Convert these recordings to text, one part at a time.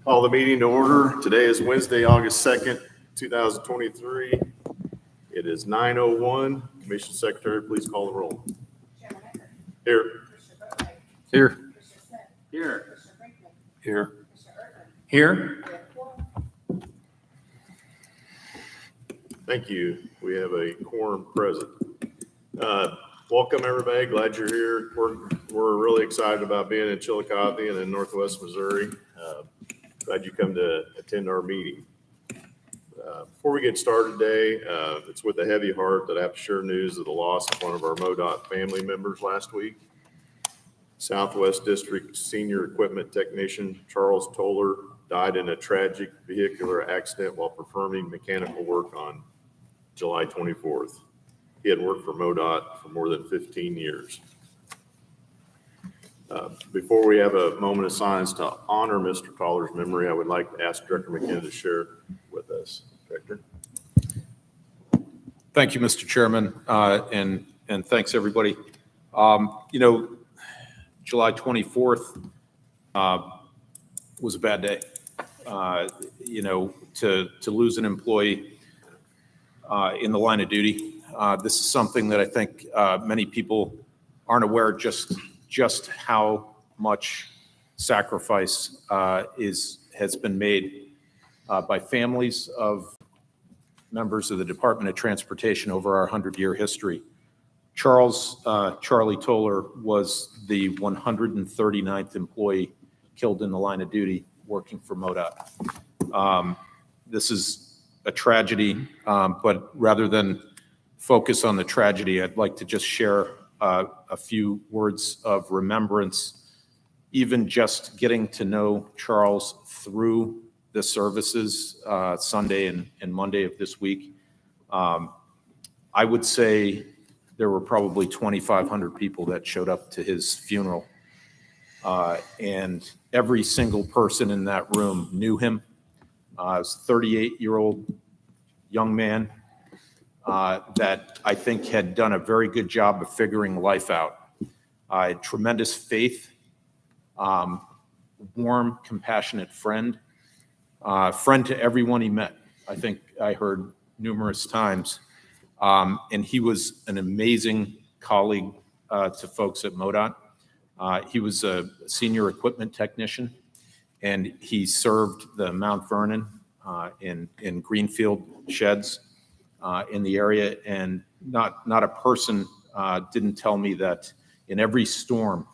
Call the meeting to order. Today is Wednesday, August 2nd, 2023. It is 9:01. Commission Secretary, please call the roll. Here. Here. Here. Here. Here. Thank you. We have a quorum present. Welcome, everybody. Glad you're here. We're really excited about being in Chillicothe and in Northwest Missouri. Glad you come to attend our meeting. Before we get started today, it's with a heavy heart that I have to share news of the loss of one of our MoDOT family members last week. Southwest District Senior Equipment Technician Charles Toller died in a tragic vehicular accident while performing mechanical work on July 24th. He had worked for MoDOT for more than 15 years. Before we have a moment of silence to honor Mr. Toller's memory, I would like to ask Director McKenna to share with us. Director. Thank you, Mr. Chairman, and thanks everybody. July 24th was a bad day. To lose an employee in the line of duty. This is something that I think many people aren't aware just how much sacrifice has been made by families of members of the Department of Transportation over our 100-year history. Charlie Toller was the 139th employee killed in the line of duty working for MoDOT. This is a tragedy, but rather than focus on the tragedy, I'd like to just share a few words of remembrance. Even just getting to know Charles through the services Sunday and Monday of this week, I would say there were probably 2,500 people that showed up to his funeral. And every single person in that room knew him. Was a 38-year-old young man that I think had done a very good job of figuring life out. Had tremendous faith, warm, compassionate friend to everyone he met. I think I heard numerous times. And he was an amazing colleague to folks at MoDOT. He was a senior equipment technician, and he served the Mount Vernon in Greenfield sheds in the area. And not a person didn't tell me that in every storm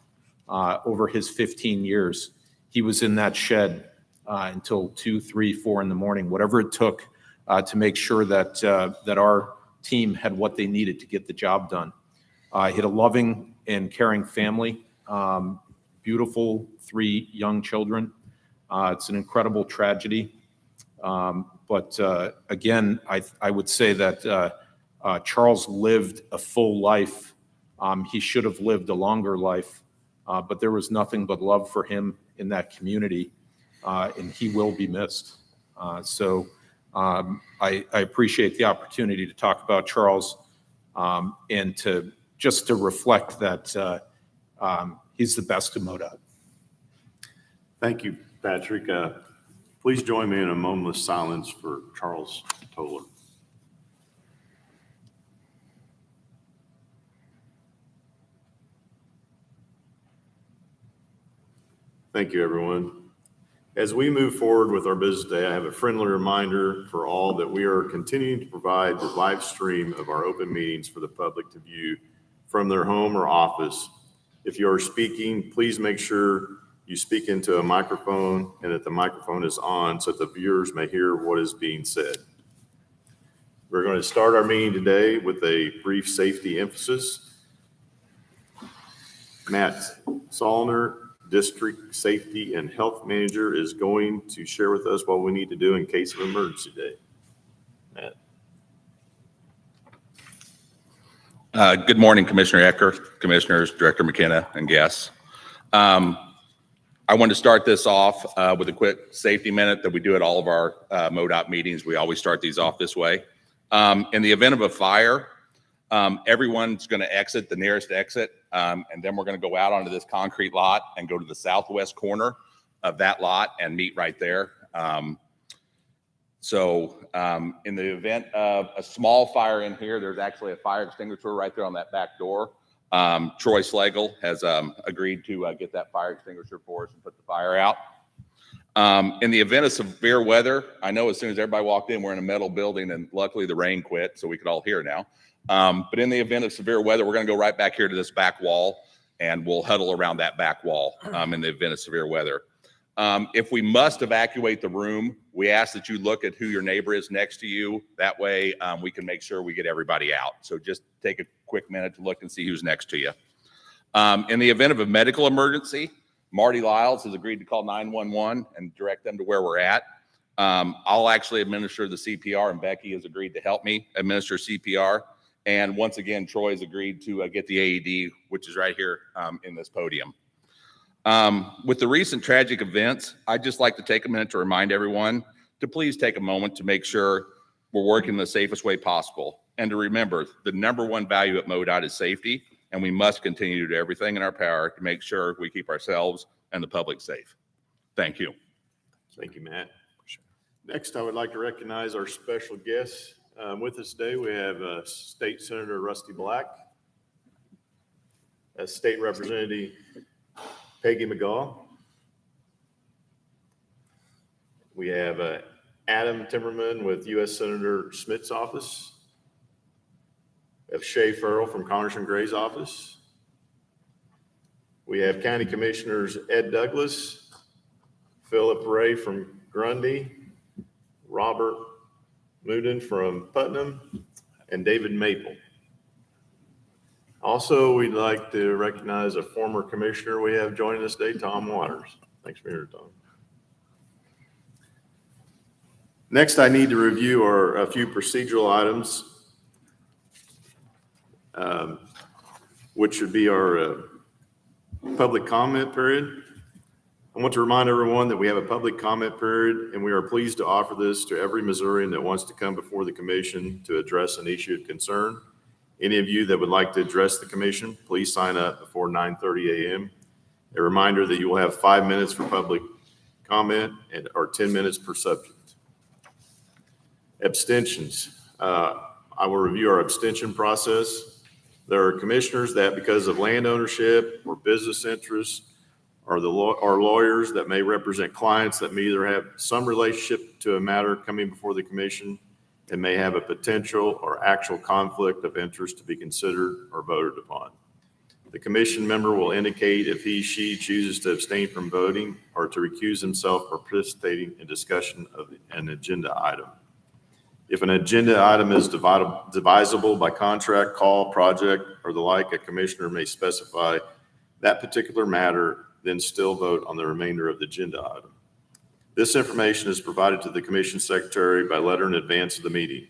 over his 15 years, he was in that shed until 2, 3, 4 in the morning, whatever it took to make sure that our team had what they needed to get the job done. He had a loving and caring family, beautiful 3 young children. It's an incredible tragedy. But again, I would say that Charles lived a full life. He should have lived a longer life, but there was nothing but love for him in that community, and he will be missed. So I appreciate the opportunity to talk about Charles and to reflect that he's the best of MoDOT. Thank you, Patrick. Please join me in a moment of silence for Charles Toller. Thank you, everyone. As we move forward with our business day, I have a friendly reminder for all that we are continuing to provide the live stream of our open meetings for the public to view from their home or office. If you are speaking, please make sure you speak into a microphone and that the microphone is on so that the viewers may hear what is being said. We're going to start our meeting today with a brief safety emphasis. Matt Solner, District Safety and Health Manager, is going to share with us what we need to do in case of emergency day. Matt. Good morning, Commissioner Eckert, Commissioners, Director McKenna, and guests. I want to start this off with a quick safety minute that we do at all of our MoDOT meetings. We always start these off this way. In the event of a fire, everyone's going to exit the nearest exit, and then we're going to go out onto this concrete lot and go to the southwest corner that lot and meet right there. In the event of a small fire in here, there's actually a fire extinguisher right there on that back door. Troy Slagle has agreed to get that fire extinguisher for us and put the fire out. In the event of severe weather, I know as soon as everybody walked in, we're in a metal building, and luckily the rain quit, so we could all hear now. But in the event of severe weather, we're going to go right back here to this back wall, and we'll huddle around that back wall in the event of severe weather. If we must evacuate the room, we ask that you look at who your neighbor is next to you. That way we can make sure we get everybody out. So just take a quick minute to look and see who's next to you. In the event of a medical emergency, Marty Lyles has agreed to call 911 and direct them to where we're at. I'll actually administer the CPR, and Becky has agreed to help me administer CPR. And once again, Troy has agreed to get the AED, which is right here in this podium. With the recent tragic events, I'd just like to take a minute to remind everyone to please take a moment to make sure we're working the safest way possible. And to remember, the #1 value at MoDOT is safety, and we must continue to do everything in our power to make sure we keep ourselves and the public safe. Thank you. Thank you, Matt. Next, I would like to recognize our special guests. With us today, we have State Senator Rusty Black, State Representative Peggy McGaugh. We have Adam Timmerman with U.S. Senator Smith's office. We have Shay Farrell from Congressman Gray's office. We have County Commissioners Ed Douglas, Philip Ray from Grundy, Robert Mooden from Putnam, and David Maple. Also, we'd like to recognize a former commissioner we have joining us today, Tom Waters. Thanks for being here, Tom. Next, I need to review a few procedural items, which should be our public comment period. I want to remind everyone that we have a public comment period, and we are pleased to offer this to every Missourian that wants to come before the commission to address an issue of concern. Any of you that would like to address the commission, please sign up before 9:30 a.m. A reminder that you will have 5 minutes for public comment or 10 minutes per subject. Abstentions. I will review our abstention process. There are commissioners that, because of land ownership or business interests, or are lawyers that may represent clients that may either have some relationship to a matter coming before the commission and may have a potential or actual conflict of interest to be considered or voted upon. The commission member will indicate if he/she chooses to abstain from voting or to recuse himself from participating in discussion of an agenda item. If an agenda item is divisible by contract, call, project, or the like, a commissioner may specify that particular matter, then still vote on the remainder of the agenda item. This information is provided to the commission secretary by letter in advance of the meeting.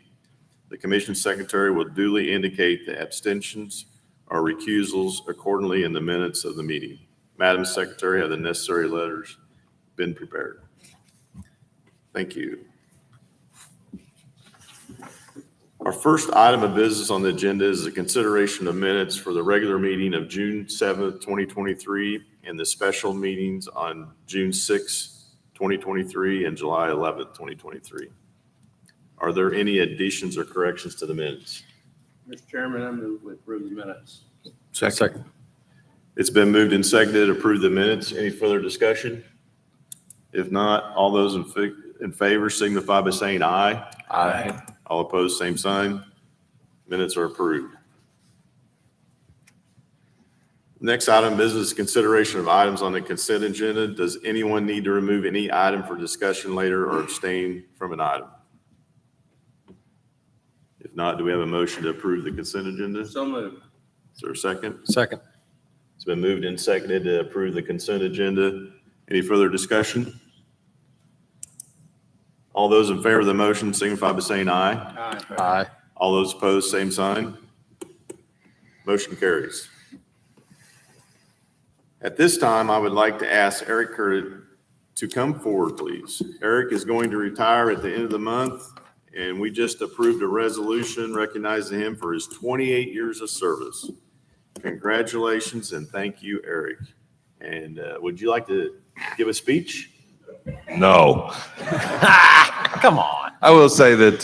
The commission secretary will duly indicate the abstentions or recusals accordingly in the minutes of the meeting. Madam Secretary, have the necessary letters been prepared? Thank you. Our first item of business on the agenda is the consideration of minutes for the regular meeting of June 7th, 2023, and the special meetings on June 6th, 2023, and July 11th, 2023. Are there any additions or corrections to the minutes? Mr. Chairman, I move we approve the minutes. Second. It's been moved and seconded to approve the minutes. Any further discussion? If not, all those in favor signify by saying aye. Aye. All opposed, same sign. Minutes are approved. Next item of business, consideration of items on the consent agenda. Does anyone need to remove any item for discussion later or abstain from an item? If not, do we have a motion to approve the consent agenda? So moved. Is there a second? Second. It's been moved and seconded to approve the consent agenda. Any further discussion? All those in favor of the motion signify by saying aye. Aye. Aye. All those opposed, same sign. Motion carries. At this time, I would like to ask Eric Curtis to come forward, please. Eric is going to retire at the end of the month, and we just approved a resolution recognizing him for his 28 years of service. Congratulations and thank you, Eric. And would you like to give a speech? No. Come on. I will say that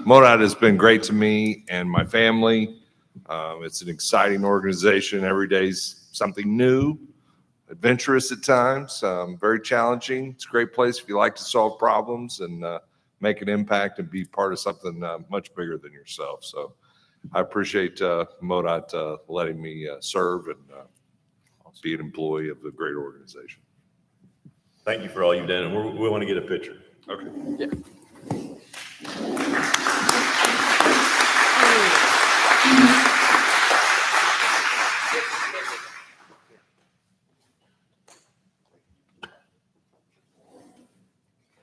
MODOT has been great to me and my family. It's an exciting organization. Every day's something new, adventurous at times, very challenging. It's a great place if you like to solve problems and make an impact and be part of something much bigger than yourself. So I appreciate MODOT letting me serve and be an employee of the great organization. Thank you for all you've done, and we want to get a picture. Okay. Yeah.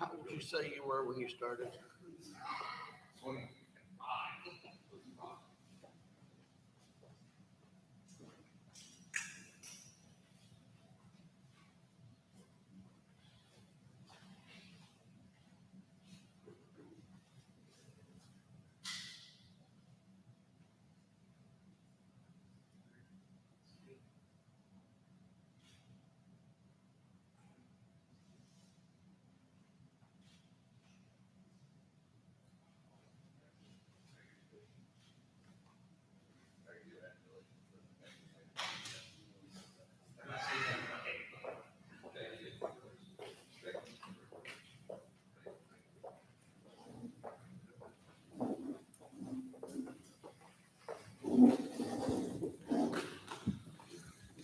How would you say you were when you started?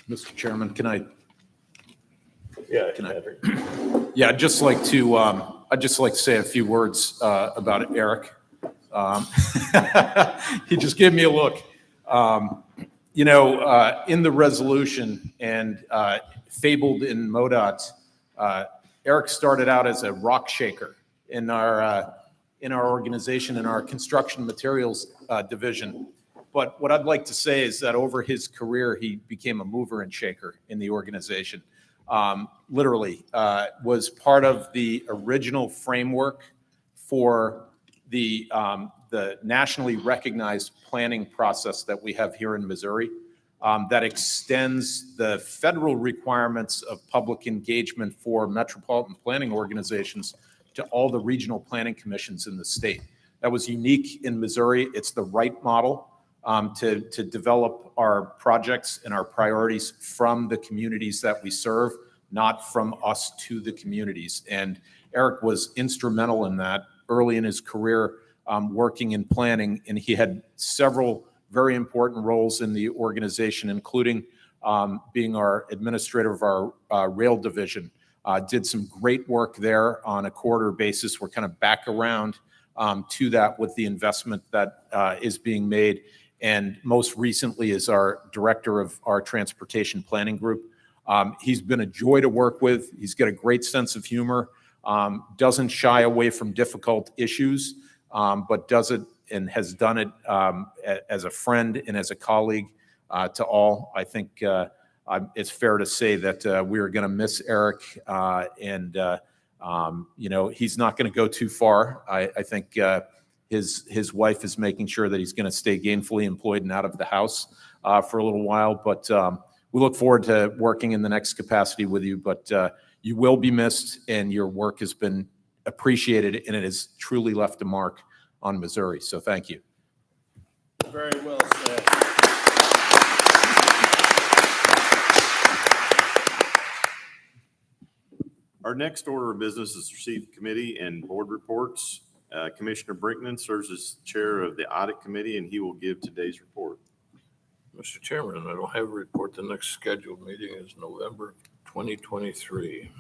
Mr. Chairman, can I? Yeah, Can I- Patrick. Yeah, I'd just like to say a few words about Eric. He just gave me a look. In the resolution and fabled in MODOT, Eric started out as a rock shaker in our organization, in our construction materials division. But what I'd like to say is that over his career, he became a mover and shaker in the organization. Literally, was part of the original framework for the nationally recognized planning process that we have here in Missouri, that extends the federal requirements of public engagement for metropolitan planning organizations to all the regional planning commissions in the state. That was unique in Missouri. It's the right model to develop our projects and our priorities from the communities that we serve, not from us to the communities. And Eric was instrumental in that early in his career, working in planning, and he had several very important roles in the organization, including being our administrator of our rail division. Did some great work there on a quarter basis. We're kind of back around to that with the investment that is being made. And most recently is our director of our transportation planning group. He's been a joy to work with. He's got a great sense of humor, doesn't shy away from difficult issues, but does it and has done it as a friend and as a colleague to all. I think it's fair to say that we are going to miss Eric, and he's not going to go too far. I think his wife is making sure that he's going to stay gainfully employed and out of the house for a little while. But we look forward to working in the next capacity with you. But you will be missed, and your work has been appreciated, and it has truly left a mark on Missouri. So thank you. Very well said. Our next order of business is to receive committee and board reports. Commissioner Brinkman serves as chair of the audit committee, and he will give today's report. Mr. Chairman, I don't have a report. The next scheduled meeting is November 2023.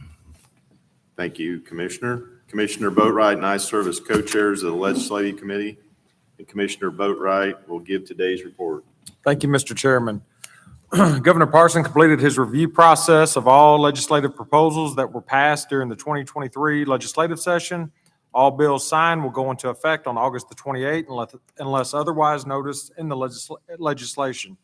Thank you, Commissioner. Commissioner Boatwright and I serve as co-chairs of the legislative committee, and Commissioner Boatwright will give today's report. Thank you, Mr. Chairman. Governor Parson completed his review process of all legislative proposals that were passed during the 2023 legislative session. All bills signed will go into effect on August the 28th unless otherwise noticed in the legislation.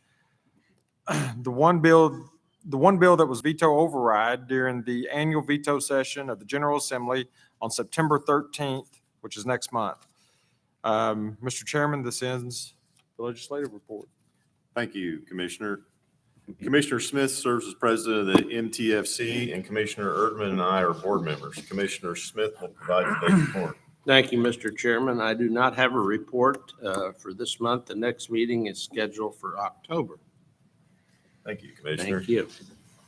The one bill that was veto override during the annual veto session of the General Assembly on September 13th, which is next month. Mr. Chairman, this ends the legislative report. Thank you, Commissioner. Commissioner Smith serves as president of the MTFC, and Commissioner Erdman and I are board members. Commissioner Smith will provide today's report. Thank you, Mr. Chairman. I do not have a report for this month. The next meeting is scheduled for October. Thank you, Commissioner. Thank you.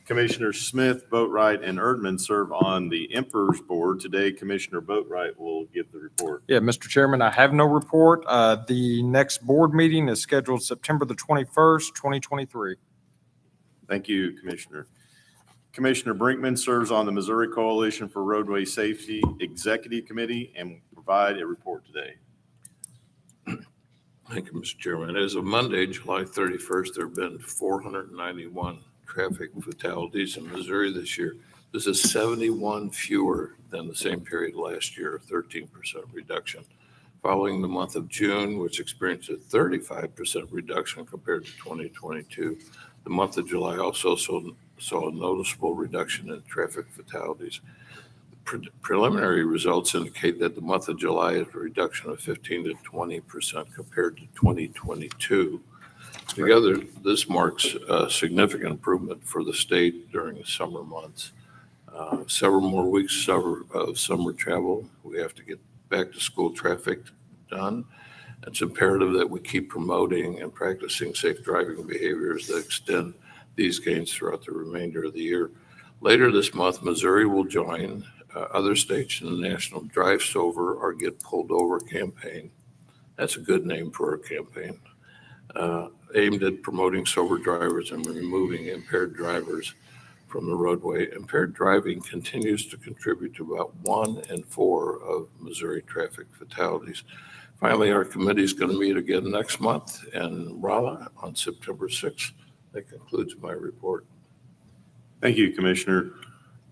Commissioners Smith, Boatright, and Erdman serve on the Emperor's Board. Today, Commissioner Boatright will give the report. Yeah, Mr. Chairman, I have no report. The next board meeting is scheduled September the 21st, 2023. Thank you, Commissioner. Commissioner Brinkman serves on the Missouri Coalition for Roadway Safety Executive Committee and will provide a report today. Thank you, Mr. Chairman. As of Monday, July 31st, there have been 491 traffic fatalities in Missouri this year. This is 71 fewer than the same period last year, a 13% reduction. Following the month of June, which experienced a 35% reduction compared to 2022, the month of July also saw a noticeable reduction in traffic fatalities. Preliminary results indicate that the month of July is a reduction of 15 to 20% compared to 2022. Together, this marks a significant improvement for the state during the summer months. Several more weeks of summer travel. We have to get back to school traffic done. It's imperative that we keep promoting and practicing safe driving behaviors that extend these gains throughout the remainder of the year. Later this month, Missouri will join other states in the National Drive Sober or Get Pulled Over campaign. That's a good name for a campaign. Aimed at promoting sober drivers and removing impaired drivers from the roadway. Impaired driving continues to contribute to about 1 in 4 of Missouri traffic fatalities. Finally, our committee is going to meet again next month in Rolla on September 6th. That concludes my report. Thank you, Commissioner.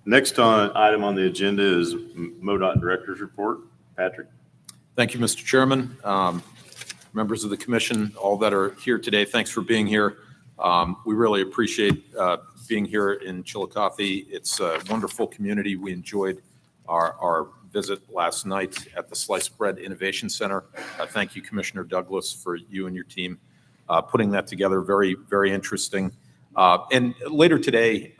Next item on the agenda is MoDOT Director's Report. Patrick. Thank you, Mr. Chairman. Members of the commission, all that are here today, thanks for being here. We really appreciate being here in Chillicothe. It's a wonderful community. We enjoyed our visit last night at the Sliced Bread Innovation Center. Thank you, Commissioner Douglas, for you and your team putting that together. Very, very interesting. And later today,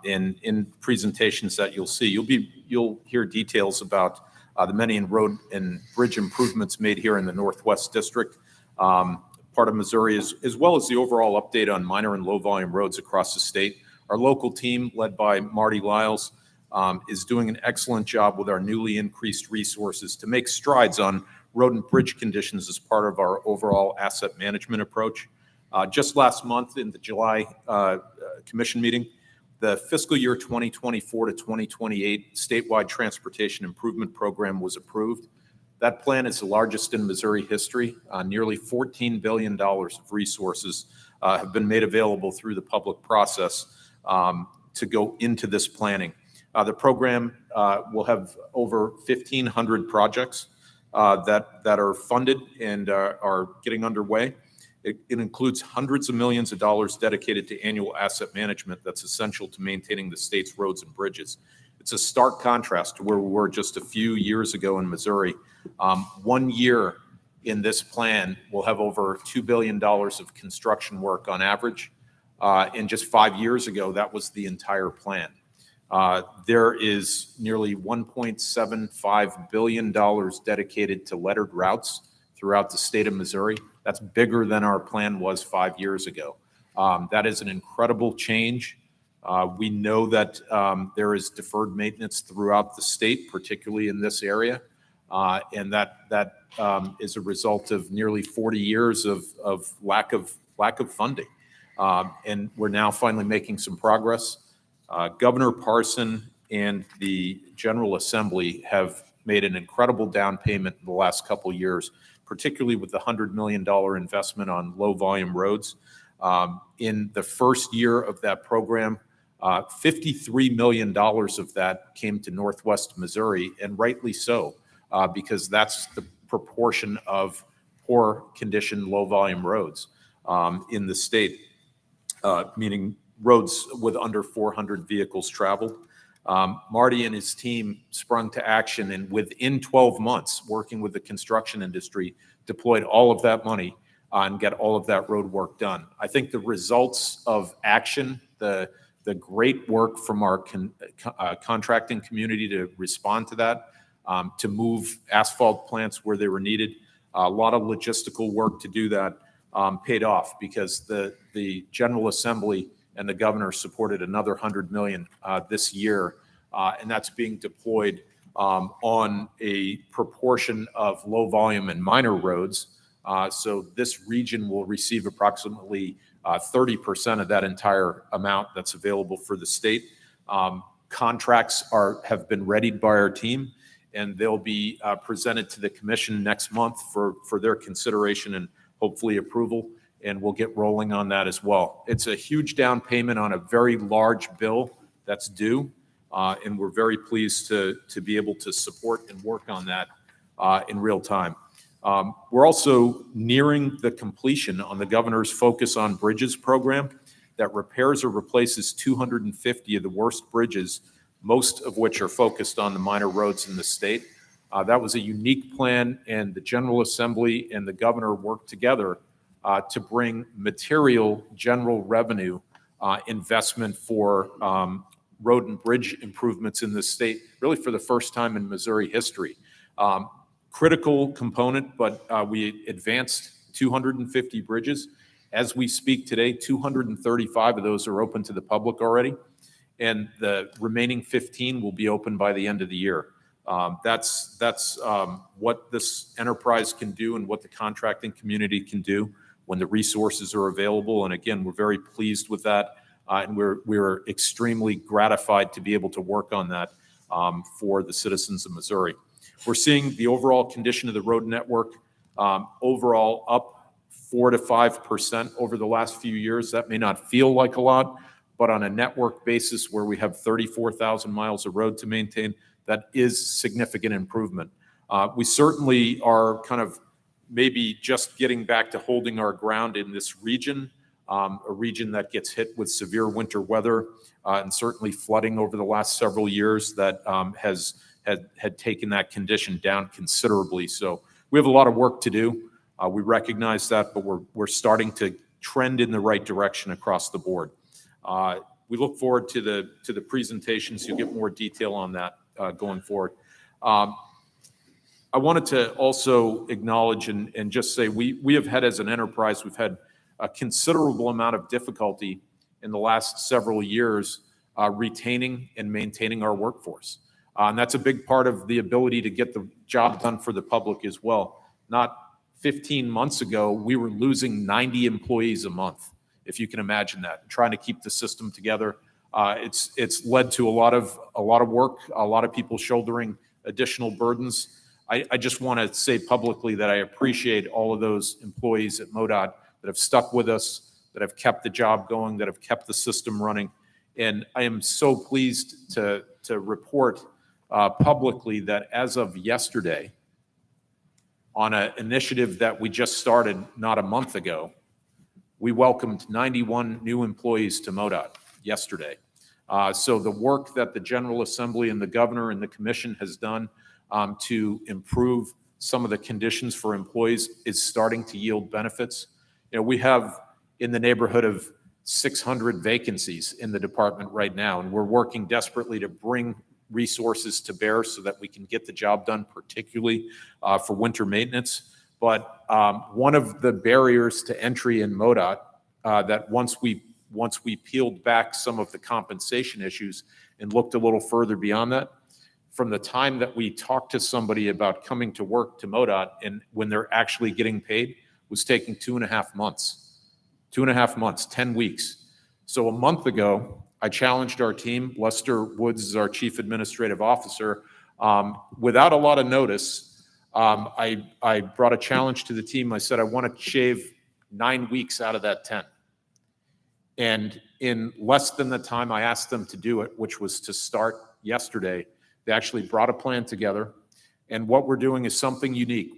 in presentations that you'll see, you'll hear details about the many road and bridge improvements made here in the Northwest District, part of Missouri, as well as the overall update on minor and low volume roads across the state. Our local team, led by Marty Lyles, is doing an excellent job with our newly increased resources to make strides on road and bridge conditions as part of our overall asset management approach. Just last month in the July commission meeting, the fiscal year 2024 to 2028 statewide transportation improvement program was approved. That plan is the largest in Missouri history. Nearly $14 billion of resources have been made available through the public process to go into this planning. The program will have over 1,500 projects that are funded and are getting underway. It includes hundreds of millions of dollars dedicated to annual asset management that's essential to maintaining the state's roads and bridges. It's a stark contrast to where we were just a few years ago in Missouri. 1 year in this plan will have over $2 billion of construction work on average. And just 5 years ago, that was the entire plan. There is nearly $1.75 billion dedicated to lettered routes throughout the state of Missouri. That's bigger than our plan was 5 years ago. That is an incredible change. We know that there is deferred maintenance throughout the state, particularly in this area, and that is a result of nearly 40 years of lack of funding. And we're now finally making some progress. Governor Parson and the General Assembly have made an incredible down payment in the last couple of years, particularly with the $100 million investment on low-volume roads. In the first year of that program, $53 million of that came to Northwest Missouri, and rightly so, because that's the proportion of poor condition, low-volume roads in the state, meaning roads with under 400 vehicles traveled. Marty and his team sprung to action and within 12 months, working with the construction industry, deployed all of that money and get all of that road work done. I think the results of action, the great work from our contracting community to respond to that, to move asphalt plants where they were needed, a lot of logistical work to do that, paid off because the General Assembly and the governor supported another $100 million this year, and that's being deployed on a proportion of low volume and minor roads. So this region will receive approximately 30% of that entire amount that's available for the state. Contracts have been readied by our team, and they'll be presented to the commission next month for their consideration and hopefully approval, and we'll get rolling on that as well. It's a huge down payment on a very large bill that's due, and we're very pleased to be able to support and work on that in real time. We're also nearing the completion on the governor's Focus on Bridges program that repairs or replaces 250 of the worst bridges, most of which are focused on the minor roads in the state. That was a unique plan, and the General Assembly and the governor worked together to bring material general revenue investment for road and bridge improvements in the state, really for the first time in Missouri history. Critical component, but we advanced 250 bridges. As we speak today, 235 of those are open to the public already, and the remaining 15 will be open by the end of the year. That's what this enterprise can do and what the contracting community can do when the resources are available. And again, we're very pleased with that, and we're extremely gratified to be able to work on that for the citizens of Missouri. We're seeing the overall condition of the road network overall up 4 to 5% over the last few years. That may not feel like a lot, but on a network basis where we have 34,000 miles of road to maintain, that is significant improvement. We certainly are kind of maybe just getting back to holding our ground in this region, a region that gets hit with severe winter weather and certainly flooding over the last several years that had taken that condition down considerably. So we have a lot of work to do. We recognize that, but we're starting to trend in the right direction across the board. We look forward to the presentations. You'll get more detail on that going forward. I wanted to also acknowledge and just say we have had, as an enterprise, we've had a considerable amount of difficulty in the last several years retaining and maintaining our workforce. And that's a big part of the ability to get the job done for the public as well. Not 15 months ago, we were losing 90 employees a month, if you can imagine that, trying to keep the system together. It's led to a lot of work, a lot of people shouldering additional burdens. I just want to say publicly that I appreciate all of those employees at MoDOT that have stuck with us, that have kept the job going, that have kept the system running. And I am so pleased to report publicly that as of yesterday, on an initiative that we just started not a month ago, we welcomed 91 new employees to MoDOT yesterday. So the work that the General Assembly and the governor and the commission has done to improve some of the conditions for employees is starting to yield benefits. You know, we have in the neighborhood of 600 vacancies in the department right now, and we're working desperately to bring resources to bear so that we can get the job done, particularly for winter maintenance. But one of the barriers to entry in MoDOT that once we peeled back some of the compensation issues and looked a little further beyond that, from the time that we talked to somebody about coming to work to MoDOT and when they're actually getting paid was taking 2.5 months. 2.5 months, 10 weeks. So a month ago, I challenged our team. Lester Woods is our chief administrative officer. Without a lot of notice, I brought a challenge to the team. I said, I want to shave 9 weeks out of that 10. And in less than the time I asked them to do it, which was to start yesterday, they actually brought a plan together. And what we're doing is something unique.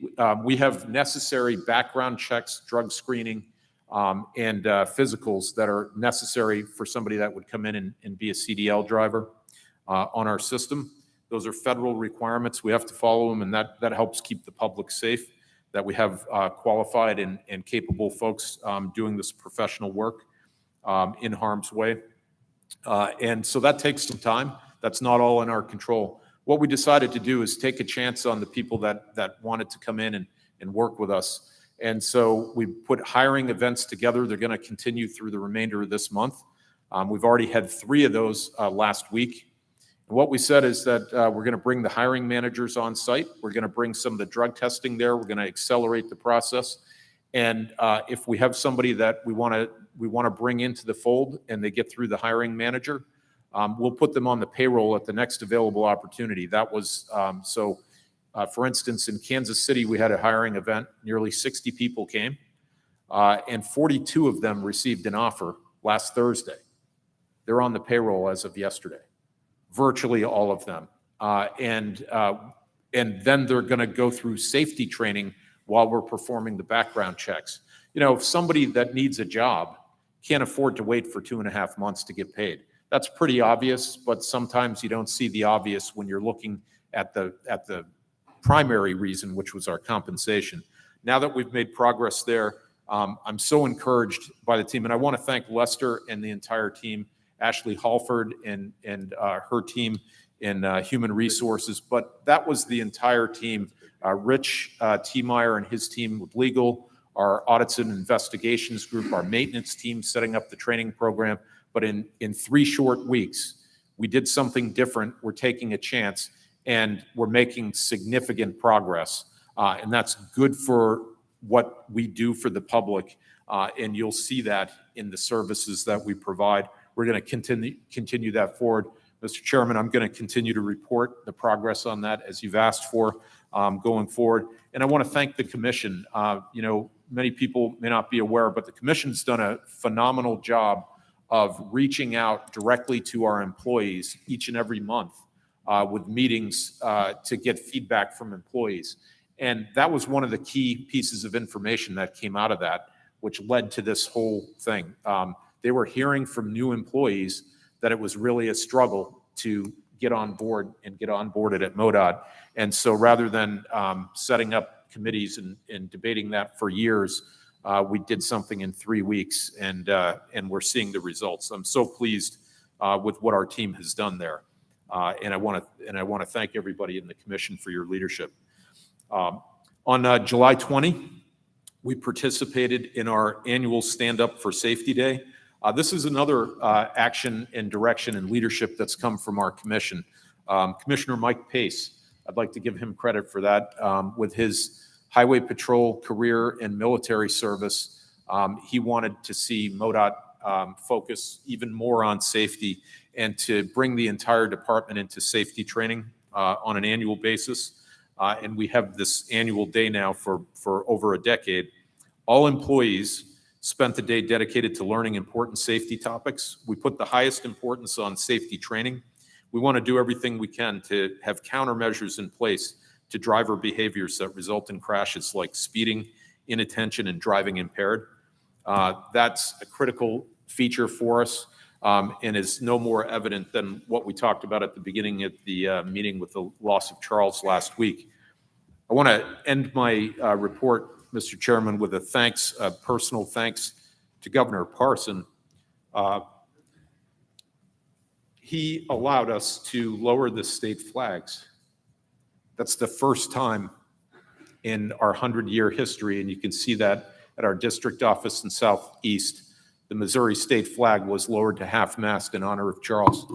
We have necessary background checks, drug screening, and physicals that are necessary for somebody that would come in and be a CDL driver on our system. Those are federal requirements. We have to follow them, and that helps keep the public safe. that we have qualified and capable folks doing this professional work in harm's way. And so that takes some time. That's not all in our control. What we decided to do is take a chance on the people that wanted to come in and work with us. And so we put hiring events together. They're going to continue through the remainder of this month. We've already had 3 of those last week. And what we said is that we're going to bring the hiring managers on site. We're going to bring some of the drug testing there. We're going to accelerate the process. And if we have somebody that we want to bring into the fold and they get through the hiring manager, we'll put them on the payroll at the next available opportunity. That was for instance, in Kansas City, we had a hiring event. Nearly 60 people came, and 42 of them received an offer last Thursday. They're on the payroll as of yesterday, virtually all of them. And then they're going to go through safety training while we're performing the background checks. You know, if somebody that needs a job can't afford to wait for 2.5 months to get paid, that's pretty obvious, but sometimes you don't see the obvious when you're looking at the primary reason, which was our compensation. Now that we've made progress there, I'm so encouraged by the team, and I want to thank Lester and the entire team, Ashley Halford and her team in human resources, but that was the entire team. Rich T. and his team with legal, our audits and investigations group, our maintenance team setting up the training program. But in 3 short weeks, we did something different. We're taking a chance, and we're making significant progress. And that's good for what we do for the public. And you'll see that in the services that we provide. We're going to continue that forward. Mr. Chairman, I'm going to continue to report the progress on that as you've asked for going forward. And I want to thank the commission. You know, many people may not be aware, but the commission's done a phenomenal job of reaching out directly to our employees each and every month with meetings to get feedback from employees. And that was one of the key pieces of information that came out of that, which led to this whole thing. They were hearing from new employees that it was really a struggle to get on board and get onboarded at MoDOT. And so rather than setting up committees and debating that for years, we did something in 3 weeks, and we're seeing the results. I'm so pleased with what our team has done there, and I want to thank everybody in the commission for your leadership. On July 20, we participated in our annual Stand Up for Safety Day. This is another action and direction and leadership that's come from our commission. Commissioner Mike Pace, I'd like to give him credit for that. With his highway patrol career and military service, he wanted to see MoDOT focus even more on safety and to bring the entire department into safety training on an annual basis. And we have this annual day now for over a decade. All employees spent the day dedicated to learning important safety topics. We put the highest importance on safety training. We want to do everything we can to have countermeasures in place to driver behaviors that result in crashes like speeding, inattention, and driving impaired. That's a critical feature for us and is no more evident than what we talked about at the beginning at the meeting with the loss of Charles last week. I want to end my report, Mr. Chairman, with a personal thanks to Governor Parson. He allowed us to lower the state flags. That's the first time in our 100-year history, and you can see that at our district office in Southeast. The Missouri state flag was lowered to half-mast in honor of Charles.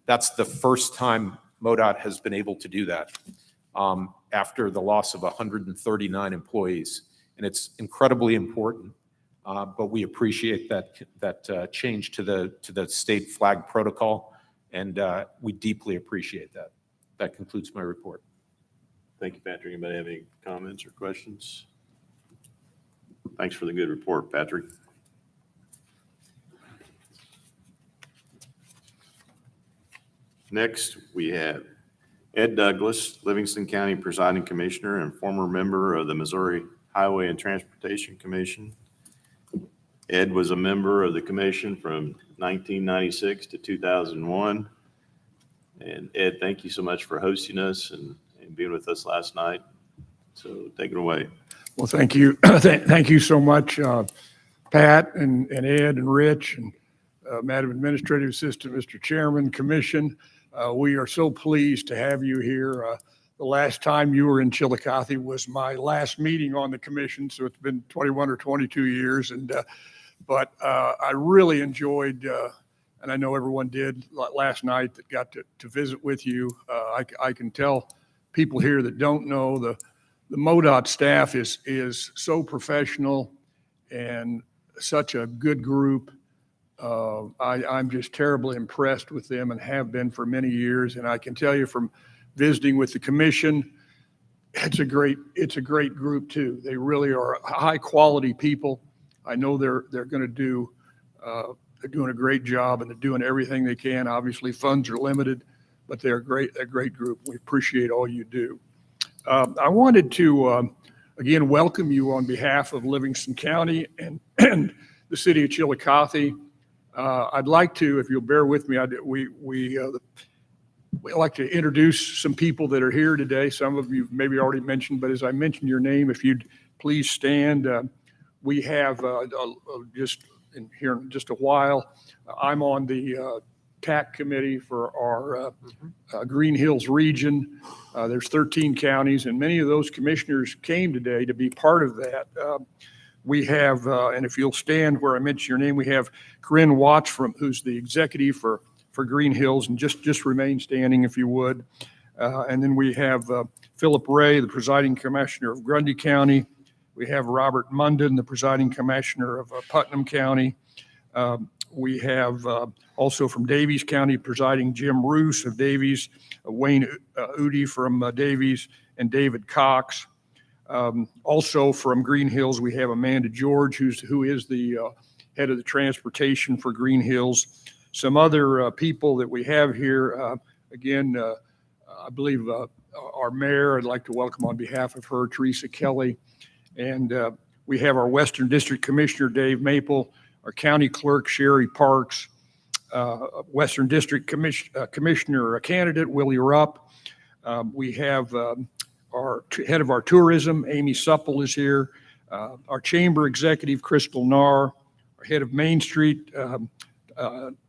That's the first time MoDOT has been able to do that after the loss of 139 employees. And it's incredibly important, but we appreciate that change to the state flag protocol, and we deeply appreciate that. That concludes my report. Thank you, Patrick. Anybody have any comments or questions? Thanks for the good report, Patrick. Next, we have Ed Douglas, Livingston County Presiding Commissioner and former member of the Missouri Highway and Transportation Commission. Ed was a member of the commission from 1996 to 2001. And Ed, thank you so much for hosting us and being with us last night. So take it away. Well, thank you. Thank you so much, Pat and Ed and Rich and Madam Administrative Assistant, Mr. Chairman, Commission. We are so pleased to have you here. The last time you were in Chillicothe was my last meeting on the commission, so it's been 21 or 22 years. But I really enjoyed, and I know everyone did last night that got to visit with you. I can tell people here that don't know the MoDOT staff is so professional and such a good group. I'm just terribly impressed with them and have been for many years. And I can tell you from visiting with the commission, it's a great group too. They really are high quality people. I know they're going to do, they're doing a great job and they're doing everything they can. Obviously funds are limited, but they're a great group. We appreciate all you do. I wanted to, again, welcome you on behalf of Livingston County and the city of Chillicothe. I'd like to, if you'll bear with me, we like to introduce some people that are here today. Some of you maybe already mentioned, but as I mentioned your name, if you'd please stand. We have just in here in just a while, I'm on the TAC committee for our Green Hills region. There's 13 counties, and many of those commissioners came today to be part of that. We have, and if you'll stand where I mentioned your name, we have Corinne Watts who's the executive for Green Hills, and just remain standing if you would. And then we have Philip Ray, the presiding commissioner of Grundy County. We have Robert Munden, the presiding commissioner of Putnam County. We have also from Davies County presiding Jim Roos of Davies, Wayne Udi from Davies, and David Cox. Also from Green Hills, we have Amanda George, who is the head of the transportation for Green Hills. Some other people that we have here, again, I believe our mayor, I'd like to welcome on behalf of her, Teresa Kelly. And we have our Western District Commissioner, Dave Maple, our County Clerk, Sherry Parks, Western District Commissioner candidate, Willie Rupp. We have our head of our tourism, Amy Supple, is here. Our chamber executive, Crystal Narr. Our head of Main Street,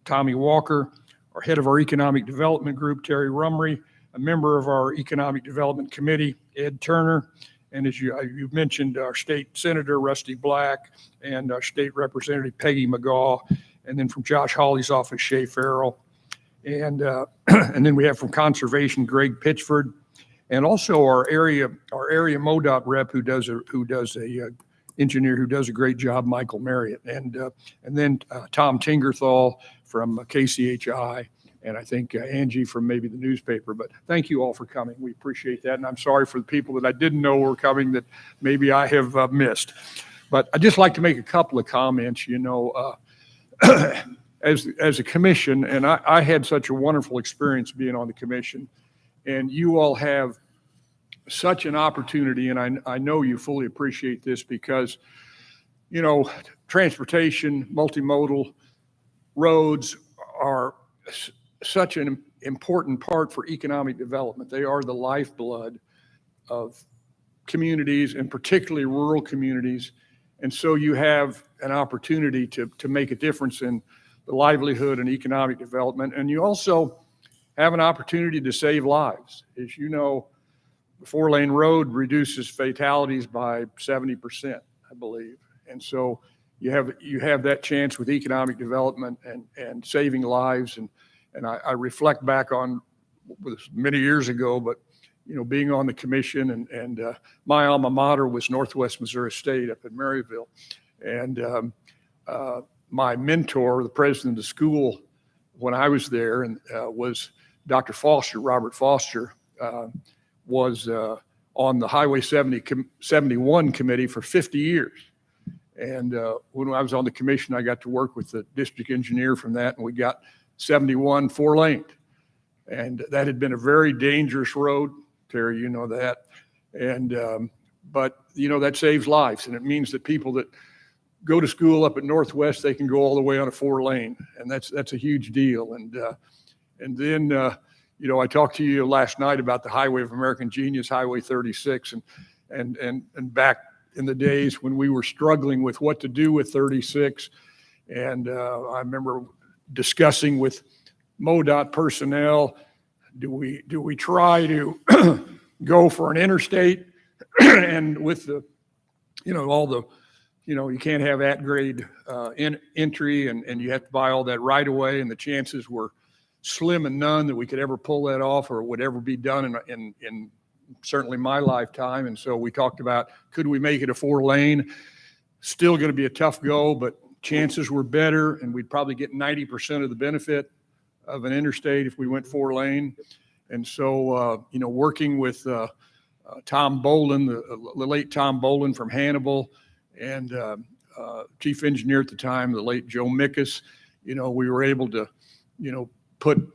Tommy Walker. Our head of our economic development group, Terry Rumry. A member of our economic development committee, Ed Turner. And as you've mentioned, our state senator, Rusty Black, and our state representative, Peggy McGaw. And then from Josh Hawley's office, Shay Farrell. And then we have from conservation, Greg Pitchford. And also our area MoDOT rep who does a engineer who does a great job, Michael Marriott. And then Tom Tingerthal from KCHI. And I think Angie from maybe the newspaper, but thank you all for coming. We appreciate that. And I'm sorry for the people that I didn't know were coming that maybe I have missed. But I'd just like to make a couple of comments, as a commission, and I had such a wonderful experience being on the commission, and you all have such an opportunity, and I know you fully appreciate this because, transportation, multimodal roads are such an important part for economic development. They are the lifeblood of communities, and particularly rural communities. And so you have an opportunity to make a difference in the livelihood and economic development. And you also have an opportunity to save lives. As you know, the 4-lane road reduces fatalities by 70%, I believe. And so you have that chance with economic development and saving lives. And I reflect back on this many years ago, but being on the commission and my alma mater was Northwest Missouri State up in Maryville. And my mentor, the president of the school when I was there, was Dr. Foster, Robert Foster, was on the Highway 71 committee for 50 years. And when I was on the commission, I got to work with the district engineer from that, and we got 71 4-laned. And that had been a very dangerous road, Terry, you know that. And, but that saves lives. And it means that people that go to school up at Northwest, they can go all the way on a 4-lane. And that's a huge deal. And then, I talked to you last night about the Highway of American Genius, Highway 36, and back in the days when we were struggling with what to do with 36. And I remember discussing with MoDOT personnel, do we try to go for an interstate and with the, all the, you can't have at-grade entry and you have to buy all that right away, and the chances were slim and none that we could ever pull that off or would ever be done in certainly my lifetime. And so we talked about, could we make it a 4-lane? Still going to be a tough go, but chances were better, and we'd probably get 90% of the benefit of an interstate if we went 4-lane. And so, working with Tom Bolin, the late Tom Bolin from Hannibal, and chief engineer at the time, the late Joe Mickus, we were able to, put,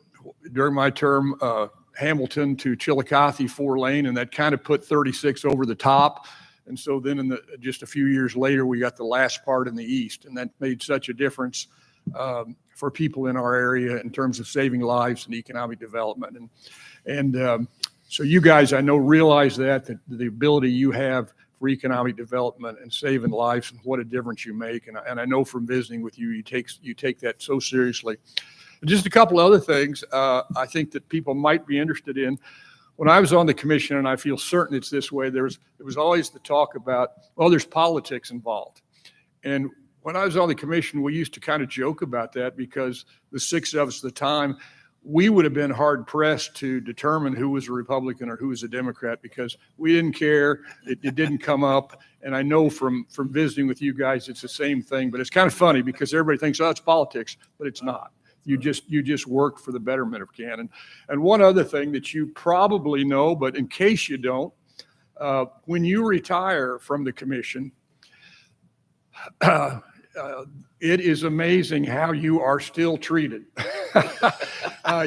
during my term, Hamilton to Chillicothe 4-lane, and that kind of put 36 over the top. And so then just a few years later, we got the last part in the east, and that made such a difference for people in our area in terms of saving lives and economic development. And so you guys, I know, realize that the ability you have for economic development and saving lives and what a difference you make. And I know from visiting with you, you take that so seriously. Just a couple other things I think that people might be interested in. When I was on the commission, and I feel certain it's this way, there was always the talk about, well, there's politics involved. And when I was on the commission, we used to kind of joke about that because the 6 of us at the time, we would have been hard pressed to determine who was a Republican or who was a Democrat because we didn't care. It didn't come up. And I know from visiting with you guys, it's the same thing, but it's kind of funny because everybody thinks, oh, it's politics, but it's not. You just worked for the betterment of Canton. And one other thing that you probably know, but in case you don't, when you retire from the commission, it is amazing how you are still treated.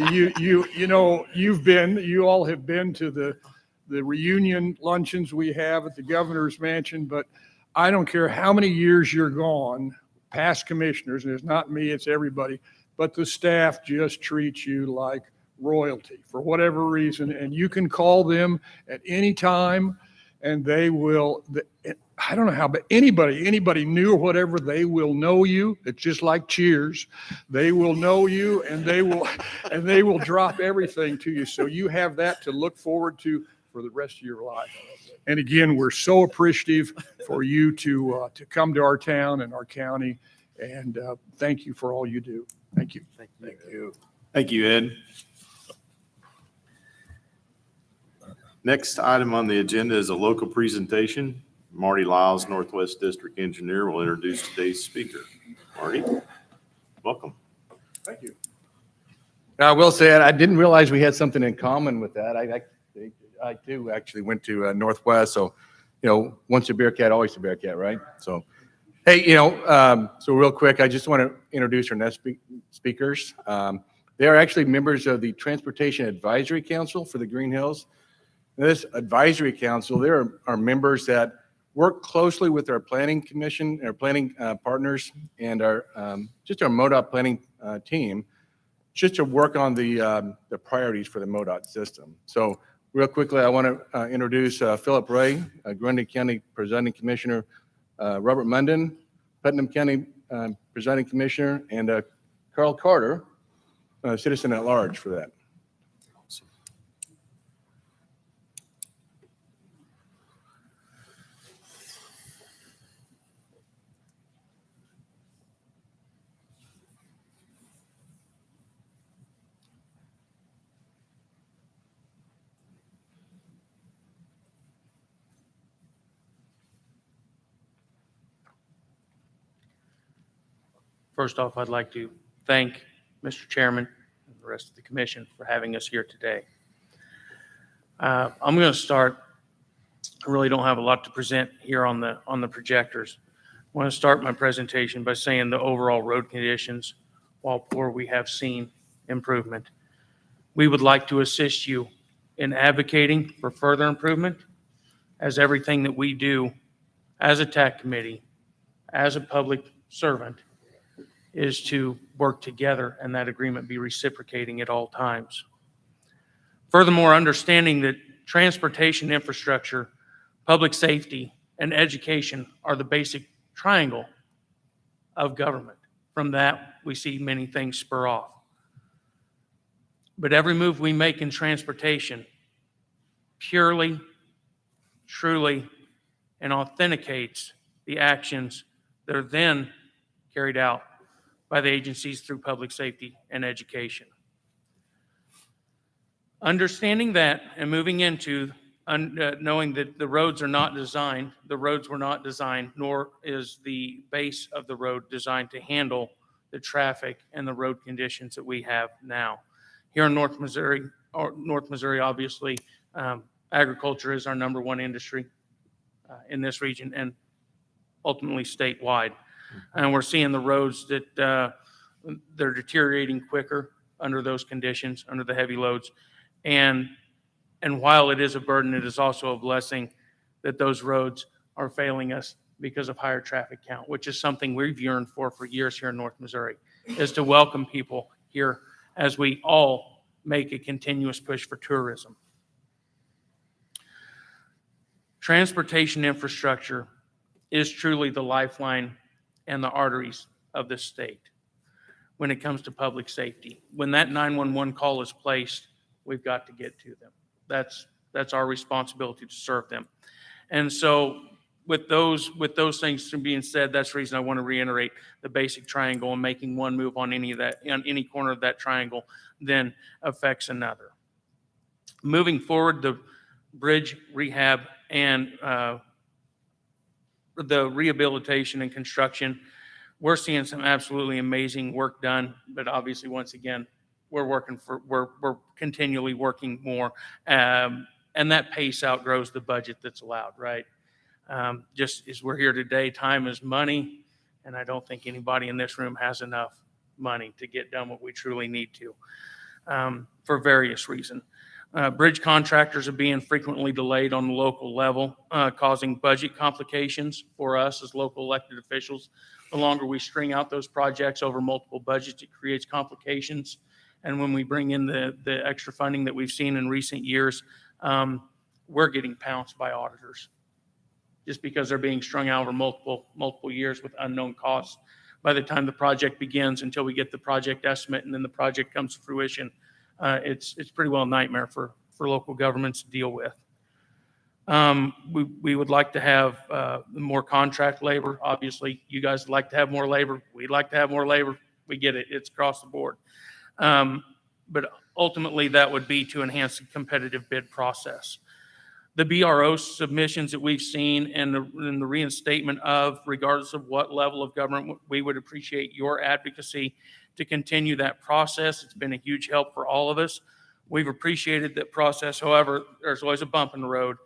You all have been to the reunion luncheons we have at the governor's mansion, but I don't care how many years you're gone, past commissioners, and it's not me, it's everybody, but the staff just treats you like royalty for whatever reason. And you can call them at any time and they will, I don't know how, but anybody new or whatever, they will know you. It's just like Cheers. They will know you and they will drop everything to you. So you have that to look forward to for the rest of your life. And again, we're so appreciative for you to come to our town and our county. And thank you for all you do. Thank you. Thank you. Thank you, Ed. Next item on the agenda is a local presentation. Marty Lyles, Northwest District Engineer, will introduce today's speaker. Marty, welcome. Thank you. I will say I didn't realize we had something in common with that. I too actually went to Northwest, so once a Bearcat, always a Bearcat, right? So, hey, so real quick, I just want to introduce our next speakers. They are actually members of the Transportation Advisory Council for the Green Hills. This advisory council, there are members that work closely with our planning commission, our planning partners, and our just our MoDOT planning team, just to work on the priorities for the MoDOT system. So real quickly, I want to introduce Philip Ray, Grundy County Presiding Commissioner, Robert Munden, Putnam County Presiding Commissioner, and Carl Carter, citizen at large for that. First off, I'd like to thank Mr. Chairman and the rest of the commission for having us here today. I'm going to start. I really don't have a lot to present here on the projectors. I want to start my presentation by saying the overall road conditions, while poor, we have seen improvement. We would like to assist you in advocating for further improvement, as everything that we do as a TAC committee, as a public servant, is to work together and that agreement be reciprocating at all times. Furthermore, understanding that transportation infrastructure, public safety, and education are the basic triangle of government. From that, we see many things spur off. But every move we make in transportation purely, truly, and authenticates the actions that are then carried out by the agencies through public safety and education. Understanding that and moving into knowing that the roads were not designed, nor is the base of the road designed to handle the traffic and the road conditions that we have now. Here in North Missouri, obviously, agriculture is our number one industry in this region and ultimately statewide. And we're seeing the roads that they're deteriorating quicker under those conditions, under the heavy loads. And while it is a burden, it is also a blessing that those roads are failing us because of higher traffic count, which is something we've yearned for years here in North Missouri, is to welcome people here as we all make a continuous push for tourism. Transportation infrastructure is truly the lifeline and the arteries of this state when it comes to public safety. When that 911 call is placed, we've got to get to them. That's our responsibility to serve them. And so with those things being said, that's the reason I want to reiterate the basic triangle, and making one move on any corner of that triangle then affects another. Moving forward, the bridge rehab and the rehabilitation and construction, we're seeing some absolutely amazing work done, but obviously, once again, we're continually working more, and that pace outgrows the budget that's allowed, right? Just as we're here today, time is money, and I don't think anybody in this room has enough money to get done what we truly need to, for various reasons. Bridge contractors are being frequently delayed on the local level, causing budget complications for us as local elected officials. The longer we string out those projects over multiple budgets, it creates complications. And when we bring in the extra funding that we've seen in recent years, we're getting pounced by auditors just because they're being strung out over multiple years with unknown costs. By the time the project begins, until we get the project estimate and then the project comes to fruition, it's pretty well a nightmare for local governments to deal with. We would like to have more contract labor. Obviously, you guys would like to have more labor. We'd like to have more labor. We get it. It's across the board. But ultimately, that would be to enhance the competitive bid process. The BRO submissions that we've seen and the reinstatement of, regardless of what level of government, we would appreciate your advocacy to continue that process. It's been a huge help for all of us. We've appreciated that process. However, there's always a bump in the road.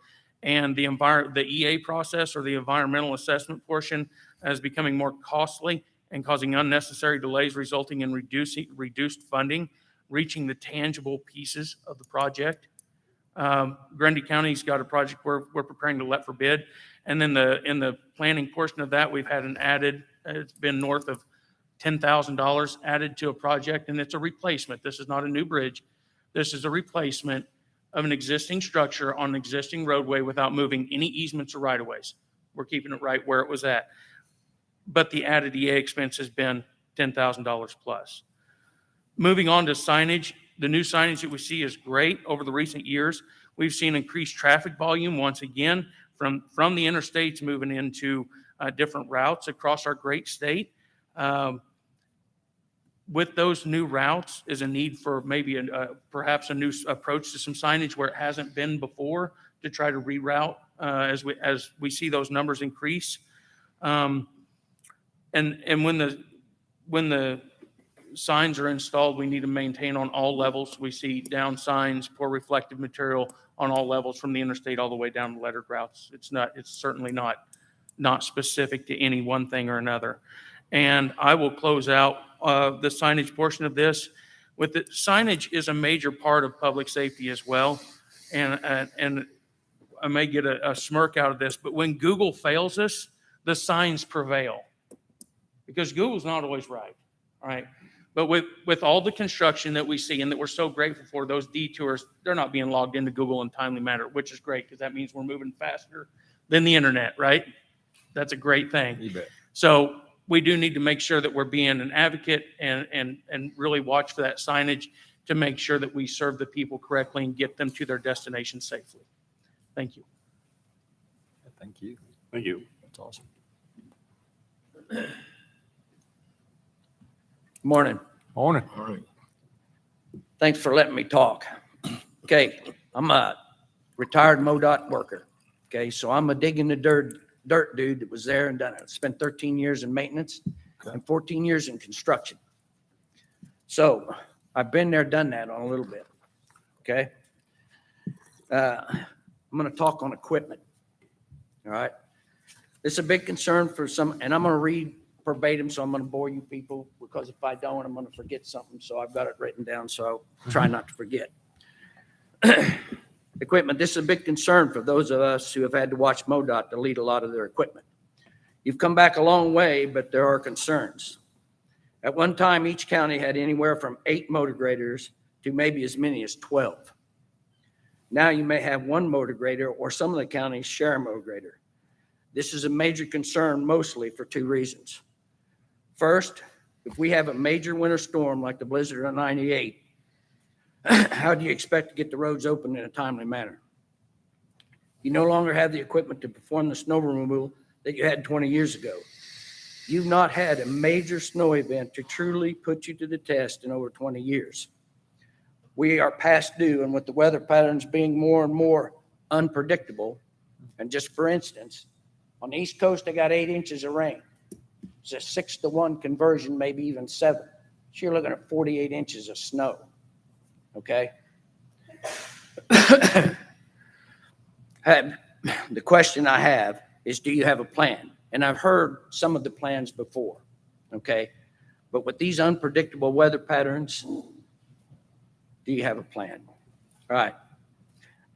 And the EA process, or the environmental assessment portion, is becoming more costly and causing unnecessary delays, resulting in reduced funding, reaching the tangible pieces of the project. Grundy County's got a project we're preparing to let for bid. And then in the planning portion of that, we've had it's been north of $10,000 added to a project, and it's a replacement. This is not a new bridge. This is a replacement of an existing structure on an existing roadway without moving any easements or right-of-ways. We're keeping it right where it was at. But the added EA expense has been $10,000 plus. Moving on to signage, the new signage that we see is great. Over the recent years, we've seen increased traffic volume once again from the interstates moving into different routes across our great state. With those new routes is a need for maybe perhaps a new approach to some signage where it hasn't been before, to try to reroute as we see those numbers increase. And when the signs are installed, we need to maintain on all levels. We see down signs, poor reflective material on all levels, from the interstate all the way down to lettered routes. It's certainly not specific to any one thing or another. And I will close out the signage portion of this with the signage is a major part of public safety as well. And I may get a smirk out of this, but when Google fails us, the signs prevail, because Google's not always right. All right. But with all the construction that we see and that we're so grateful for, those detours, they're not being logged into Google in a timely manner, which is great, because that means we're moving faster than the internet, right? That's a great thing. You bet. So we do need to make sure that we're being an advocate and really watch for that signage to make sure that we serve the people correctly and get them to their destination safely. Thank you. Thank you. Thank you. That's awesome. Morning. Morning. All right. Thanks for letting me talk. Okay, I'm a retired MoDOT worker. Okay, so I'm a digging the dirt dude that was there and done it. Spent 13 years in maintenance and 14 years in construction. So I've been there, done that on a little bit. Okay. I'm going to talk on equipment. All right. This is a big concern for some, and I'm going to read verbatim, so I'm going to bore you people, because if I don't, I'm going to forget something. So I've got it written down, so I'll try not to forget. Equipment. This is a big concern for those of us who have had to watch MoDOT delete a lot of their equipment. You've come back a long way, but there are concerns. At one time, each county had anywhere from 8 motor graders to maybe as many as 12. Now you may have 1 motor grader, or some of the counties share a motor grader. This is a major concern mostly for 2 reasons. First, if we have a major winter storm like the blizzard of '98, how do you expect to get the roads open in a timely manner? You no longer have the equipment to perform the snow removal that you had 20 years ago. You've not had a major snow event to truly put you to the test in over 20 years. We are past due, and with the weather patterns being more and more unpredictable, and just for instance, on the East Coast, they got 8 inches of rain. It's a 6-to-1 conversion, maybe even 7. So you're looking at 48 inches of snow. Okay. The question I have is, do you have a plan? And I've heard some of the plans before. Okay. But with these unpredictable weather patterns, do you have a plan? All right.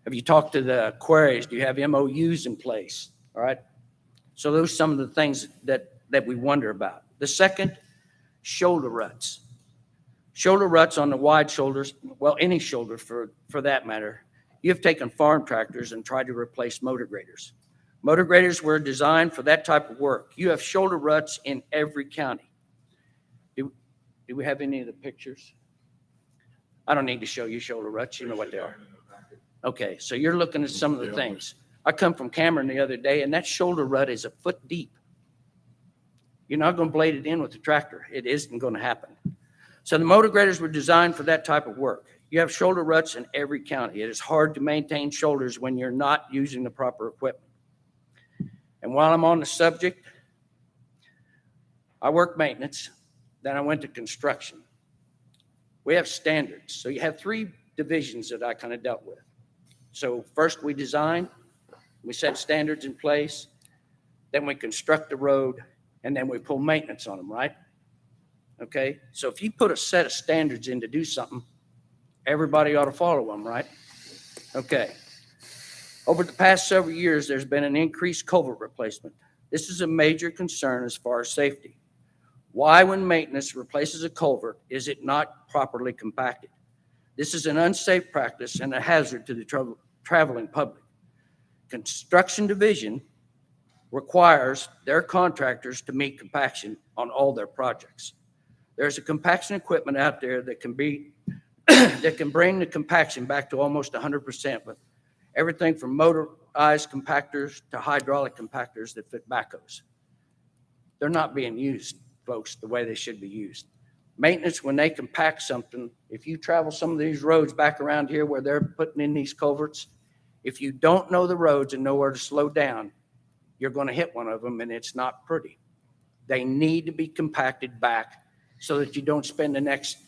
Have you talked to the quarries? Do you have MOUs in place? All right. So those are some of the things that we wonder about. The second, shoulder ruts. Shoulder ruts on the wide shoulders, well, any shoulder for that matter. You have taken farm tractors and tried to replace motor graders. Motor graders were designed for that type of work. You have shoulder ruts in every county. Do we have any of the pictures? I don't need to show you shoulder ruts. You know what they are. Okay, so you're looking at some of the things. I come from Cameron the other day, and that shoulder rut is a foot deep. You're not going to blade it in with the tractor. It isn't going to happen. So the motor graders were designed for that type of work. You have shoulder ruts in every county. It is hard to maintain shoulders when you're not using the proper equipment. And while I'm on the subject, I worked maintenance, then I went to construction. We have standards. So you have 3 divisions that I kind of dealt with. So first we design, we set standards in place, then we construct the road, and then we pull maintenance on them, right? Okay, so if you put a set of standards in to do something, everybody ought to follow them, right? Okay. Over the past several years, there's been an increased culvert replacement. This is a major concern as far as safety. Why, when maintenance replaces a culvert, is it not properly compacted? This is an unsafe practice and a hazard to the traveling public. Construction division requires their contractors to meet compaction on all their projects. There's a compaction equipment out there that can be that can bring the compaction back to almost 100%, with everything from motorized compactors to hydraulic compactors that fit backhoes. They're not being used, folks, the way they should be used. Maintenance, when they compact something, if you travel some of these roads back around here where they're putting in these culverts, if you don't know the roads and know where to slow down, you're going to hit one of them, and it's not pretty. They need to be compacted back so that you don't spend the next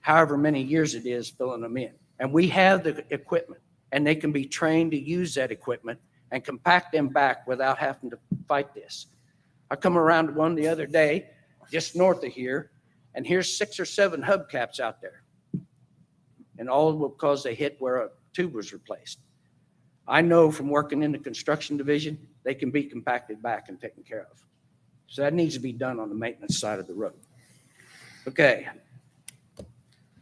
however many years it is filling them in. And we have the equipment, and they can be trained to use that equipment and compact them back without having to fight this. I come around one the other day, just north of here, and here's 6 or 7 hubcaps out there. And all because they hit where a tube was replaced. I know from working in the construction division, they can be compacted back and taken care of. So that needs to be done on the maintenance side of the road. Okay.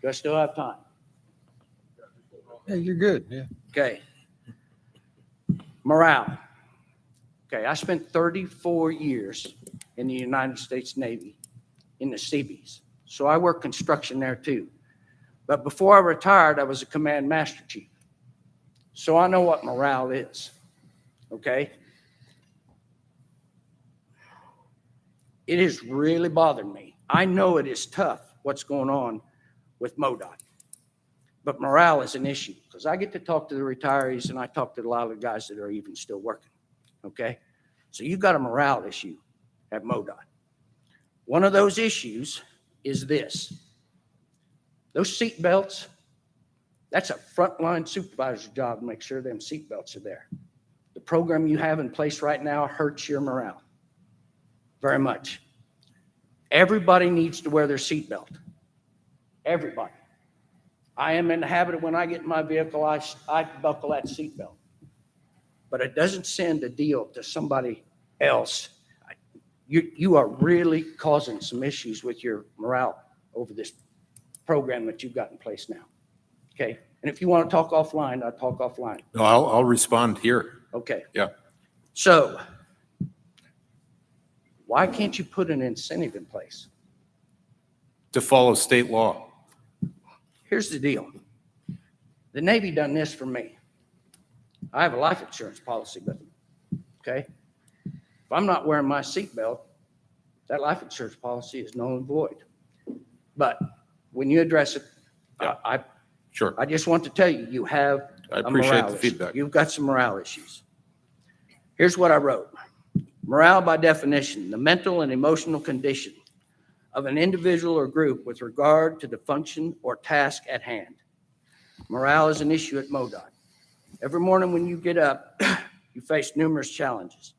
Do I still have time? Yeah, you're good. Yeah. Okay. Morale. Okay, I spent 34 years in the United States Navy in the Seabees. So I worked construction there too. But before I retired, I was a command master chief. So I know what morale is, okay? It has really bothered me. I know it is tough what's going on with MoDOT. But morale is an issue because I get to talk to the retirees and I talk to a lot of the guys that are even still working, okay? So you've got a morale issue at MoDOT. One of those issues is this. Those seat belts, that's a frontline supervisor's job to make sure them seat belts are there. The program you have in place right now hurts your morale very much. Everybody needs to wear their seat belt. Everybody. I am in the habit of when I get in my vehicle, I buckle that seat belt. But it doesn't send a deal to somebody else. You are really causing some issues with your morale over this program that you've got in place now. Okay? And if you want to talk offline, I'll talk offline. No, I'll respond here. Okay. Yeah. So why can't you put an incentive in place? To follow state law. Here's the deal. The Navy done this for me. I have a life insurance policy with them. Okay? If I'm not wearing my seatbelt, that life insurance policy is null and void. But when you address it, Yeah. Sure. I just want to tell you, you have I a appreciate morale the issue. feedback. You've got some morale issues. Here's what I wrote. Morale, by definition, the mental and emotional condition of an individual or group with regard to the function or task at hand. Morale is an issue at MoDOT. Every morning when you get up, you face numerous challenges.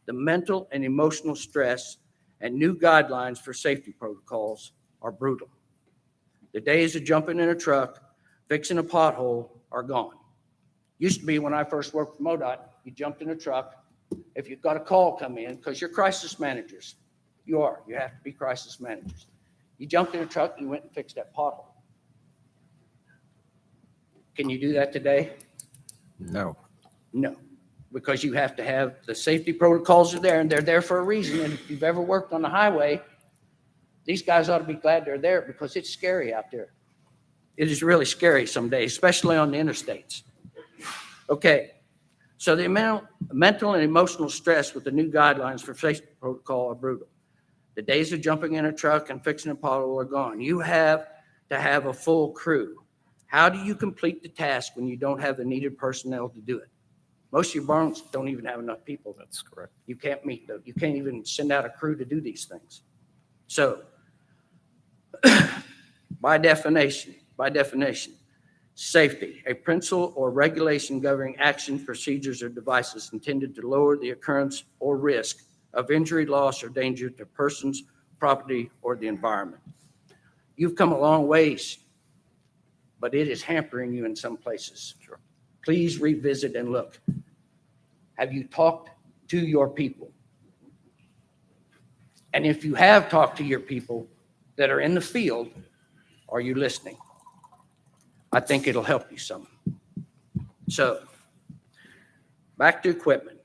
The mental and emotional stress and new guidelines for safety protocols are brutal. The days of jumping in a truck, fixing a pothole are gone. Used to be when I first worked for MoDOT, you jumped in a truck. If you've got a call come in, because you're crisis managers, you have to be crisis managers. You jumped in a truck, you went and fixed that pothole. Can you do that today? No. No, because you have to have the safety protocols are there and they're there for a reason. And if you've ever worked on the highway, these guys ought to be glad they're there because it's scary out there. It is really scary some days, especially on the interstates. Okay, so the mental and emotional stress with the new guidelines for safety protocol are brutal. The days of jumping in a truck and fixing a pothole are gone. You have to have a full crew. How do you complete the task when you don't have the needed personnel to do it? Most of your barns don't even have enough people. That's correct. You can't meet them. You can't even send out a crew to do these things. So, by definition, safety, a principle or regulation governing actions, procedures, or devices intended to lower the occurrence or risk of injury, loss, or danger to persons, property, or the environment. You've come a long ways, but it is hampering you in some places. Sure. Please revisit and look. Have you talked to your people? And if you have talked to your people that are in the field, are you listening? I think it'll help you some. So, back to equipment.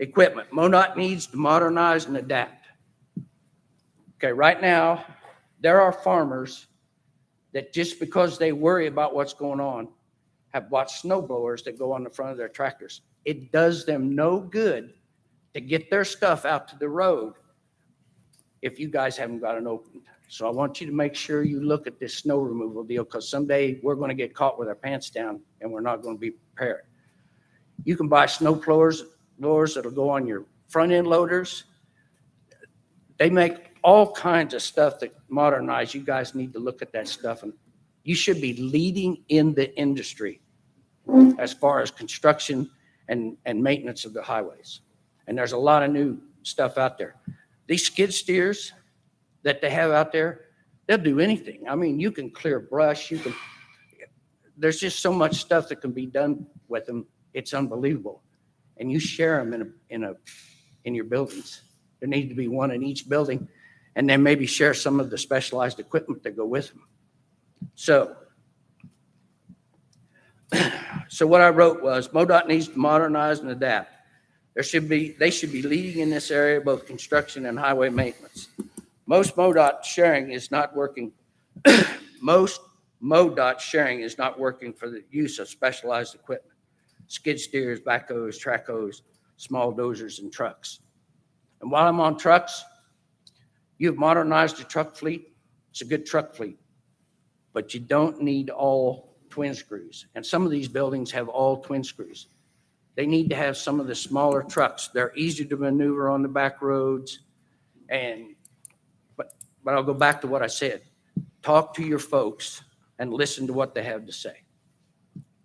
Equipment. MoDOT needs to modernize and adapt. Okay, right now, there are farmers that just because they worry about what's going on, have bought snow blowers that go on the front of their tractors. It does them no good to get their stuff out to the road if you guys haven't got it opened. So I want you to make sure you look at this snow removal deal because someday we're going to get caught with our pants down and we're not going to be prepared. You can buy snow blowers that'll go on your front end loaders. They make all kinds of stuff that modernize. You guys need to look at that stuff. And you should be leading in the industry as far as construction and maintenance of the highways. And there's a lot of new stuff out there. These skid steers that they have out there, they'll do anything. I mean, you can clear brush. There's just so much stuff that can be done with them. It's unbelievable. And you share them in your buildings. There needs to be one in each building, and then maybe share some of the specialized equipment that go with them. So what I wrote was MoDOT needs to modernize and adapt. They should be leading in this area, both construction and highway maintenance. Most MoDOT sharing is not working. Most MoDOT sharing is not working for the use of specialized equipment, skid steers, backhoes, track hoes, small dozers, and trucks. And while I'm on trucks, you've modernized the truck fleet. It's a good truck fleet, but you don't need all twin screws. And some of these buildings have all twin screws. They need to have some of the smaller trucks. They're easier to maneuver on the back roads. But I'll go back to what I said. Talk to your folks and listen to what they have to say.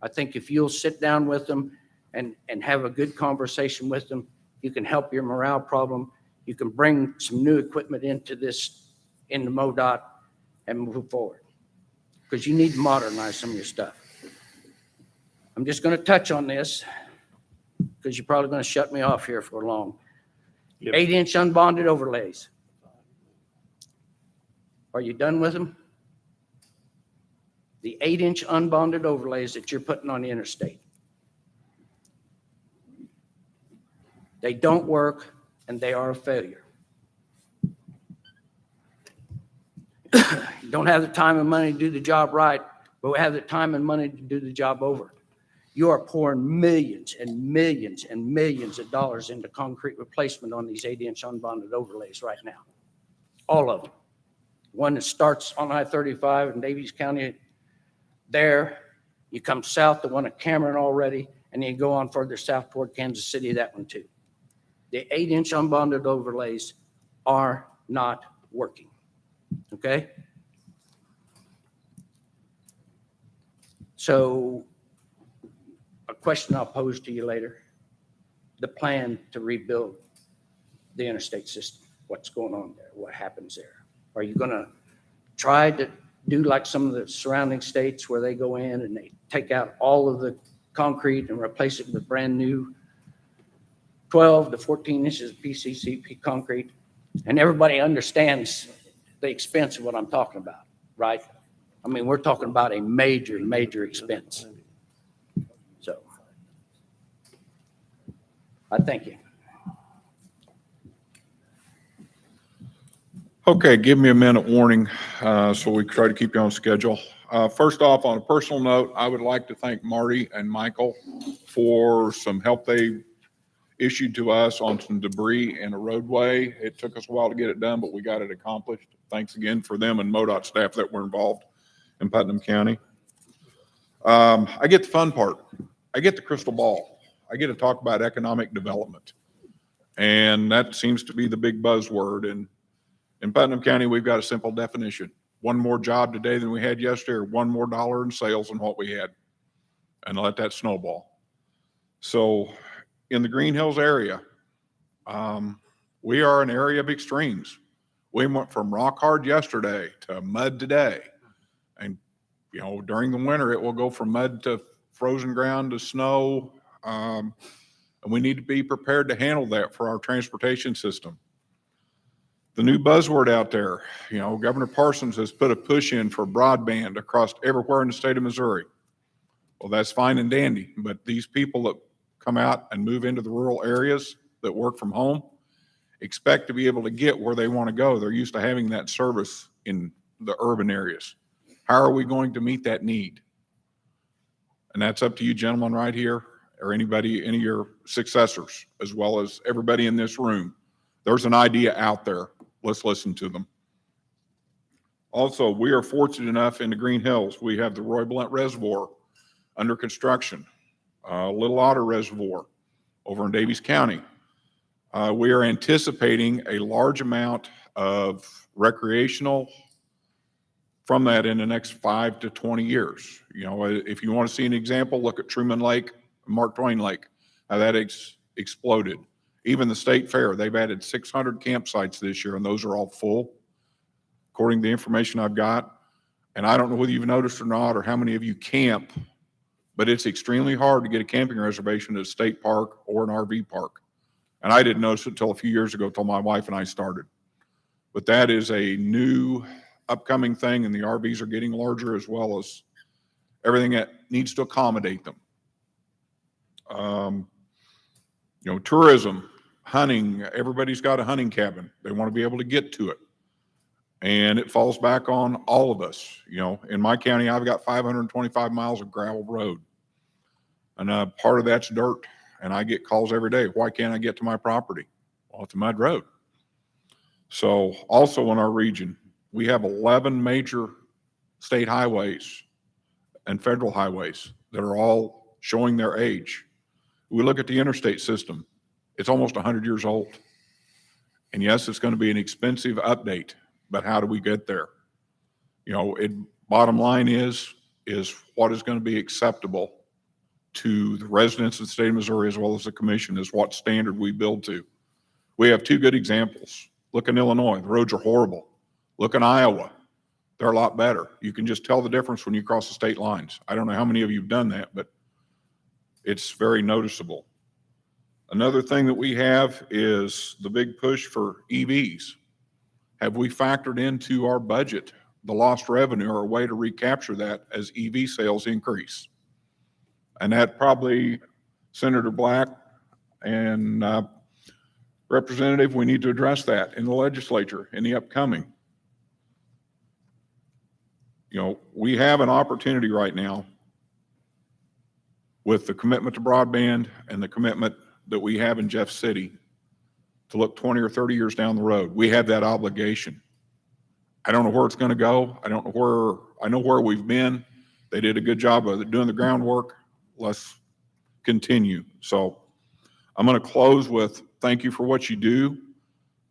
I think if you'll sit down with them and have a good conversation with them, you can help your morale problem. You can bring some new equipment into MoDOT and move forward. Because you need to modernize some of your stuff. I'm just going to touch on this because you're probably going to shut me off here for long. Yep. 8-inch unbonded overlays. Are you done with them? The 8-inch unbonded overlays that you're putting on the interstate. They don't work and they are a failure. You don't have the time and money to do the job right, but we have the time and money to do the job over. You are pouring millions and millions and millions of dollars into concrete replacement on these 8-inch unbonded overlays right now. All of them. One that starts on I-35 in Davies County there. You come south, the one at Cameron already, and then you go on further south toward Kansas City, that one too. The 8-inch unbonded overlays are not working. Okay? So a question I'll pose to you later, the plan to rebuild the interstate system, what's going on there, what happens there? Are you going to try to do like some of the surrounding states where they go in and they take out all of the concrete and replace it with brand new 12 to 14 inches of PCCP concrete? And everybody understands the expense of what I'm talking about, right? I mean, we're talking about a major, major expense. So I thank you. Okay, give me a minute warning, so we try to keep you on schedule. First off, on a personal note, I would like to thank Marty and Michael for some help they issued to us on some debris in a roadway. It took us a while to get it done, but we got it accomplished. Thanks again for them and MoDOT staff that were involved in Putnam County. I get the fun part. I get the crystal ball. I get to talk about economic development. And that seems to be the big buzzword. And in Putnam County, we've got a simple definition. One more job today than we had yesterday, or one more dollar in sales than what we had. And let that snowball. So in the Green Hills area, we are an area of extremes. We went from rock hard yesterday to mud today. And, you know, during the winter, it will go from mud to frozen ground to snow. And we need to be prepared to handle that for our transportation system. The new buzzword out there, you know, Governor Parsons has put a push in for broadband across everywhere in the state of Missouri. Well, that's fine and dandy, but these people that come out and move into the rural areas that work from home expect to be able to get where they want to go. They're used to having that service in the urban areas. How are we going to meet that need? And that's up to you gentlemen right here, or anybody, any of your successors, as well as everybody in this room. There's an idea out there. Let's listen to them. Also, we are fortunate enough in the Green Hills, we have the Roy Blunt Reservoir under construction, Little Otter Reservoir over in Davies County. We are anticipating a large amount of recreational from that in the next 5 to 20 years. You know, if you want to see an example, look at Truman Lake, Mark Twain Lake, how that exploded. Even the state fair, they've added 600 campsites this year, and those are all full, according to the information I've got. And I don't know whether you've noticed or not, or how many of you camp, but it's extremely hard to get a camping reservation at a state park or an RV park. And I didn't notice it until a few years ago, until my wife and I started. But that is a new upcoming thing, and the RVs are getting larger, as well as everything that needs to accommodate them. You know, tourism, hunting, everybody's got a hunting cabin. They want to be able to get to it. And it falls back on all of us. You know, in my county, I've got 525 miles of gravel road. And part of that's dirt. And I get calls every day. Why can't I get to my property? Well, it's a mud road. So also in our region, we have 11 major state highways and federal highways that are all showing their age. We look at the interstate system. It's almost 100 years old. And yes, it's going to be an expensive update, but how do we get there? You know, bottom line is what is going to be acceptable to the residents of the state of Missouri as well as the commission is what standard we build to. We have two good examples. Look in Illinois, the roads are horrible. Look in Iowa, they're a lot better. You can just tell the difference when you cross the state lines. I don't know how many of you have done that, but it's very noticeable. Another thing that we have is the big push for EVs. Have we factored into our budget the lost revenue or a way to recapture that as EV sales increase? And that probably Senator Black and Representative, we need to address that in the legislature in the upcoming. You know, we have an opportunity right now with the commitment to broadband and the commitment that we have in Jeff City to look 20 or 30 years down the road. We have that obligation. I don't know where it's going to go. I know where we've been. They did a good job of doing the groundwork. Let's continue. So I'm going to close with thank you for what you do.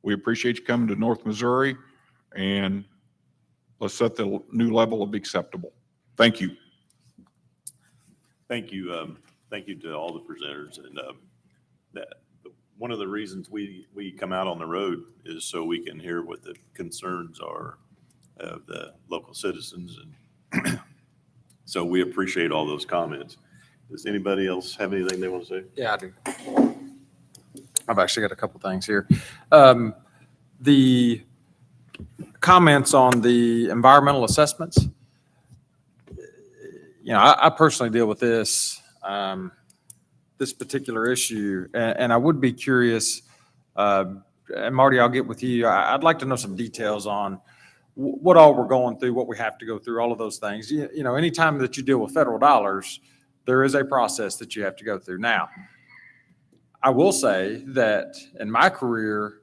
We appreciate you coming to North Missouri, and let's set the new level of acceptable. Thank you. Thank you. Thank you to all the presenters. And that one of the reasons we come out on the road is so we can hear what the concerns are of the local citizens. And so we appreciate all those comments. Does anybody else have anything they want to say? Yeah, I do. I've actually got a couple things here. The comments on the environmental assessments. You know, I personally deal with this particular issue, and I would be curious, and Marty, I'll get with you. I'd like to know some details on what all we're going through, what we have to go through, all of those things. You know, anytime that you deal with federal dollars, there is a process that you have to go through. Now, I will say that in my career,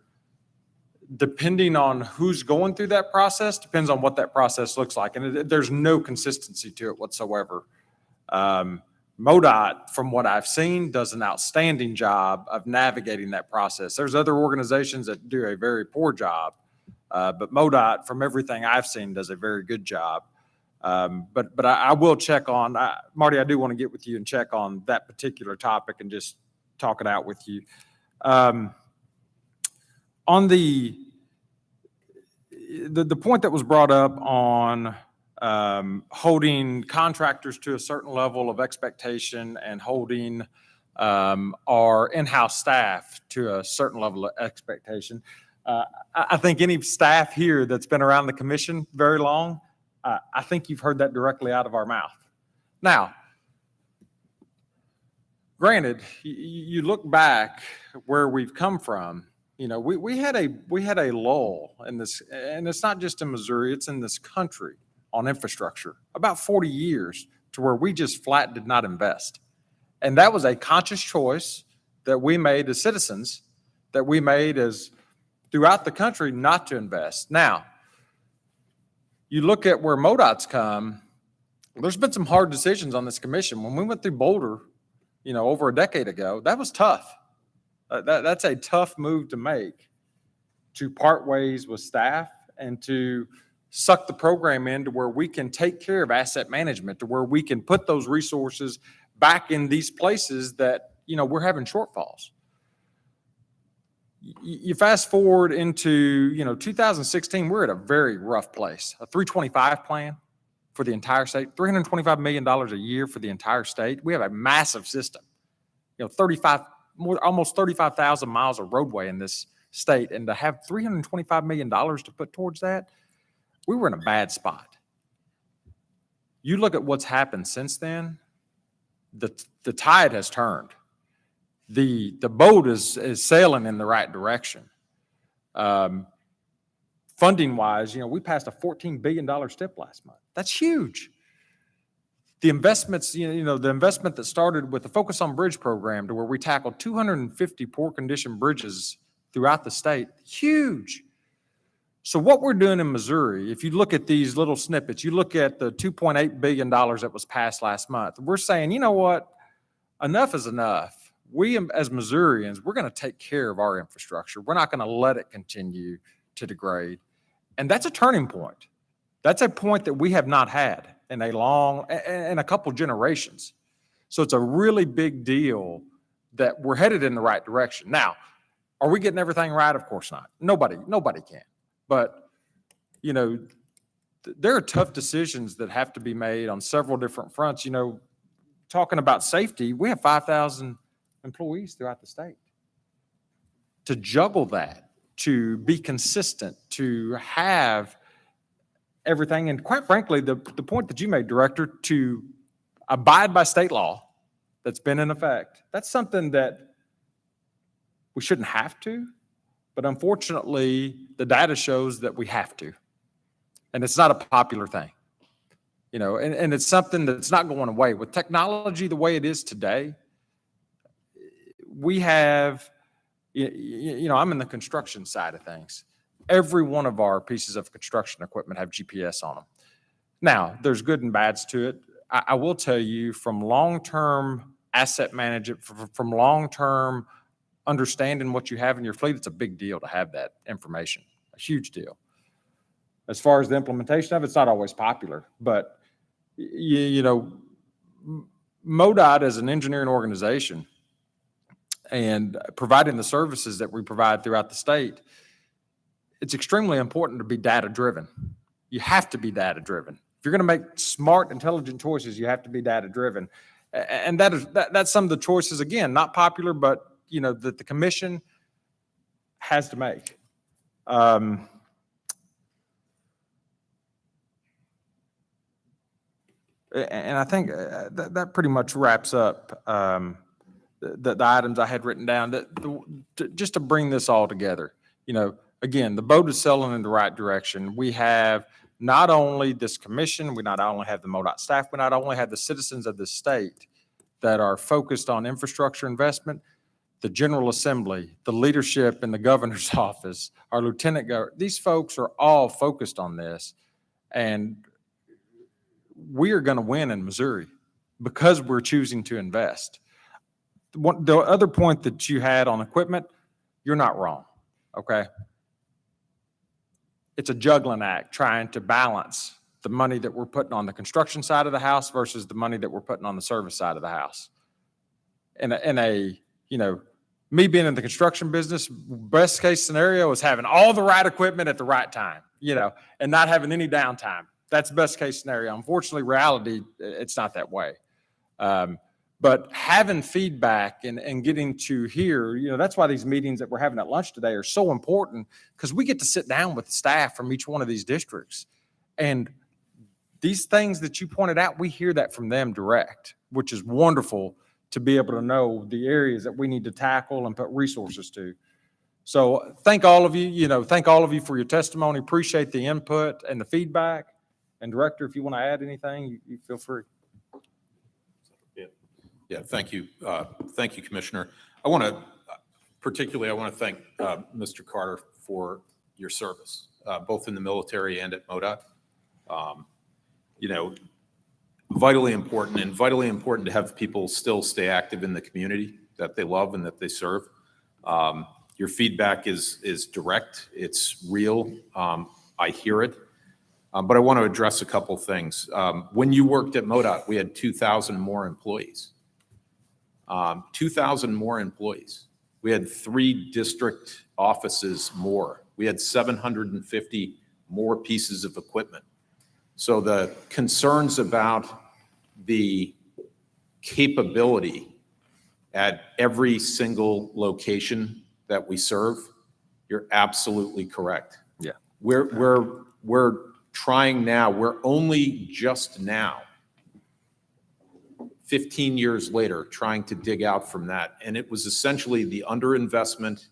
depending on who's going through that process, depends on what that process looks like. And there's no consistency to it whatsoever. MoDOT, from what I've seen, does an outstanding job of navigating that process. There's other organizations that do a very poor job, but MoDOT, from everything I've seen, does a very good job. But I will check on, Marty, I do want to get with you and check on that particular topic and just talk it out with you. On the point that was brought up on holding contractors to a certain level of expectation and holding our in-house staff to a certain level of expectation, I think any staff here that's been around the commission very long, I think you've heard that directly out of our mouth. Now, granted, you look back where we've come from. You know, we had a lull in this, and it's not just in Missouri, it's in this country on infrastructure, about 40 years to where we just flat did not invest. And that was a conscious choice that we made as citizens, that we made as throughout the country not to invest. Now, you look at where MoDOT's come, there's been some hard decisions on this commission. When we went through Boulder, you know, over a decade ago, that was tough. That's a tough move to make, to part ways with staff and to suck the program in to where we can take care of asset management, to where we can put those resources back in these places that, you know, we're having shortfalls. You fast forward into, you know, 2016, we're at a very rough place. A 325 plan for the entire state, $325 million a year for the entire state. We have a massive system, you know, almost 35,000 miles of roadway in this state. And to have $325 million to put towards that, we were in a bad spot. You look at what's happened since then, the tide has turned. the boat is sailing in the right direction. Funding wise, we passed a $14 billion STIP last month. That's huge. The investments, the investment that started with the Focus on Bridge program to where we tackled 250 poor condition bridges throughout the state, huge. So what we're doing in Missouri, if you look at these little snippets, you look at the $2.8 billion that was passed last month, we're saying, you know what? Enough is enough. We as Missourians, we're going to take care of our infrastructure. We're not going to let it continue to degrade. And that's a turning point. That's a point that we have not had in a couple generations. So it's a really big deal that we're headed in the right direction. Now, are we getting everything right? Of course not. Nobody can. But, there are tough decisions that have to be made on several different fronts. Talking about safety, we have 5,000 employees throughout the state. To juggle that, to be consistent, to have everything, and quite frankly, the point that you made, Director, to abide by state law that's been in effect, that's something that we shouldn't have to, but unfortunately, the data shows that we have to. And it's not a popular thing. And it's something that's not going away. With technology the way it is today, we have, I'm in the construction side of things. Every one of our pieces of construction equipment have GPS on them. Now, there's good and bads to it. I will tell you, from long-term asset management, from long-term understanding what you have in your fleet, it's a big deal to have that information, a huge deal. As far as the implementation of it, it's not always popular, but MoDOT as an engineering organization and providing the services that we provide throughout the state, it's extremely important to be data-driven. You have to be data-driven. If you're going to make smart, intelligent choices, you have to be data-driven. And that's some of the choices, again, not popular, but that the commission has to make. And I think that pretty much wraps up the items I had written down. Just to bring this all together, again, the boat is sailing in the right direction. We have not only this commission, we not only have the MoDOT staff, we not only have the citizens of the state that are focused on infrastructure investment, the General Assembly, the leadership in the governor's office, our lieutenant governor, these folks are all focused on this. And we are going to win in Missouri because we're choosing to invest. The other point that you had on equipment, you're not wrong, okay? It's a juggling act trying to balance the money that we're putting on the construction side of the house versus the money that we're putting on the service side of the house. Me being in the construction business, best case scenario is having all the right equipment at the right time, and not having any downtime. That's best case scenario. Unfortunately, reality, it's not that way. But having feedback and getting to hear, that's why these meetings that we're having at lunch today are so important, because we get to sit down with staff from each one of these districts. And these things that you pointed out, we hear that from them direct, which is wonderful to be able to know the areas that we need to tackle and put resources to. So thank all of you, thank all of you for your testimony. Appreciate the input and the feedback. And Director, if you want to add anything, you feel free. Yeah, thank you. Thank you, Commissioner. I want to thank Mr. Carter for your service, both in the military and at MoDOT. Vitally important to have people still stay active in the community that they love and that they serve. Your feedback is direct. It's real. I hear it. But I want to address a couple things. When you worked at MoDOT, we had 2,000 more employees. 2,000 more employees. We had 3 district offices more. We had 750 more pieces of equipment. So the concerns about the capability at every single location that we serve, you're absolutely correct. Yeah. We're trying now, we're only just now 15 years later trying to dig out from that. And it was essentially the underinvestment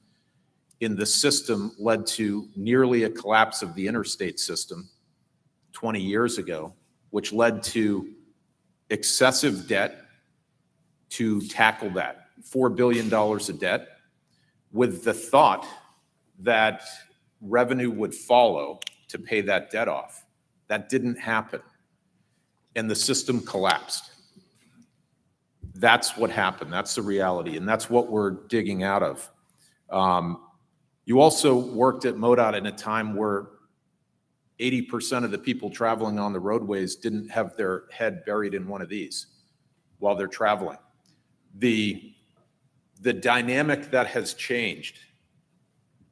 in the system led to nearly a collapse of the interstate system 20 years ago, which led to excessive debt to tackle that. $4 billion of debt with the thought that revenue would follow to pay that debt off. That didn't happen. And the system collapsed. That's what happened. That's the reality. And that's what we're digging out of. You also worked at MoDOT in a time where 80% of the people traveling on the roadways didn't have their head buried in one of these while they're traveling. The dynamic that has changed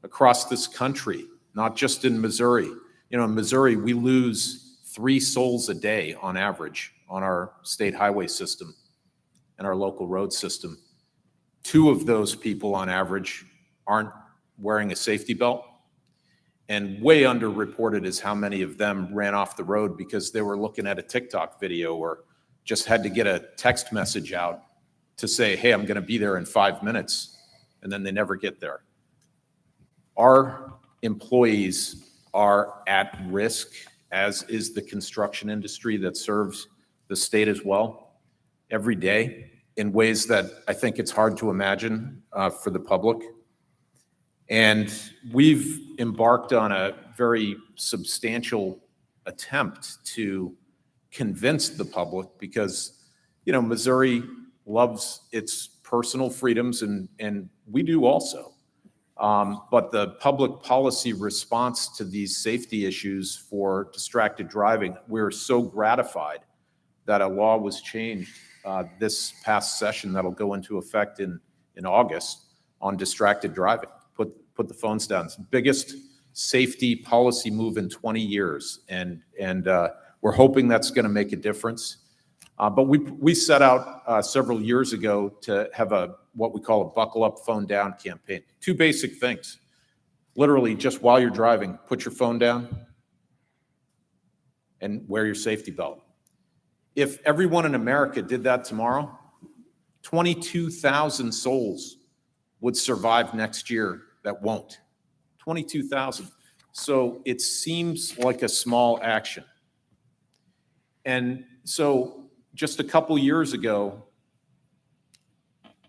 across this country, not just in Missouri. You know, in Missouri, we lose 3 souls a day on average on our state highway system and our local road system. 2 of those people on average aren't wearing a safety belt. And way underreported is how many of them ran off the road because they were looking at a TikTok video or just had to get a text message out to say, hey, I'm going to be there in 5 minutes, and then they never get there. Our employees are at risk, as is the construction industry that serves the state as well, every day in ways that I think it's hard to imagine for the public. And we've embarked on a very substantial attempt to convince the public because, you know, Missouri loves its personal freedoms and we do also. But the public policy response to these safety issues for distracted driving, we're so gratified that a law was changed this past session that'll go into effect in August on distracted driving. Put the phones down. It's the biggest safety policy move in 20 years. And we're hoping that's going to make a difference. But we set out several years ago to have what we call a buckle up, phone down campaign. 2 basic things. Literally, just while you're driving, put your phone down and wear your safety belt. If everyone in America did that tomorrow, 22,000 souls would survive next year that won't. 22,000. So it seems like a small action. And so just a couple years ago,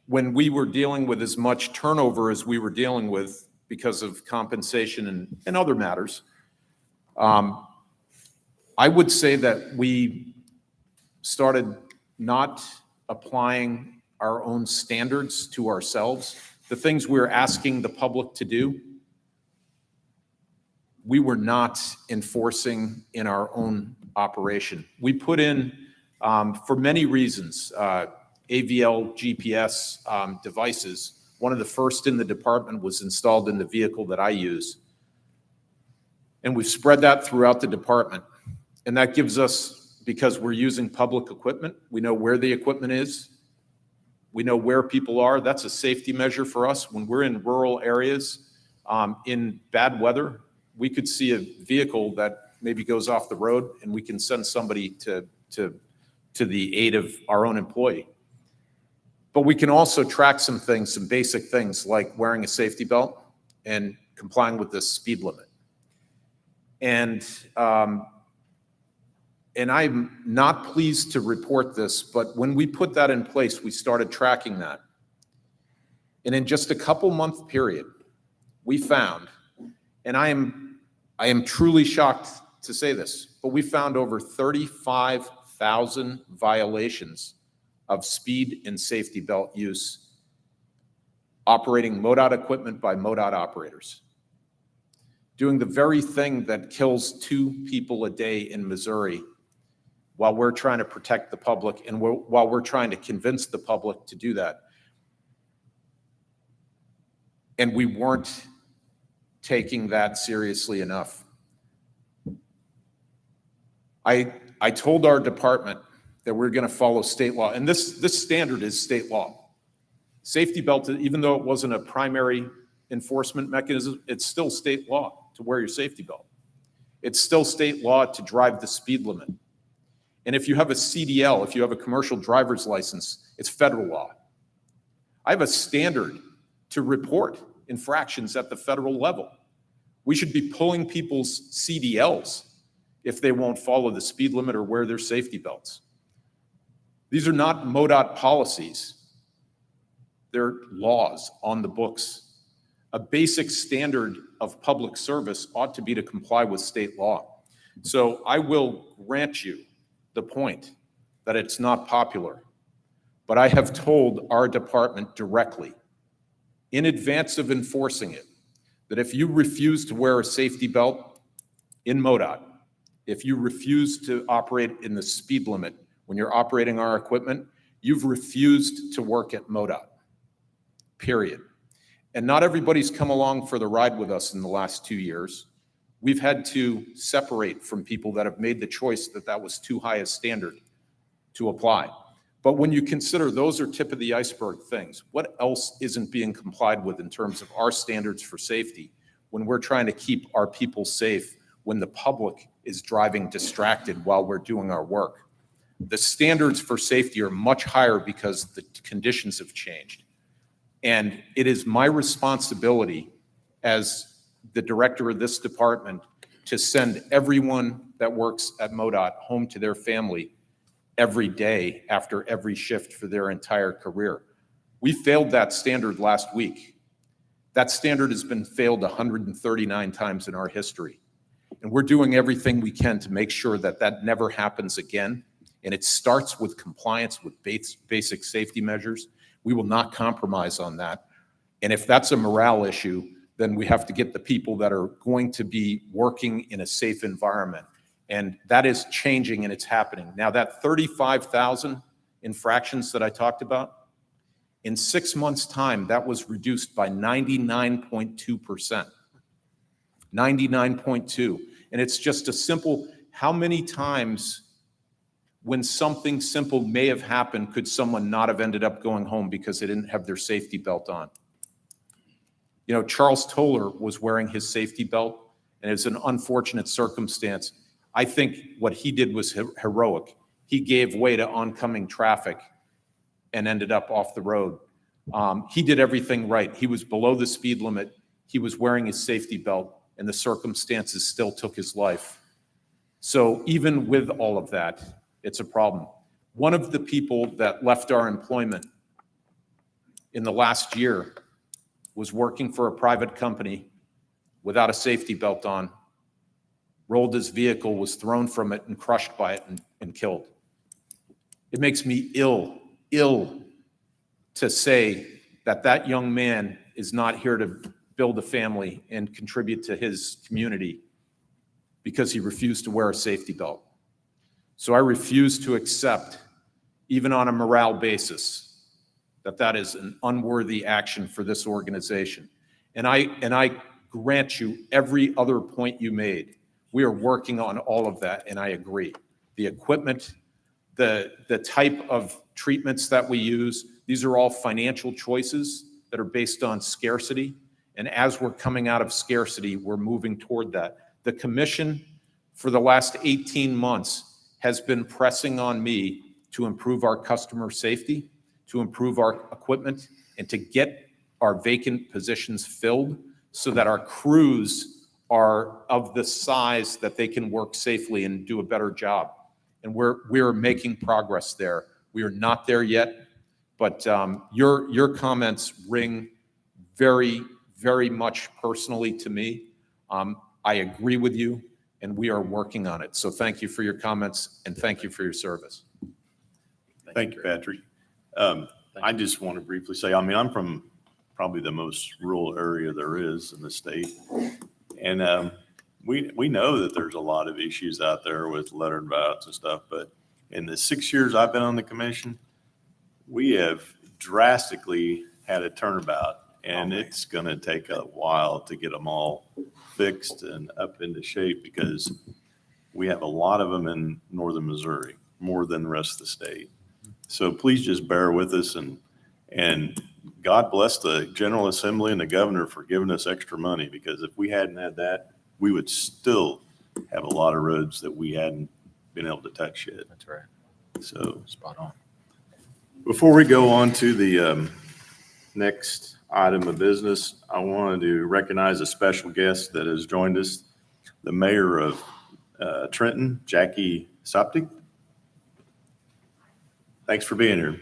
when we were dealing with as much turnover as we were dealing with because of compensation and other matters, I would say that we started not applying our own standards to ourselves. The things we're asking the public to do, we were not enforcing in our own operation. We put in, for many reasons, AVL GPS devices. One of the first in the department was installed in the vehicle that I use. And we've spread that throughout the department. And that gives us, because we're using public equipment, we know where the equipment is. We know where people are. That's a safety measure for us. When we're in rural areas, in bad weather, we could see a vehicle that maybe goes off the road and we can send somebody to the aid of our own employee. But we can also track some things, some basic things like wearing a safety belt and complying with the speed limit. And I'm not pleased to report this, but when we put that in place, we started tracking that. And in just a couple month period, we found, and I am truly shocked to say this, but we found over 35,000 violations of speed and safety belt use operating MoDOT equipment by MoDOT operators, doing the very thing that kills 2 people a day in Missouri while we're trying to protect the public and while we're trying to convince the public to do that. And we weren't taking that seriously enough. I told our department that we're going to follow state law, and this standard is state law. Safety belt, even though it wasn't a primary enforcement mechanism, it's still state law to wear your safety belt. It's still state law to drive the speed limit. And if you have a CDL, if you have a commercial driver's license, it's federal law. I have a standard to report infractions at the federal level. We should be pulling people's CDLs if they won't follow the speed limit or wear their safety belts. These are not MoDOT policies. They're laws on the books. A basic standard of public service ought to be to comply with state law. So I will grant you the point that it's not popular, but I have told our department directly, in advance of enforcing it, that if you refuse to wear a safety belt in MoDOT, if you refuse to operate in the speed limit when you're operating our equipment, you've refused to work at MoDOT, period. And not everybody's come along for the ride with us in the last 2 years. We've had to separate from people that have made the choice that that was too high a standard to apply. But when you consider those are tip of the iceberg things, what else isn't being complied with in terms of our standards for safety when we're trying to keep our people safe when the public is driving distracted while we're doing our work? The standards for safety are much higher because the conditions have changed. And it is my responsibility as the director of this department to send everyone that works at MoDOT home to their family every day after every shift for their entire career. We failed that standard last week. That standard has been failed 139 times in our history. And we're doing everything we can to make sure that that never happens again. And it starts with compliance with basic safety measures. We will not compromise on that. And if that's a morale issue, then we have to get the people that are going to be working in a safe environment. And that is changing and it's happening. Now that 35,000 infractions that I talked about, in 6 months' time, that was reduced by 99.2%. 99.2. And it's just a simple, how many times when something simple may have happened could someone not have ended up going home because they didn't have their safety belt on? You know, Charles Toller was wearing his safety belt, and it's an unfortunate circumstance. I think what he did was heroic. He gave way to oncoming traffic and ended up off the road. He did everything right. He was below the speed limit. He was wearing his safety belt, and the circumstances still took his life. So even with all of that, it's a problem. One of the people that left our employment in the last year was working for a private company without a safety belt on, rolled his vehicle, was thrown from it and crushed by it and killed. It makes me ill to say that that young man is not here to build a family and contribute to his community because he refused to wear a safety belt. So I refuse to accept, even on a morale basis, that that is an unworthy action for this organization. And I grant you every other point you made. We are working on all of that, and I agree. The equipment, the type of treatments that we use, these are all financial choices that are based on scarcity. And as we're coming out of scarcity, we're moving toward that. The commission for the last 18 months has been pressing on me to improve our customer safety, to improve our equipment, and to get our vacant positions filled so that our crews are of the size that they can work safely and do a better job. And we're making progress there. We are not there yet, but your comments ring very, very much personally to me. I agree with you, and we are working on it. So thank you for your comments, and thank you for your service. Thank you, Patrick. I just want to briefly say, I mean, I'm from probably the most rural area there is in the state. And we know that there's a lot of issues out there with lettered ballots and stuff, but in the 6 years I've been on the commission, we have drastically had a turnabout, and it's going to take a while to get them all fixed and up into shape because we have a lot of them in northern Missouri, more than the rest of the state. So please just bear with us, and God bless the General Assembly and the governor for giving us extra money, because if we hadn't had that, we would still have a lot of roads that we hadn't been able to touch yet. That's right. So Spot on. before we go on to the next item of business, I wanted to recognize a special guest that has joined us, the mayor of Trenton, Jackie Soptic. Thanks for being here.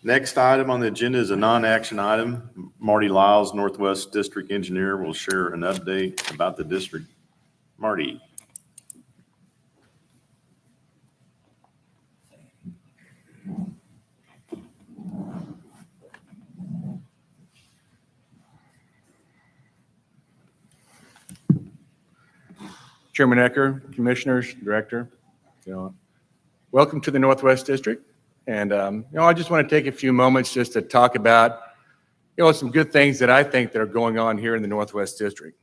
Next item on the agenda is a non-action item. Marty Lyles, Northwest District Engineer, will share an update about the district. Marty. Chairman Ecker, Commissioners, Director, welcome to the Northwest District. And, I just want to take a few moments just to talk about, some good things that I think that are going on here in the Northwest District.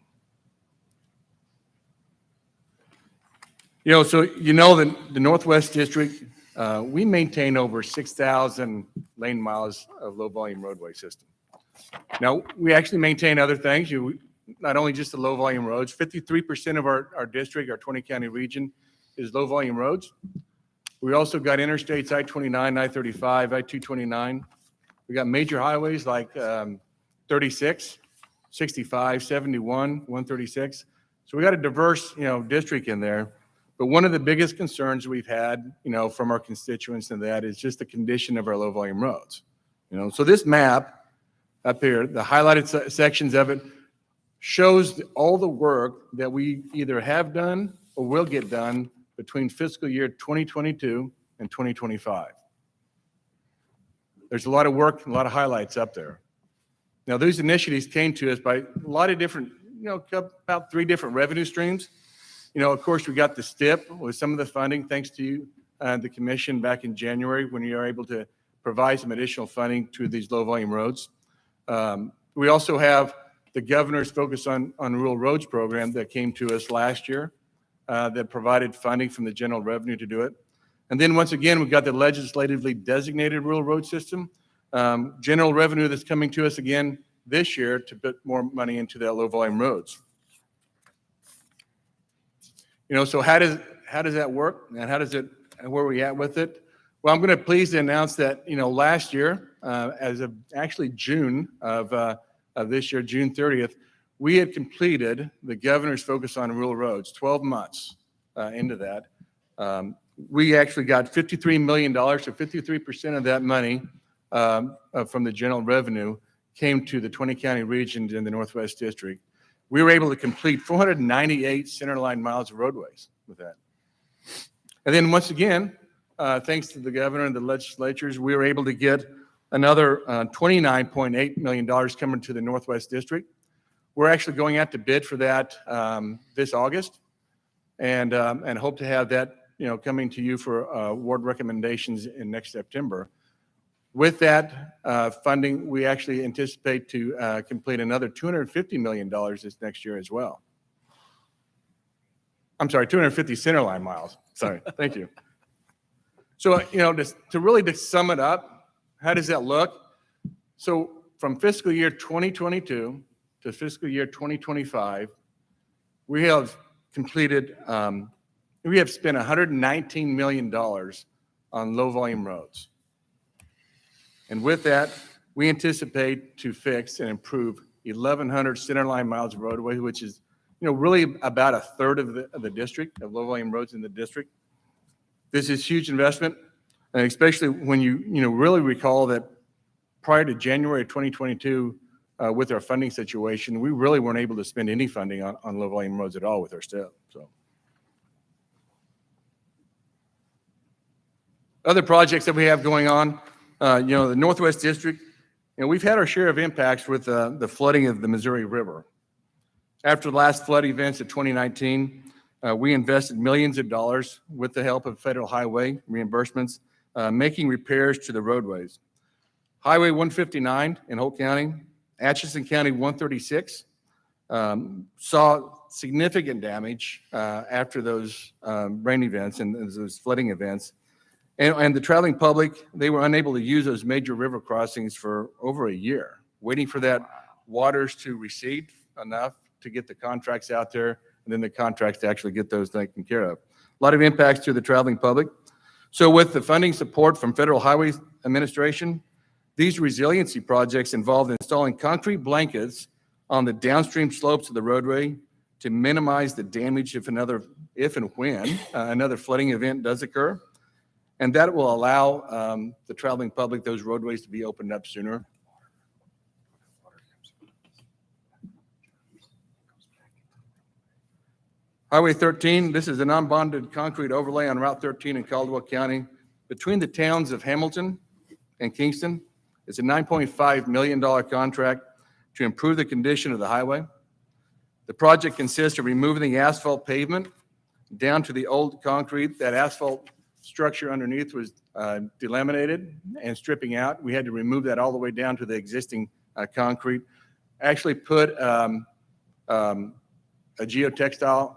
The Northwest District, we maintain over 6,000 lane miles of low-volume roadway system. Now, we actually maintain other things. Not only just the low-volume roads. 53% of our district, our 20-county region, is low-volume roads. We also got interstates, I-29, I-35, I-229. We got major highways like 36, 65, 71, 136. So we got a diverse, district in there. But one of the biggest concerns we've had, from our constituents and that is just the condition of our low-volume roads. So this map up here, the highlighted sections of it, shows all the work that we either have done or will get done between fiscal year 2022 and 2025. There's a lot of work and a lot of highlights up there. Now, those initiatives came to us by a lot of different, about 3 different revenue streams. Of course, we got the STIP with some of the funding, thanks to you, the commission back in January, when you are able to provide some additional funding to these low-volume roads. We also have the governor's Focus on Rural Roads program that came to us last year that provided funding from the general revenue to do it. And then once again, we've got the legislatively designated rural road system, general revenue that's coming to us again this year to put more money into that low volume roads. So how does that work and where are we at with it? Well, I'm going to please announce that, last year, as of actually June of this year, June 30th, we had completed the governor's Focus on Rural Roads, 12 months into that. We actually got $53 million, so 53% of that money from the general revenue came to the 20-county region in the Northwest District. We were able to complete 498 centerline miles of roadways with that. And then once again, thanks to the governor and the legislatures, we were able to get another $29.8 million coming to the Northwest District. We're actually going out to bid for that this August, and hope to have that coming to you for award recommendations in next September. With that funding, we actually anticipate to complete another $250 million this next year as well. I'm sorry, 250 centerline miles. Sorry, thank you. So, to sum it up, how does that look? So from fiscal year 2022 to fiscal year 2025, we have completed, we have spent $119 million on low volume roads. And with that, we anticipate to fix and improve 1,100 centerline miles of roadway, which is, really about a third of the district, of low volume roads in the district. This is huge investment, and especially when you really recall that prior to January of 2022, with our funding situation, we really weren't able to spend any funding on low volume roads at all with our STIP. So, other projects that we have going on, the Northwest District, we've had our share of impacts with the flooding of the Missouri River. After the last flood events of 2019, we invested millions of dollars with the help of federal highway reimbursements, making repairs to the roadways. Highway 159 in Holt County, Atchison County 136, saw significant damage after those rain events and those flooding events. And the traveling public, they were unable to use those major river crossings for over a year, waiting for that waters to recede enough to get the contracts out there and then the contracts to actually get those taken care of. A lot of impacts to the traveling public. So with the funding support from Federal Highway Administration, these resiliency projects involved installing concrete blankets on the downstream slopes of the roadway to minimize the damage if and when another flooding event does occur. And that will allow the traveling public, those roadways to be opened up sooner. Highway 13, this is a non-bonded concrete overlay on Route 13 in Caldwell County between the towns of Hamilton and Kingston. It's a $9.5 million contract to improve the condition of the highway. The project consists of removing the asphalt pavement down to the old concrete. That asphalt structure underneath was delaminated and stripping out. We had to remove that all the way down to the existing concrete. Actually put a geotextile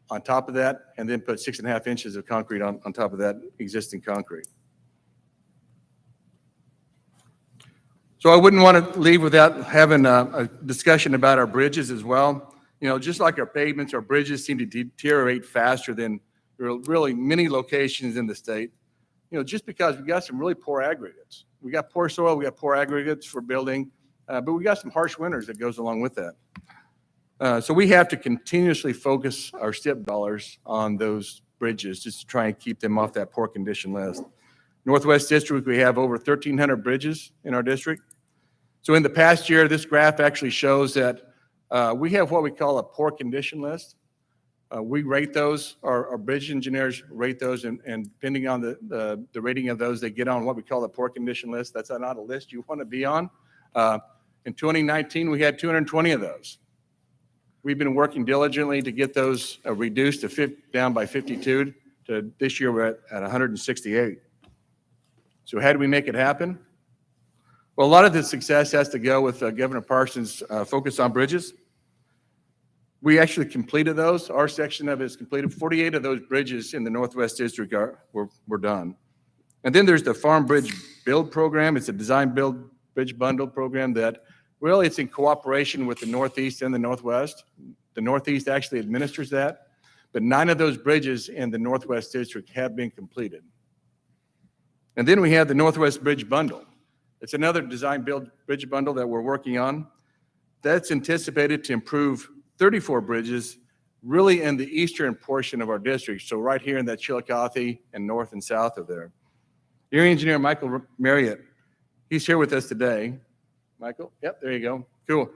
on top of that, and then put 6.5 inches of concrete on top of that existing concrete. So I wouldn't want to leave without having a discussion about our bridges as well. You know, just like our pavements, our bridges seem to deteriorate faster than really many locations in the state. You know, just because we got some really poor aggregates. We got poor soil, we got poor aggregates for building, but we got some harsh winters that goes along with that. So we have to continuously focus our STIP dollars on those bridges just to try and keep them off that poor condition list. Northwest District, we have over 1,300 bridges in our district. So in the past year, this graph actually shows that we have what we call a poor condition list. We rate those, our bridge engineers rate those, and depending on the rating of those, they get on what we call a poor condition list. That's not a list you want to be on. In 2019, we had 220 of those. We've been working diligently to get those reduced to down by 52. To this year, we're at 168. So how do we make it happen? Well, a lot of the success has to go with Governor Parsons' focus on bridges. We actually completed those. Our section of it is completed. 48 of those bridges in the Northwest District were done. And then there's the Farm Bridge Build Program. It's a design build bridge bundle program that really it's in cooperation with the Northeast and the Northwest. The Northeast actually administers that, but 9 of those bridges in the Northwest District have been completed. And then we have the Northwest Bridge Bundle. It's another design build bridge bundle that we're working on. That's anticipated to improve 34 bridges really in the eastern portion of our district. So right here in that Chillicothe and north and south of there. Area Engineer Michael Marriott, he's here with us today. Michael, yep, there you go. Cool.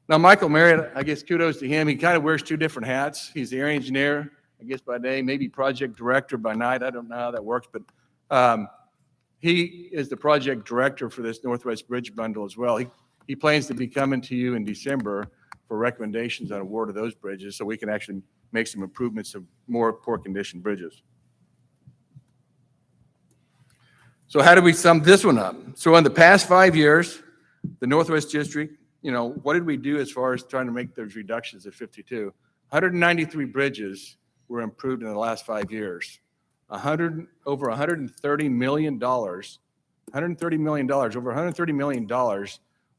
Now, Michael Marriott, I guess kudos to him. He kind of wears 2 different hats. He's the area engineer, I guess by day, maybe project director by night. I don't know how that works, but he is the project director for this Northwest Bridge Bundle as well. He plans to be coming to you in December for recommendations on award of those bridges so we can actually make some improvements of more poor condition bridges. So how do we sum this one up? So in the past 5 years, the Northwest District, you know, what did we do as far as trying to make those reductions at 52? 193 bridges were improved in the last 5 years. Over $130 million, over $130 million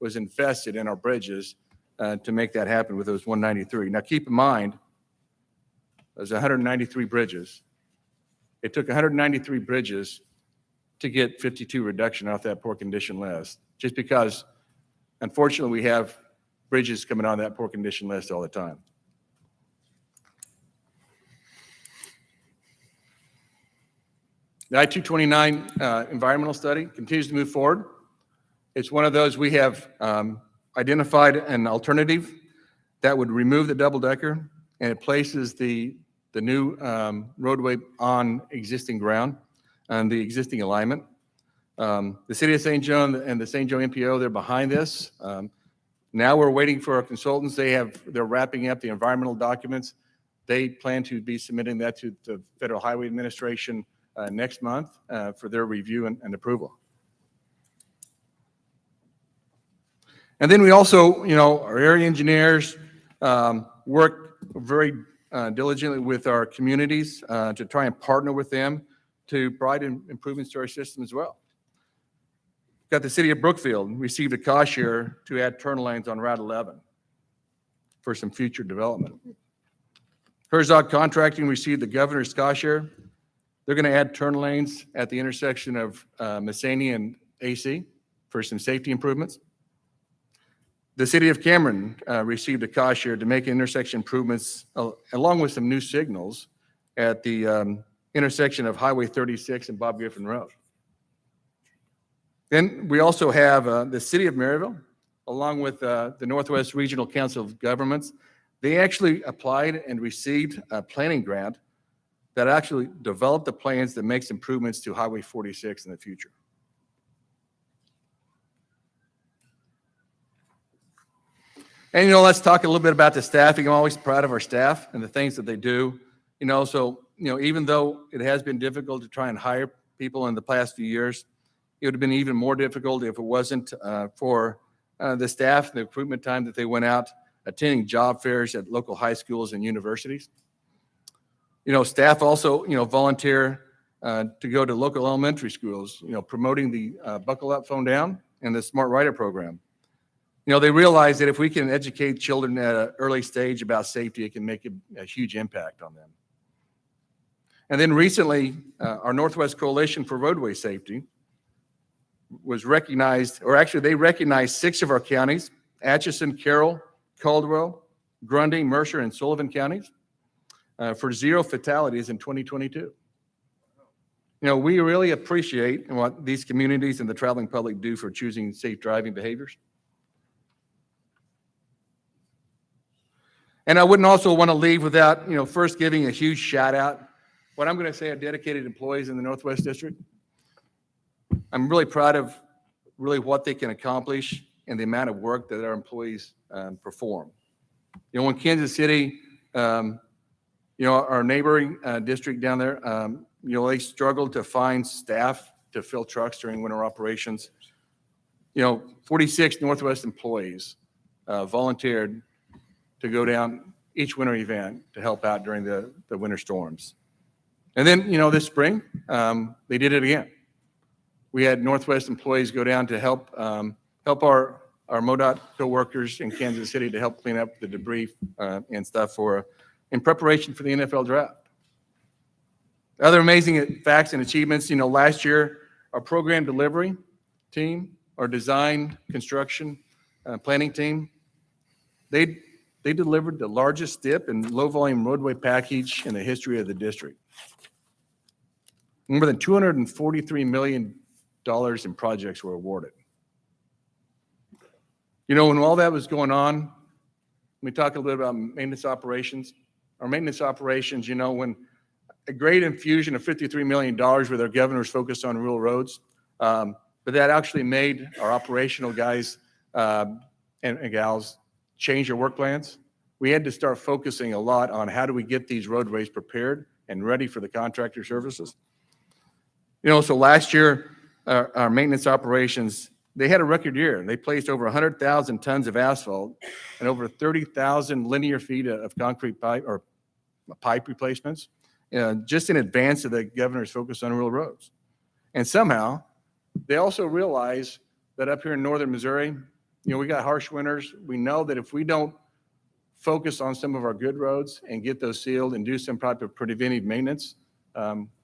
was invested in our bridges to make that happen with those 193. Now keep in mind, there's 193 bridges. It took 193 bridges to get 52 reduction off that poor condition list, just because, unfortunately, we have bridges coming on that poor condition list all the time. The I-229 environmental study continues to move forward. It's one of those we have identified an alternative that would remove the double-decker, and it places the new roadway on existing ground and the existing alignment. The city of St. Joe and the St. Joe MPO, they're behind this. Now we're waiting for our consultants. They're wrapping up the environmental documents. They plan to be submitting that to the Federal Highway Administration next month for their review and approval. And then we also, you know, our area engineers work very diligently with our communities to try and partner with them to provide improvements to our system as well. Got the city of Brookfield received a cost share to add turn lanes on Route 11 for some future development. Herzog Contracting received the governor's cost share. They're going to add turn lanes at the intersection of Messany and AC for some safety improvements. The city of Cameron received a cost share to make intersection improvements along with some new signals at the intersection of Highway 36 and Bob Griffin Road. Then we also have the city of Maryville, along with the Northwest Regional Council of Governments. They actually applied and received a planning grant that actually developed the plans that makes improvements to Highway 46 in the future. And, let's talk a little bit about the staffing. I'm always proud of our staff and the things that they do. Even though it has been difficult to try and hire people in the past few years, it would have been even more difficult if it wasn't for the staff, the recruitment time that they went out attending job fairs at local high schools and universities. Staff also, volunteer to go to local elementary schools, promoting the Buckle Up, Phone Down and the Smart Rider program. They realize that if we can educate children at an early stage about safety, it can make a huge impact on them. And then recently, our Northwest Coalition for Roadway Safety was recognized, or actually they recognized 6 of our counties, Atchison, Carroll, Caldwell, Grundy, Mercer, and Sullivan counties, for 0 fatalities in 2022. We really appreciate what these communities and the traveling public do for choosing safe driving behaviors. And I wouldn't also want to leave without, first giving a huge shout out. What I'm going to say are dedicated employees in the Northwest District. I'm really proud of really what they can accomplish and the amount of work that our employees perform. In Kansas City, our neighboring district down there, they struggled to find staff to fill trucks during winter operations. 46 Northwest employees volunteered to go down each winter event to help out during the winter storms. And then, this spring, they did it again. We had Northwest employees go down to help our MoDOT co-workers in Kansas City to help clean up the debris and stuff in preparation for the NFL draft. Other amazing facts and achievements, last year, our program delivery team, our design, construction, planning team, they delivered the largest STIP and low-volume roadway package in the history of the district. More than $243 million in projects were awarded. When all that was going on, we talk a little bit about maintenance operations. Our maintenance operations, when a great infusion of $53 million with our governor's focus on rural roads, but that actually made our operational guys and gals change their work plans. We had to start focusing a lot on how do we get these roadways prepared and ready for the contractor services. So last year, our maintenance operations, they had a record year. They placed over 100,000 tons of asphalt and over 30,000 linear feet of concrete pipe or pipe replacements, just in advance of the governor's focus on rural roads. And somehow, they also realize that up here in northern Missouri, we got harsh winters. We know that if we don't focus on some of our good roads and get those sealed and do some type of preventive maintenance,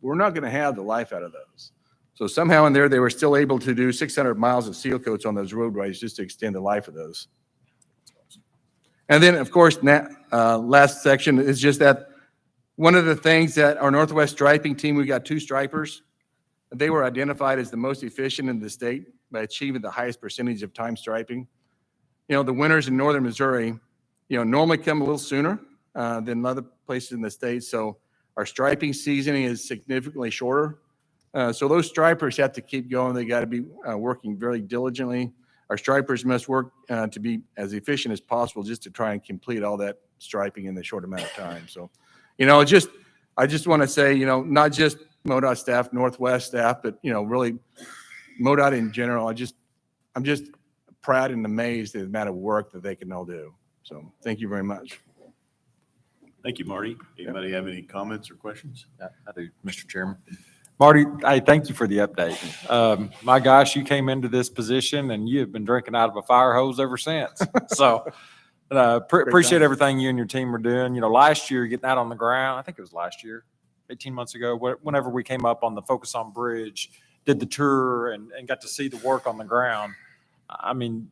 we're not going to have the life out of those. So somehow in there, they were still able to do 600 miles of seal coats on those roadways just to extend the life of those. And then, of course, last section is just that one of the things that our Northwest striping team, we got 2 stripers. They were identified as the most efficient in the state by achieving the highest percentage of time striping. The winters in northern Missouri, normally come a little sooner than other places in the state. So our striping season is significantly shorter. So those stripers have to keep going. They got to be working very diligently. Our stripers must work to be as efficient as possible just to try and complete all that striping in the short amount of time. So, I just want to say, not just MoDOT staff, Northwest staff, but, really MoDOT in general, I'm just proud and amazed at the amount of work that they can all do. So thank you very much. Thank you, Marty. Anybody have any comments or questions? I do, Mr. Chairman. Marty, I thank you for the update. My gosh, you came into this position and you have been drinking out of a fire hose ever since. So Appreciate everything you and your team are doing. Last year, getting out on the ground, I think it was last year, 18 months ago, whenever we came up on the Focus on Bridge, did the tour and got to see the work on the ground. I mean,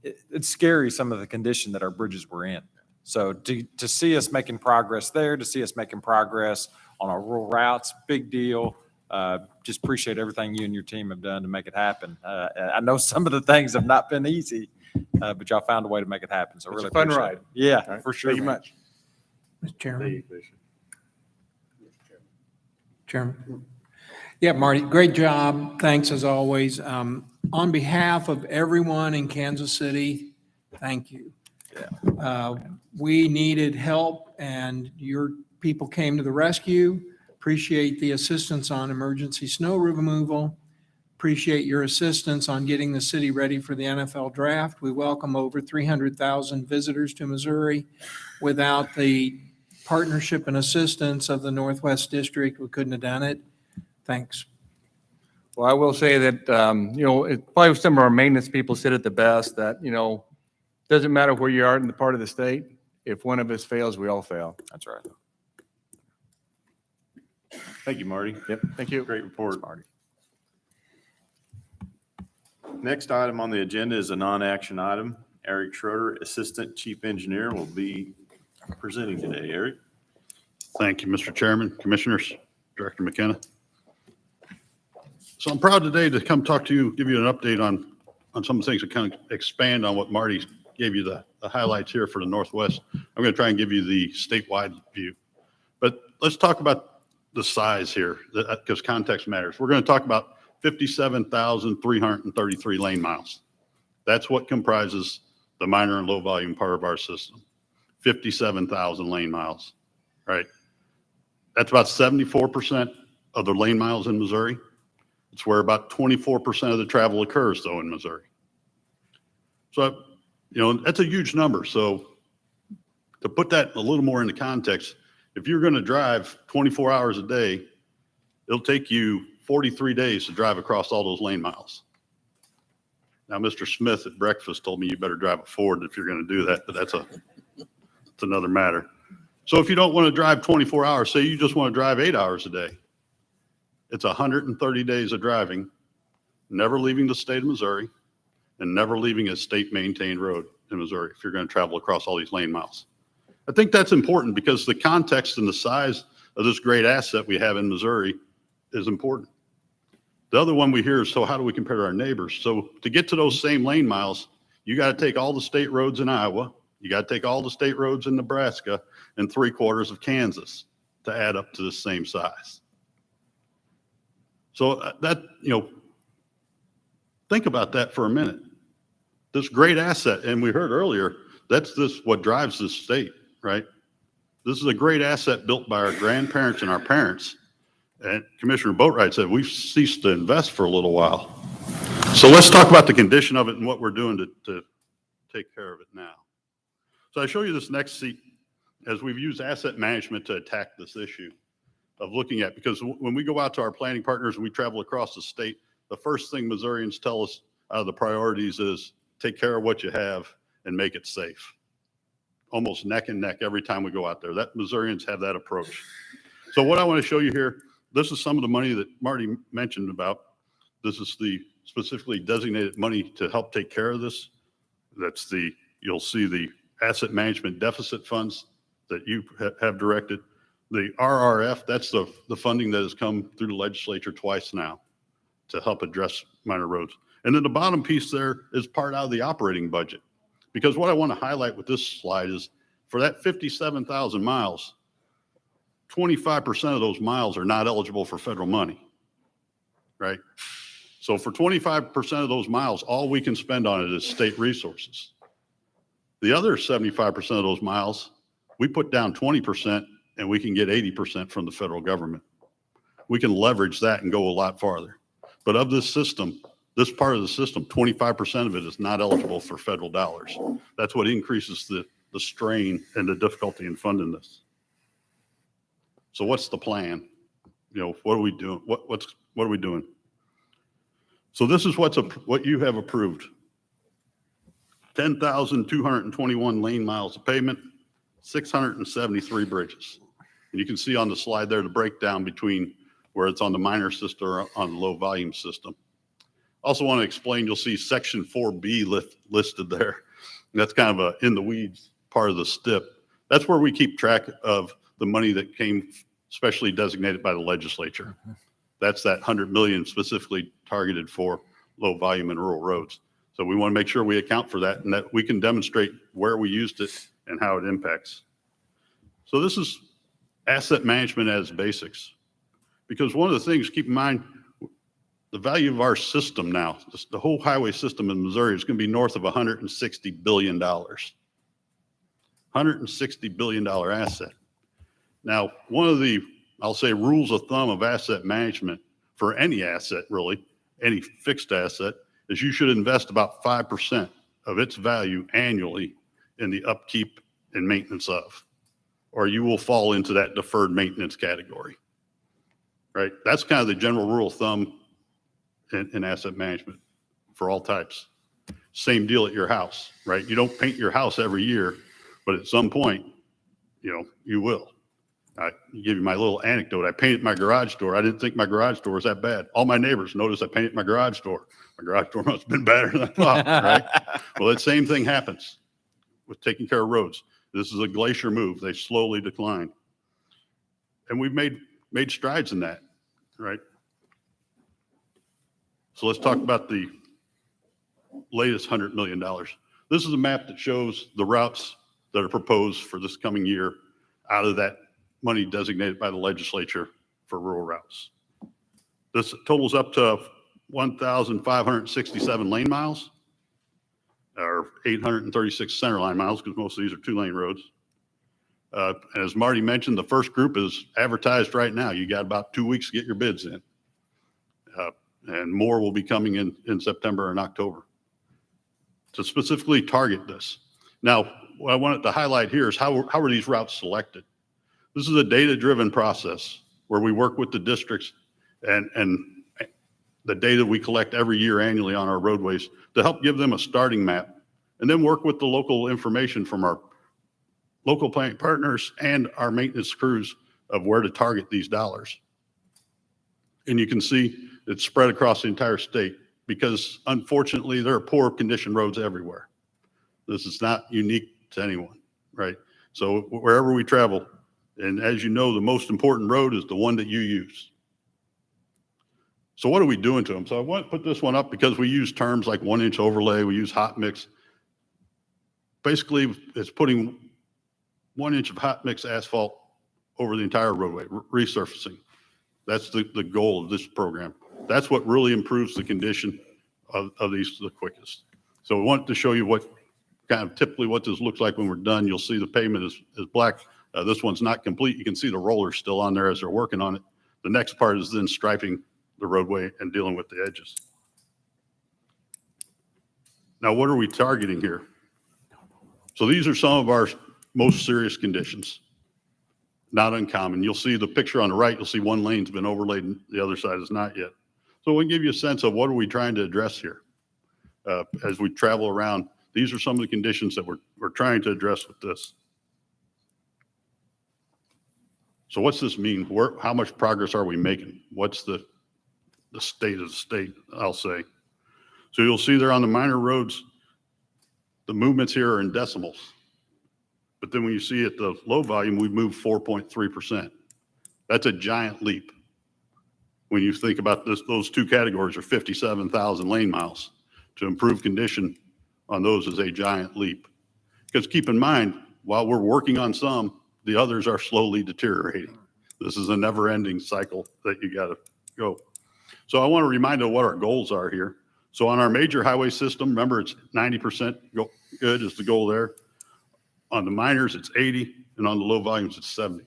it's scary, some of the condition that our bridges were in. So to see us making progress there, to see us making progress on our rural routes, big deal. Just appreciate everything you and your team have done to make it happen. I know some of the things have not been easy, but y'all found a way to make it happen. So It's really a fun appreciate ride. it. Yeah, All right. for sure. Thank you man. much. Mr. Chairman. Yeah, Marty, great job. Thanks as always. On behalf of everyone in Kansas City, thank you. We needed help and your people came to the rescue. Appreciate the assistance on emergency snow removal. Appreciate your assistance on getting the city ready for the NFL draft. We welcome over 300,000 visitors to Missouri. Without the partnership and assistance of the Northwest District, we couldn't have done it. Thanks. Well, I will say that, probably some of our maintenance people said it the best, that, doesn't matter where you are in the part of the state. If one of us fails, we all fail. That's right. Thank you, Marty. Yep. Thank you. Great report. Next item on the agenda is a non-action item. Eric Schroeder, Assistant Chief Engineer, will be presenting today. Eric? Thank you, Mr. Chairman, Commissioners, Director McKenna. So I'm proud today to come talk to you, give you an update on some of the things that kind of expand on what Marty gave you the highlights here for the Northwest. I'm going to try and give you the statewide view. But let's talk about the size here, because context matters. We're going to talk about 57,333 lane miles. That's what comprises the minor and low volume part of our system. 57,000 lane miles, right? That's about 74% of the lane miles in Missouri. It's where about 24% of the travel occurs, though, in Missouri. So, that's a huge number. So to put that a little more into context, if you're going to drive 24 hours a day, it'll take you 43 days to drive across all those lane miles. Now, Mr. Smith at breakfast told me you better drive a Ford if you're going to do that, but that's another matter. So if you don't want to drive 24 hours, say you just want to drive 8 hours a day, it's 130 days of driving, never leaving the state of Missouri, and never leaving a state-maintained road in Missouri if you're going to travel across all these lane miles. I think that's important because the context and the size of this great asset we have in Missouri is important. The other one we hear is, so how do we compare to our neighbors? So to get to those same lane miles, you got to take all the state roads in Iowa, you got to take all the state roads in Nebraska, and 3/4 of Kansas to add up to the same size. So think about that for a minute. This great asset, and we heard earlier, what drives this state, right? This is a great asset built by our grandparents and our parents. And Commissioner Boatwright said, we've ceased to invest for a little while. So let's talk about the condition of it and what we're doing to take care of it now. So I show you this next sheet as we've used asset management to attack this issue of looking at, because when we go out to our planning partners and we travel across the state, the first thing Missourians tell us out of the priorities is take care of what you have and make it safe. Almost neck and neck every time we go out there. That Missourians have that approach. So what I want to show you here, this is some of the money that Marty mentioned about. This is the specifically designated money to help take care of this. You'll see the asset management deficit funds that you have directed. The RRF, that's the funding that has come through the legislature twice now to help address minor roads. And then the bottom piece there is part out of the operating budget. Because what I want to highlight with this slide is for that 57,000 miles, 25% of those miles are not eligible for federal money, right? So for 25% of those miles, all we can spend on it is state resources. The other 75% of those miles, we put down 20% and we can get 80% from the federal government. We can leverage that and go a lot farther. But of this system, this part of the system, 25% of it is not eligible for federal dollars. That's what increases the strain and the difficulty in funding this. So what's the plan? What are we doing? What are we doing? So this is what you have approved. 10,221 lane miles of pavement, 673 bridges. And you can see on the slide there the breakdown between where it's on the minor system or on the low volume system. Also want to explain, you'll see section 4B listed there. And that's kind of a in the weeds part of the STIP. That's where we keep track of the money that came specially designated by the legislature. That's that 100 million specifically targeted for low volume and rural roads. So we want to make sure we account for that and that we can demonstrate where we used it and how it impacts. So this is asset management as basics. Because one of the things, keep in mind, the value of our system now, the whole highway system in Missouri is going to be north of $160 billion. $160 billion asset. Now, one of the, I'll say, rules of thumb of asset management for any asset, really, any fixed asset, is you should invest about 5% of its value annually in the upkeep and maintenance of, or you will fall into that deferred maintenance category, right? That's kind of the general rule of thumb in asset management for all types. Same deal at your house, right? You don't paint your house every year, but at some point, you will. I give you my little anecdote. I painted my garage door. I didn't think my garage door was that bad. All my neighbors noticed I painted my garage door. My garage door must have been better than I thought, right? Well, that same thing happens with taking care of roads. This is a glacier move. They slowly decline. And we've made strides in that, right? So let's talk about the latest $100 million. This is a map that shows the routes that are proposed for this coming year out of that money designated by the legislature for rural routes. This totals up to 1,567 lane miles, or 836 center line miles, because most of these are 2-lane roads. As Marty mentioned, the first group is advertised right now. You got about 2 weeks to get your bids in. And more will be coming in September and October to specifically target this. Now, what I wanted to highlight here is how are these routes selected? This is a data-driven process where we work with the districts and the data we collect every year annually on our roadways to help give them a starting map, and then work with the local information from our local planning partners and our maintenance crews of where to target these dollars. And you can see it's spread across the entire state because unfortunately there are poor condition roads everywhere. This is not unique to anyone, right? So wherever we travel, and as you know, the most important road is the one that you use. So what are we doing to them? So I want to put this one up because we use terms like 1-inch overlay, we use hot mix. Basically, it's putting 1 inch of hot mix asphalt over the entire roadway, resurfacing. That's the goal of this program. That's what really improves the condition of these the quickest. So we want to show you what kind of typically what this looks like when we're done. You'll see the pavement is black. This one's not complete. You can see the rollers still on there as they're working on it. The next part is then striping the roadway and dealing with the edges. Now, what are we targeting here? So these are some of our most serious conditions. Not uncommon. You'll see the picture on the right, you'll see one lane's been overlaid and the other side is not yet. So we'll give you a sense of what are we trying to address here. As we travel around, these are some of the conditions that we're trying to address with this. So what's this mean? How much progress are we making? What's the state of the state, I'll say. So you'll see there on the minor roads, the movements here are in decimals. But then when you see at the low volume, we've moved 4.3%. That's a giant leap. When you think about this, those two categories are 57,000 lane miles. To improve condition on those is a giant leap. Because keep in mind, while we're working on some, the others are slowly deteriorating. This is a never-ending cycle that you got to go. So I want to remind you what our goals are here. So on our major highway system, remember it's 90% good is the goal there. On the minors, it's 80, and on the low volumes, it's 70.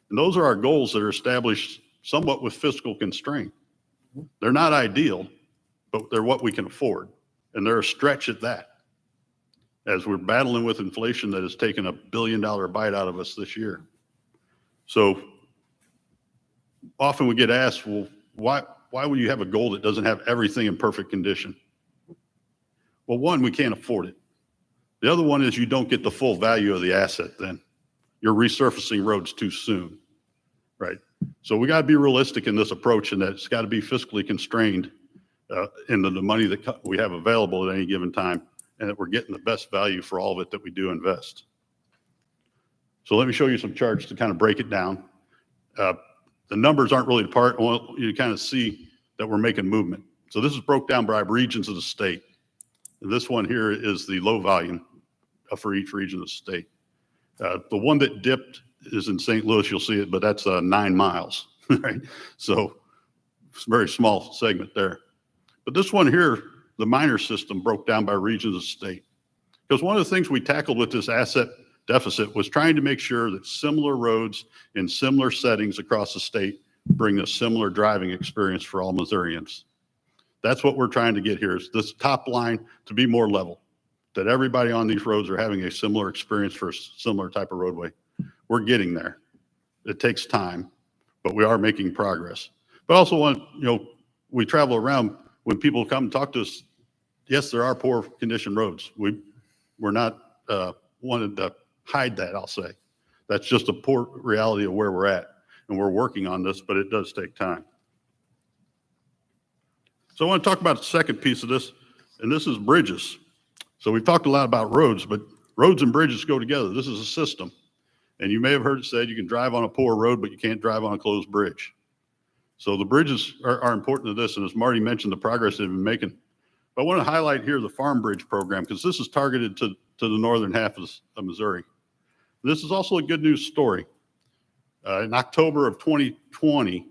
And those are our goals that are established somewhat with fiscal constraint. They're not ideal, but they're what we can afford. And they're a stretch at that, as we're battling with inflation that has taken $1 billion bite out of us this year. So often we get asked, well, why would you have a goal that doesn't have everything in perfect condition? Well, one, we can't afford it. The other one is you don't get the full value of the asset then. You're resurfacing roads too soon, right? So we got to be realistic in this approach, and that it's got to be fiscally constrained in the money that we have available at any given time, and that we're getting the best value for all of it that we do invest. So let me show you some charts to kind of break it down. The numbers aren't really the part. I want you to kind of see that we're making movement. So this is broke down by regions of the state. And this one here is the low volume for each region of the state. The one that dipped is in St. Louis. You'll see it, but that's 9 miles, right? So it's a very small segment there. But this one here, the minor system broke down by regions of the state. Because one of the things we tackled with this asset deficit was trying to make sure that similar roads in similar settings across the state bring a similar driving experience for all Missourians. That's what we're trying to get here, is this top line to be more level, that everybody on these roads are having a similar experience for a similar type of roadway. We're getting there. It takes time, but we are making progress. But I also want, we travel around, when people come and talk to us, yes, there are poor condition roads. We're not wanted to hide that, I'll say. That's just a poor reality of where we're at. And we're working on this, but it does take time. So I want to talk about the second piece of this, and this is bridges. So we've talked a lot about roads, but roads and bridges go together. This is a system. And you may have heard it said you can drive on a poor road, but you can't drive on a closed bridge. So the bridges are important to this, and as Marty mentioned, the progress they've been making. But I want to highlight here the Farm Bridge program, because this is targeted to the northern half of Missouri. This is also a good news story. In October of 2020,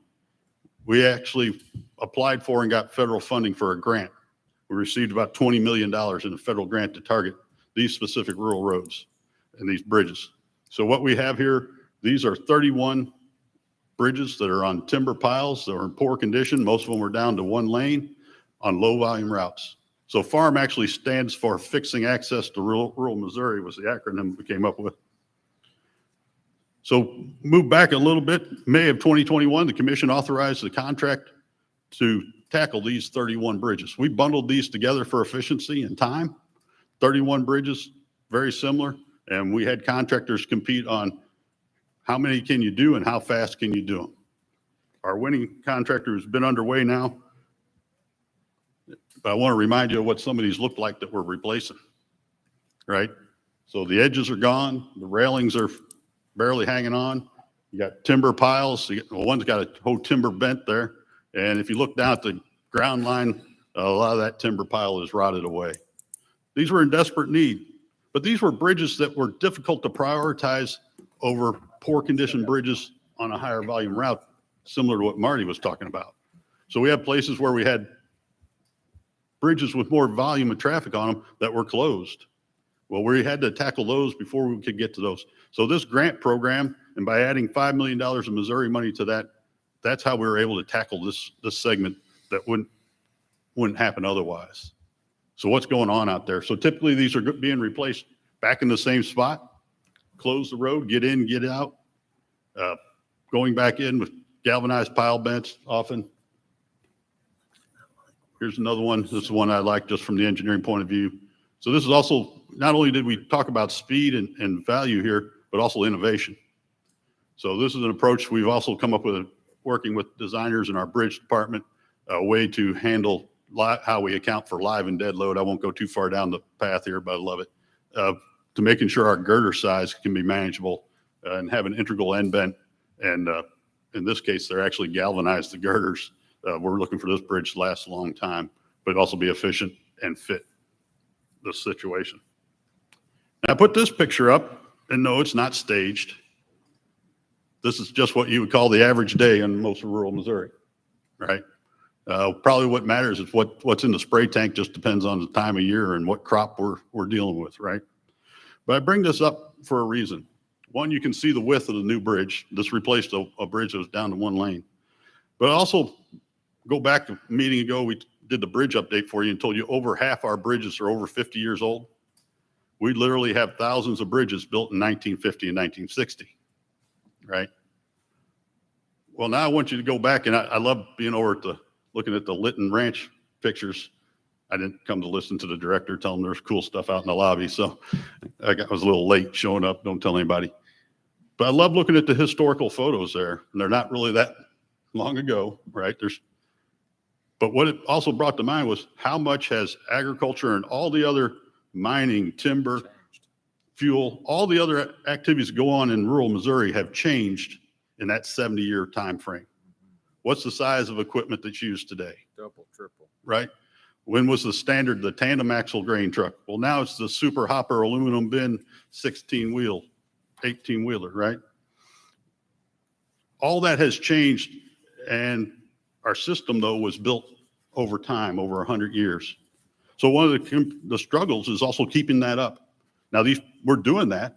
we actually applied for and got federal funding for a grant. We received about $20 million in a federal grant to target these specific rural roads and these bridges. So what we have here, these are 31 bridges that are on timber piles that are in poor condition. Most of them were down to 1 lane on low volume routes. So FARM actually stands for Fixing Access to Rural Missouri, was the acronym we came up with. So move back a little bit. May of 2021, the commission authorized the contract to tackle these 31 bridges. We bundled these together for efficiency and time. 31 bridges, very similar. And we had contractors compete on how many can you do and how fast can you do them. Our winning contractor has been underway now. But I want to remind you of what some of these look like that we're replacing, right? So the edges are gone. The railings are barely hanging on. You got timber piles. One's got a whole timber bent there. And if you look down at the ground line, a lot of that timber pile is rotted away. These were in desperate need, but these were bridges that were difficult to prioritize over poor condition bridges on a higher volume route, similar to what Marty was talking about. So we had places where we had bridges with more volume of traffic on them that were closed. Well, we had to tackle those before we could get to those. So this grant program, and by adding $5 million of Missouri money to that, that's how we were able to tackle this segment that wouldn't happen otherwise. So what's going on out there? So typically these are being replaced back in the same spot, close the road, get in, get out, going back in with galvanized pile bents often. Here's another one. This is one I like just from the engineering point of view. So this is also, not only did we talk about speed and value here, but also innovation. So this is an approach we've also come up with, working with designers in our bridge department, a way to handle how we account for live and dead load. I won't go too far down the path here, but I love it. To making sure our girder size can be manageable and have an integral end bent. And in this case, they're actually galvanized, the girders. We're looking for this bridge to last a long time, but also be efficient and fit the situation. And I put this picture up, and no, it's not staged. This is just what you would call the average day in most of rural Missouri, right? Probably what matters is what's in the spray tank. Just depends on the time of year and what crop we're dealing with, right? But I bring this up for a reason. One, you can see the width of the new bridge. This replaced a bridge that was down to 1 lane. But also, go back a meeting ago, we did the bridge update for you and told you over half our bridges are over 50 years old. We literally have thousands of bridges built in 1950 and 1960, right? Well, now I want you to go back, and I love being over at looking at the Lytton Ranch pictures. I didn't come to listen to the director tell him there's cool stuff out in the lobby. So was a little late showing up. Don't tell anybody. But I love looking at the historical photos there. And they're not really that long ago, right? But what it also brought to mind was how much has agriculture and all the other mining, timber, fuel, all the other activities that go on in rural Missouri have changed in that 70-year time frame. What's the size of equipment that's used today? Double, triple. Right? When was the standard, the tandem axle grain truck? Well, now it's the super hopper aluminum bin 16-wheel, 18-wheeler, right? All that has changed, and our system, though, was built over time, over 100 years. So one of the struggles is also keeping that up. Now, we're doing that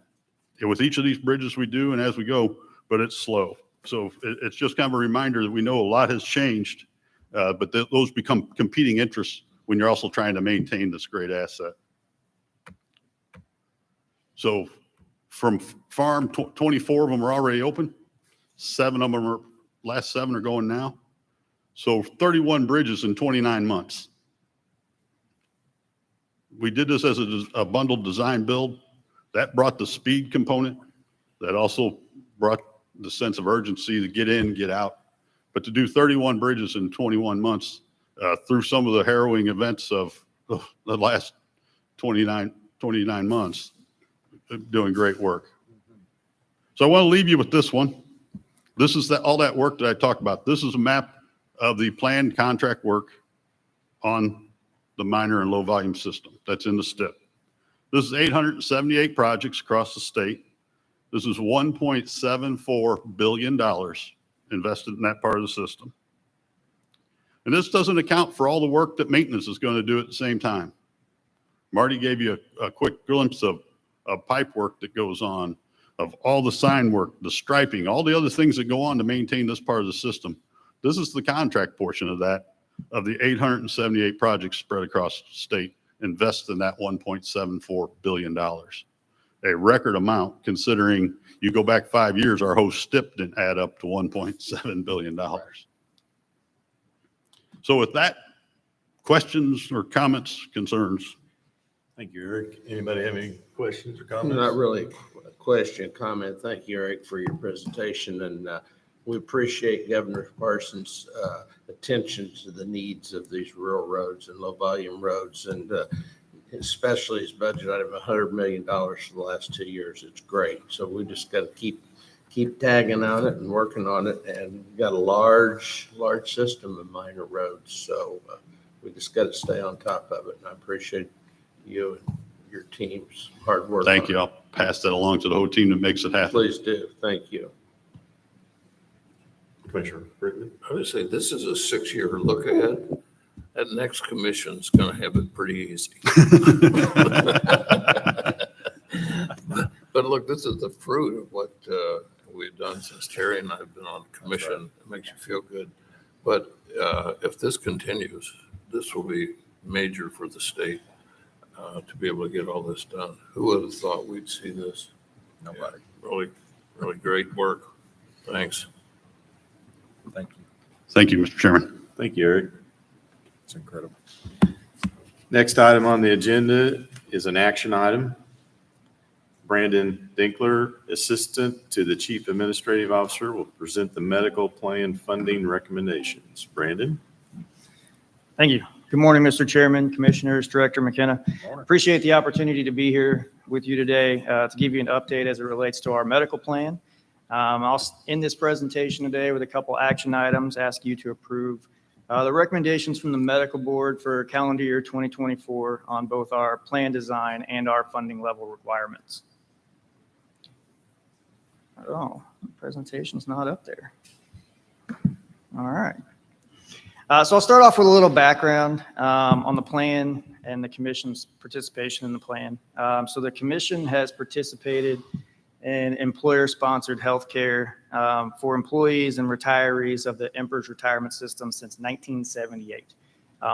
with each of these bridges we do and as we go, but it's slow. So it's just kind of a reminder that we know a lot has changed, but those become competing interests when you're also trying to maintain this great asset. So from farm, 24 of them are already open. 7 of them last 7 are going now. So 31 bridges in 29 months. We did this as a bundled design build. That brought the speed component. That also brought the sense of urgency to get in, get out. But to do 31 bridges in 21 months through some of the harrowing events of the last 29 months, doing great work. So I want to leave you with this one. This is all that work that I talked about. This is a map of the planned contract work on the minor and low volume system that's in the STIP. This is 878 projects across the state. This is $1.74 billion invested in that part of the system. And this doesn't account for all the work that maintenance is going to do at the same time. Marty gave you a quick glimpse of pipe work that goes on, of all the sign work, the striping, all the other things that go on to maintain this part of the system. This is the contract portion of that, of the 878 projects spread across the state, invested in that $1.74 billion. A record amount, considering you go back 5 years, our whole STIP didn't add up to $1.7 billion. So with that, questions or comments, concerns? Thank you, Eric. Anybody have any questions or comments? Not really a question, comment. Thank you, Eric, for your presentation. And we appreciate Governor Parsons' attention to the needs of these rural roads and low volume roads, and especially his budget item, $100 million for the last 2 years. It's great. So we just got to keep tagging on it and working on it. And we've got a large system of minor roads. So we just got to stay on top of it. And I appreciate you and your team's hard work. Thank you. I'll pass that along to the whole team that makes it happen. Please do. Thank you. Commissioner Brickley. I would say this is a 6-year look ahead. That next commission's going to have it pretty easy. But look, this is the fruit of what we've done since Terry and I have been on commission. It makes you feel good. But if this continues, this will be major for the state to be able to get all this done. Who would have thought we'd see this? Nobody. Yeah, really, really great work. Thanks. Thank you. Thank you, Mr. Chairman. Thank you, Eric. It's incredible. Next item on the agenda is an action item. Brandon Dinkler, Assistant to the Chief Administrative Officer, will present the medical plan funding recommendations. Brandon? Thank you. Good morning, Mr. Chairman, Commissioners, Director McKenna. Appreciate the opportunity to be here with you today to give you an update as it relates to our medical plan. I'll end this presentation today with a couple action items, ask you to approve the recommendations from the medical board for calendar year 2024 on both our plan design and our funding level requirements. Oh, the presentation's not up there. All right. So I'll start off with a little background on the plan and the commission's participation in the plan. So the commission has participated in employer-sponsored healthcare for employees and retirees of the Emperor's Retirement System since 1978.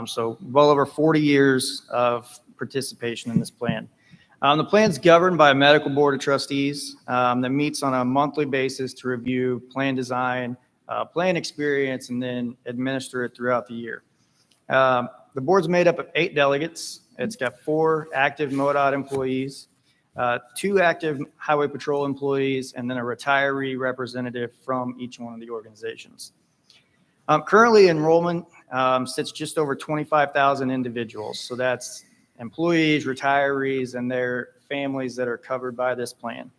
So well over 40 years of participation in this plan. The plan's governed by a medical board of trustees that meets on a monthly basis to review plan design, plan experience, and then administer it throughout the year. The board's made up of 8 delegates. It's got 4 active MoDOT employees, 2 active Highway Patrol employees, and then a retiree representative from each one of the organizations. Currently, enrollment sits just over 25,000 individuals. So that's employees, retirees, and their families that are covered by this plan.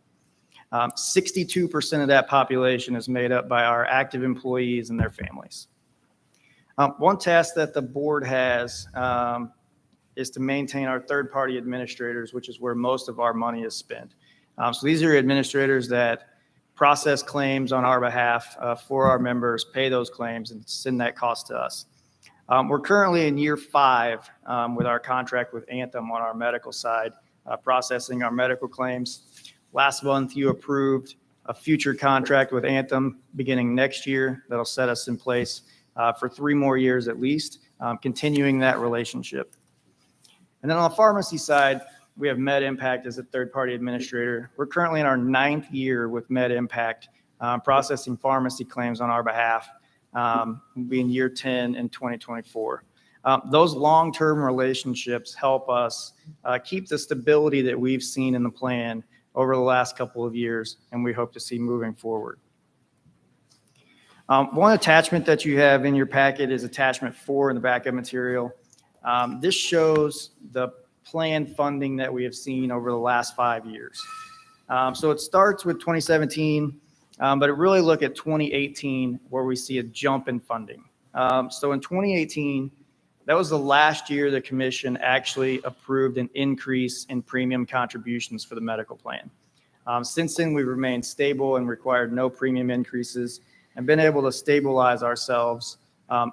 62% of that population is made up by our active employees and their families. One task that the board has is to maintain our third-party administrators, which is where most of our money is spent. So these are administrators that process claims on our behalf for our members, pay those claims, and send that cost to us. We're currently in year 5 with our contract with Anthem on our medical side, processing our medical claims. Last month, you approved a future contract with Anthem beginning next year that'll set us in place for 3 more years at least, continuing that relationship. And then on the pharmacy side, we have MedImpact as a third-party administrator. We're currently in our 9th year with MedImpact, processing pharmacy claims on our behalf, being year 10 in 2024. Those long-term relationships help us keep the stability that we've seen in the plan over the last couple of years, and we hope to see moving forward. One attachment that you have in your packet is attachment 4 in the backup material. This shows the planned funding that we have seen over the last 5 years. So it starts with 2017, but it really look at 2018 where we see a jump in funding. So in 2018, that was the last year the commission actually approved an increase in premium contributions for the medical plan. Since then, we've remained stable and required no premium increases and been able to stabilize ourselves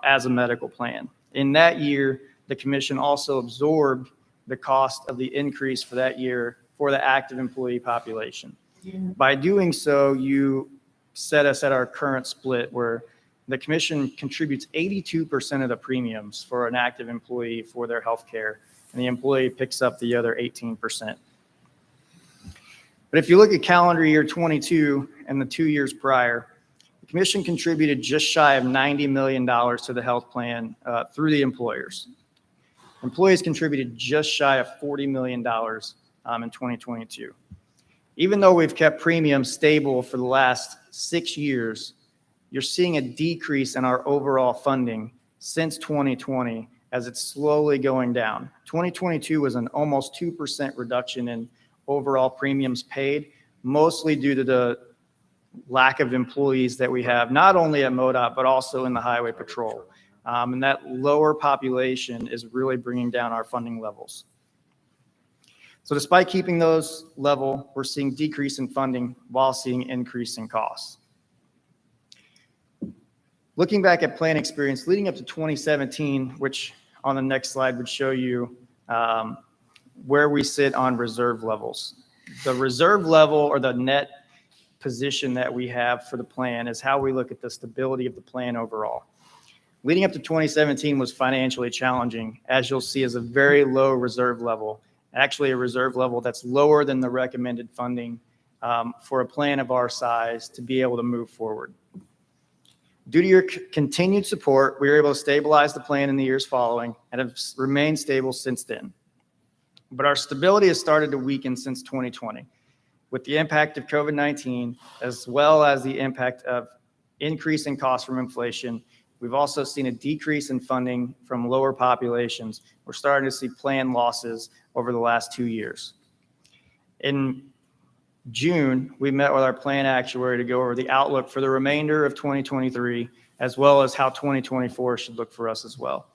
as a medical plan. In that year, the commission also absorbed the cost of the increase for that year for the active employee population. By doing so, you set us at our current split where the commission contributes 82% of the premiums for an active employee for their health care, and the employee picks up the other 18%. But if you look at calendar year 22 and the 2 years prior, the commission contributed just shy of $90 million to the health plan through the employers. Employees contributed just shy of $40 million in 2022. Even though we've kept premiums stable for the last 6 years, you're seeing a decrease in our overall funding since 2020 as it's slowly going down. 2022 was an almost 2% reduction in overall premiums paid, mostly due to the lack of employees that we have, not only at MoDOT, but also in the Highway Patrol. And that lower population is really bringing down our funding levels. So despite keeping those level, we're seeing decrease in funding while seeing increase in costs. Looking back at plan experience leading up to 2017, which on the next slide would show you where we sit on reserve levels. The reserve level or the net position that we have for the plan is how we look at the stability of the plan overall. Leading up to 2017 was financially challenging, as you'll see is a very low reserve level, actually a reserve level that's lower than the recommended funding for a plan of our size to be able to move forward. Due to your continued support, we were able to stabilize the plan in the years following and have remained stable since then. But our stability has started to weaken since 2020 with the impact of COVID-19, as well as the impact of increasing costs from inflation. We've also seen a decrease in funding from lower populations. We're starting to see plan losses over the last 2 years. In June, we met with our plan actuary to go over the outlook for the remainder of 2023, as well as how 2024 should look for us as well.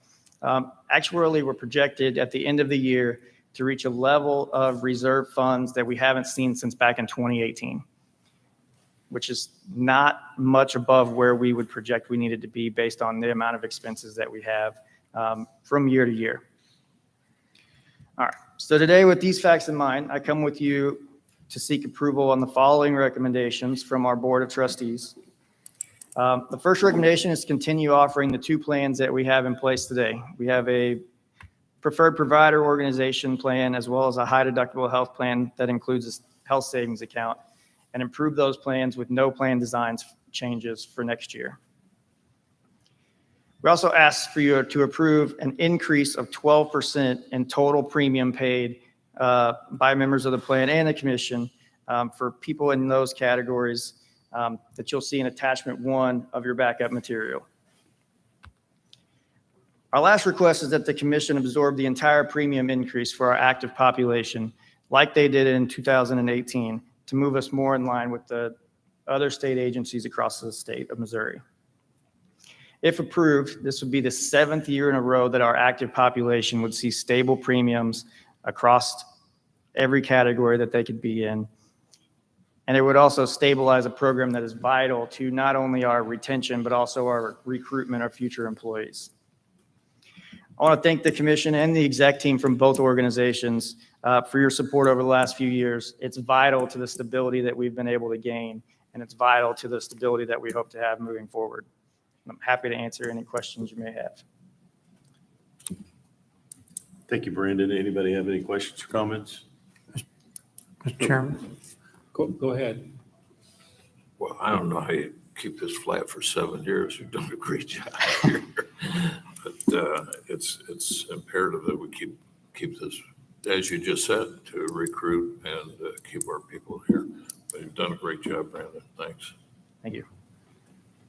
Actuarially, we're projected at the end of the year to reach a level of reserve funds that we haven't seen since back in 2018, which is not much above where we would project we needed to be based on the amount of expenses that we have from year to year. All right, so today with these facts in mind, I come with you to seek approval on the following recommendations from our Board of Trustees. The first recommendation is to continue offering the 2 plans that we have in place today. We have a preferred provider organization plan as well as a high deductible health plan that includes a health savings account, and improve those plans with no plan designs changes for next year. We also ask for you to approve an increase of 12% in total premium paid by members of the plan and the commission for people in those categories that you'll see in attachment 1 of your backup material. Our last request is that the commission absorb the entire premium increase for our active population, like they did in 2018, to move us more in line with the other state agencies across the state of Missouri. If approved, this would be the 7th year in a row that our active population would see stable premiums across every category that they could be in. And it would also stabilize a program that is vital to not only our retention, but also our recruitment of future employees. I want to thank the commission and the exec team from both organizations for your support over the last few years. It's vital to the stability that we've been able to gain, and it's vital to the stability that we hope to have moving forward. I'm happy to answer any questions you may have. Thank you, Brandon. Anybody have any questions or comments? Mr. Chairman? Go ahead. Well, I don't know how you keep this flat for 7 years. You've done a great job here. But it's imperative that we keep this, as you just said, to recruit and keep our people here. But you've done a great job, Brandon. Thanks. Thank you.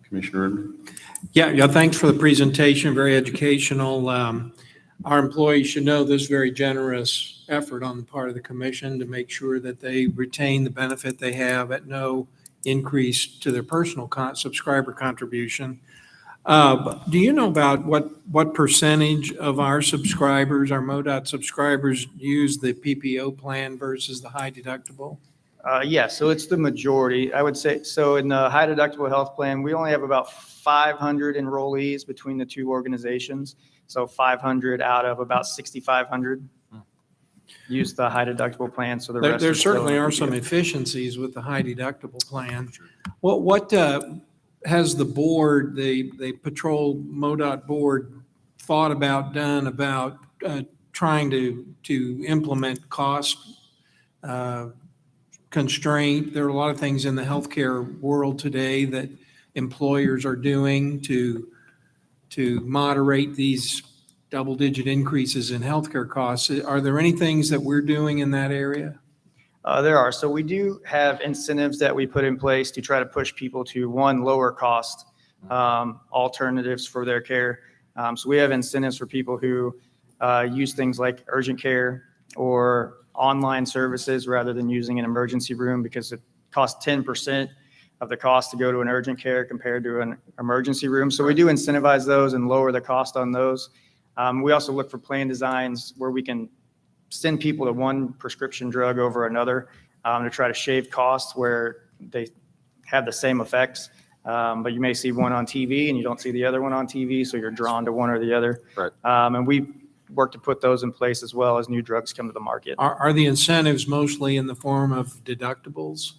Commissioner Erdman? Yeah, thanks for the presentation, very educational. Our employees should know this very generous effort on the part of the commission to make sure that they retain the benefit they have at no increase to their personal subscriber contribution. Do you know about what percentage of our subscribers, our MoDOT subscribers, use the PPO plan versus the high deductible? Yeah, so it's the majority, I would say. So in the high deductible health plan, we only have about 500 enrollees between the two organizations. So 500 out of about 6,500 use the high deductible plan. So the rest. There certainly are some efficiencies with the high deductible plan. What has the board, the patrol MoDOT board, thought about, done about trying to implement cost constraint? There are a lot of things in the healthcare world today that employers are doing to moderate these double-digit increases in healthcare costs. Are there any things that we're doing in that area? There are. So we do have incentives that we put in place to try to push people to, one, lower cost alternatives for their care. So we have incentives for people who use things like urgent care or online services rather than using an emergency room, because it costs 10% of the cost to go to an urgent care compared to an emergency room. So we do incentivize those and lower the cost on those. We also look for plan designs where we can send people to one prescription drug over another to try to shave costs where they have the same effects. But you may see one on TV and you don't see the other one on TV, so you're drawn to one or the other. Right. And we work to put those in place as well as new drugs come to the market. Are the incentives mostly in the form of deductibles?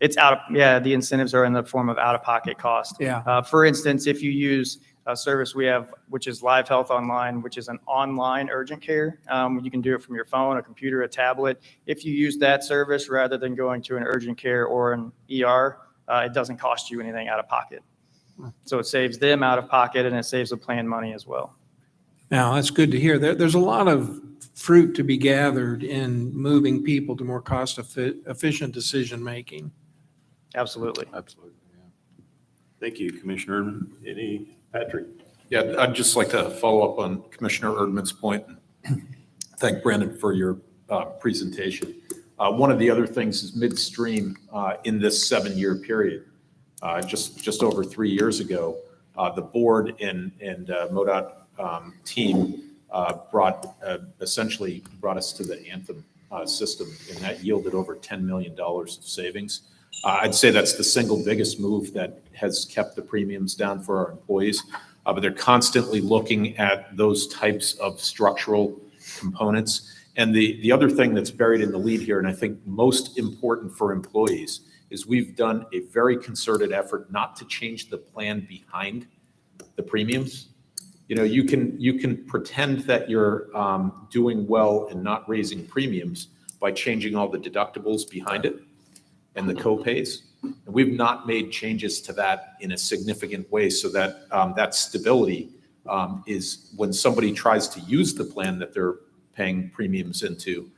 The incentives are in the form of out-of-pocket cost. Yeah. For instance, if you use a service we have, which is Live Health Online, which is an online urgent care, you can do it from your phone, a computer, a tablet. If you use that service rather than going to an urgent care or an ER, it doesn't cost you anything out of pocket. So it saves them out of pocket and it saves the plan money as well. Now, that's good to hear. There's a lot of fruit to be gathered in moving people to more cost-efficient decision-making. Absolutely. Absolutely. Thank you, Commissioner Erdman. Patrick? Yeah, I'd just like to follow up on Commissioner Erdman's point. Thank Brandon for your presentation. One of the other things is midstream in this 7-year period, just over 3 years ago, the board and MoDOT team essentially brought us to the Anthem system, and that yielded over $10 million of savings. I'd say that's the single biggest move that has kept the premiums down for our employees, but they're constantly looking at those types of structural components. And the other thing that's buried in the lead here, and I think most important for employees, is we've done a very concerted effort not to change the plan behind the premiums. You know, you can pretend that you're doing well and not raising premiums by changing all the deductibles behind it and the co-pays. And we've not made changes to that in a significant way so that that stability is when somebody tries to use the plan that they're paying premiums into,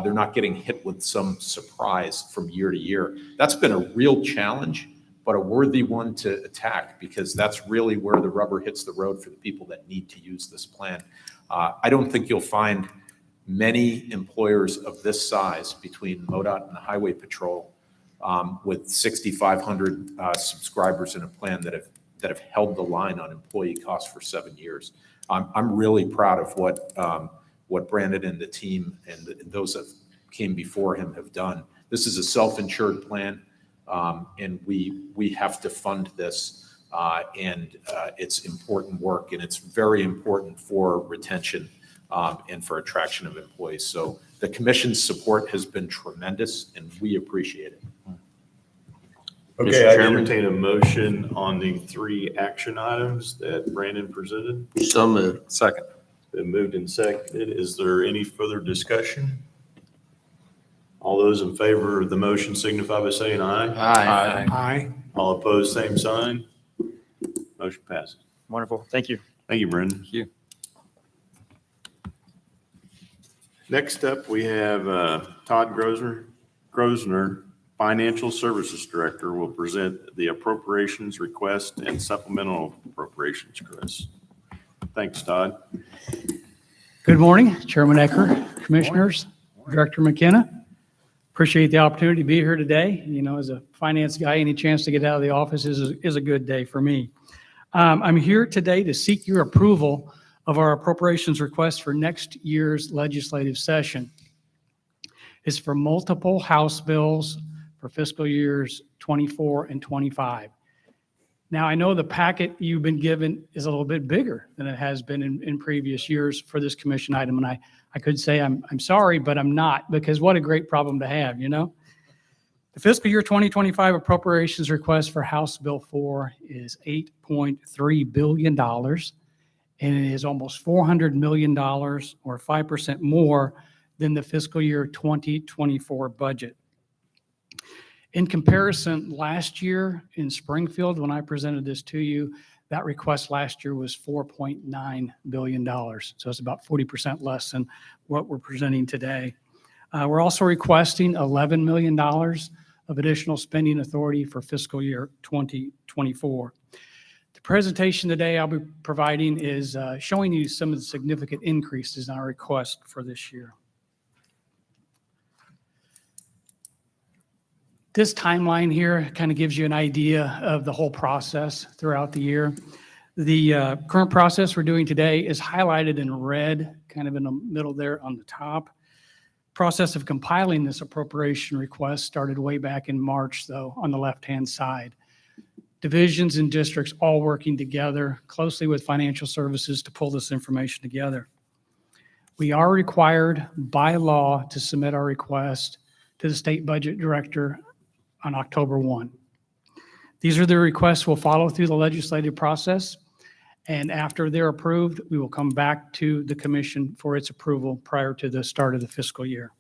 they're not getting hit with some surprise from year to year. That's been a real challenge, but a worthy one to attack, because that's really where the rubber hits the road for the people that need to use this plan. I don't think you'll find many employers of this size between MoDOT and the Highway Patrol with 6,500 subscribers in a plan that have held the line on employee costs for 7 years. I'm really proud of what Brandon and the team and those that came before him have done. This is a self-insured plan, and we have to fund this, and it's important work, and it's very important for retention and for attraction of employees. So the commission's support has been tremendous, and we appreciate it. Okay, I entertain a motion on the 3 action items that Brandon presented. So moved. Second. Been moved and seconded. Is there any further discussion? All those in favor of the motion signify by saying aye. Aye. All opposed, same sign. Motion passes. Wonderful. Thank you. Thank you, Brendan. Thank you. Next up, we have Todd Grosner, Financial Services Director, will present the appropriations request and supplemental appropriations request. Thanks, Todd. Good morning, Chairman Ecker, Commissioners, Director McKenna. Appreciate the opportunity to be here today. You know, as a finance guy, any chance to get out of the office is a good day for me. I'm here today to seek your approval of our appropriations request for next year's legislative session. It's for multiple House bills for fiscal years 24 and 25. Now, I know the packet you've been given is a little bit bigger than it has been in previous years for this commission item, and I could say I'm sorry, but I'm not, because what a great problem to have, you know? The fiscal year 2025 appropriations request for House Bill 4 is $8.3 billion, and it is almost $400 million, or 5% more than the fiscal year 2024 budget. In comparison, last year in Springfield, when I presented this to you, that request last year was $4.9 billion. So it's about 40% less than what we're presenting today. We're also requesting $11 million of additional spending authority for fiscal year 2024. The presentation today I'll be providing is showing you some of the significant increases in our request for this year. This timeline here kind of gives you an idea of the whole process throughout the year. The current process we're doing today is highlighted in red, kind of in the middle there on the top. Process of compiling this appropriation request started way back in March, though, on the left-hand side. Divisions and districts all working together closely with financial services to pull this information together. We are required by law to submit our request to the state budget director on October 1. These are the requests we'll follow through the legislative process, and after they're approved, we will come back to the commission for its approval prior to the start of the fiscal year.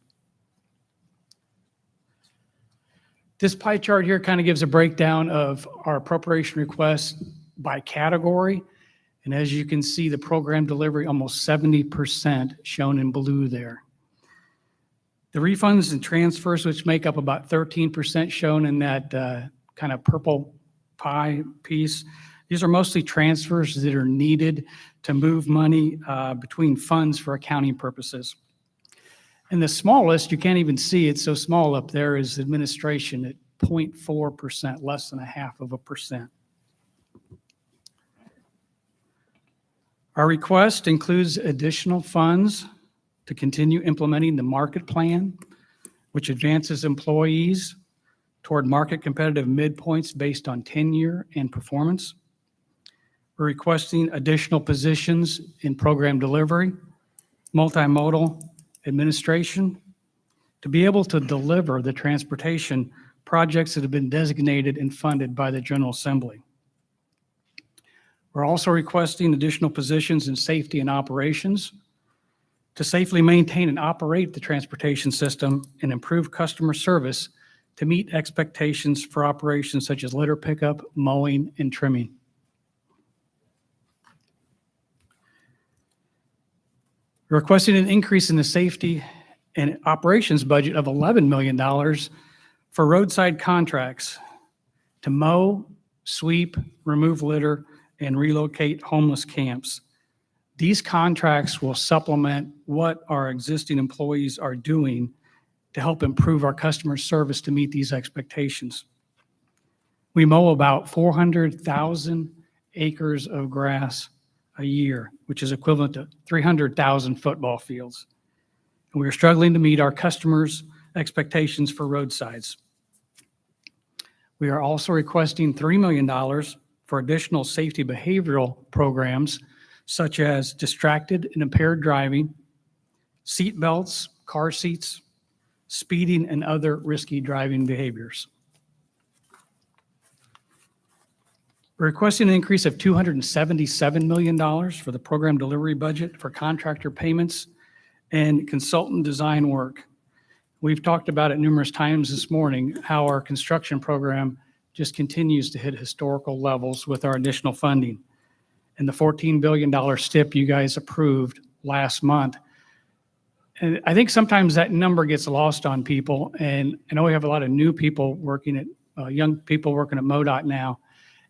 This pie chart here kind of gives a breakdown of our appropriation requests by category, and as you can see, the program delivery, almost 70% shown in blue there. The refunds and transfers, which make up about 13% shown in that kind of purple pie piece, these are mostly transfers that are needed to move money between funds for accounting purposes. And the smallest, you can't even see it so small up there, is administration at 0.4%, less than 0.5%. Our request includes additional funds to continue implementing the market plan, which advances employees toward market competitive midpoints based on tenure and performance. We're requesting additional positions in program delivery, multimodal administration, to be able to deliver the transportation projects that have been designated and funded by the General Assembly. We're also requesting additional positions in safety and operations to safely maintain and operate the transportation system and improve customer service to meet expectations for operations such as litter pickup, mowing, and trimming. We're requesting an increase in the safety and operations budget of $11 million for roadside contracts to mow, sweep, remove litter, and relocate homeless camps. These contracts will supplement what our existing employees are doing to help improve our customer service to meet these expectations. We mow about 400,000 acres of grass a year, which is equivalent to 300,000 football fields. And we are struggling to meet our customers' expectations for roadsides. We are also requesting $3 million for additional safety behavioral programs such as distracted and impaired driving, seat belts, car seats, speeding, and other risky driving behaviors. We're requesting an increase of $277 million for the program delivery budget for contractor payments and consultant design work. We've talked about it numerous times this morning, how our construction program just continues to hit historical levels with our additional funding. And the $14 billion STIP you guys approved last month. And I think sometimes that number gets lost on people. And I know we have a lot of new people working at, young people working at MoDOT now.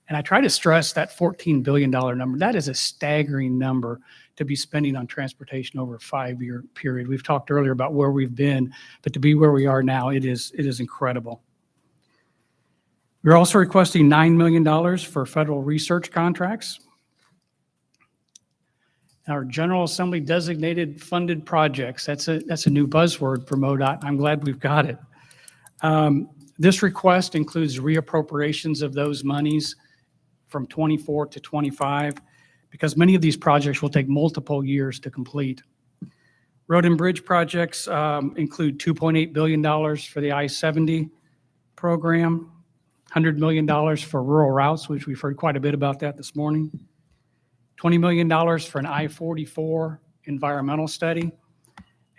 And I try to stress that $14 billion number. That is a staggering number to be spending on transportation over a 5-year period. We've talked earlier about where we've been, but to be where we are now, it is incredible. We're also requesting $9 million for federal research contracts. Our General Assembly designated funded projects, that's a new buzzword for MoDOT. I'm glad we've got it. This request includes reappropriations of those monies from 24 to 25, because many of these projects will take multiple years to complete. Road and bridge projects include $2.8 billion for the I-70 program, $100 million for rural routes, which we've heard quite a bit about that this morning, $20 million for an I-44 environmental study,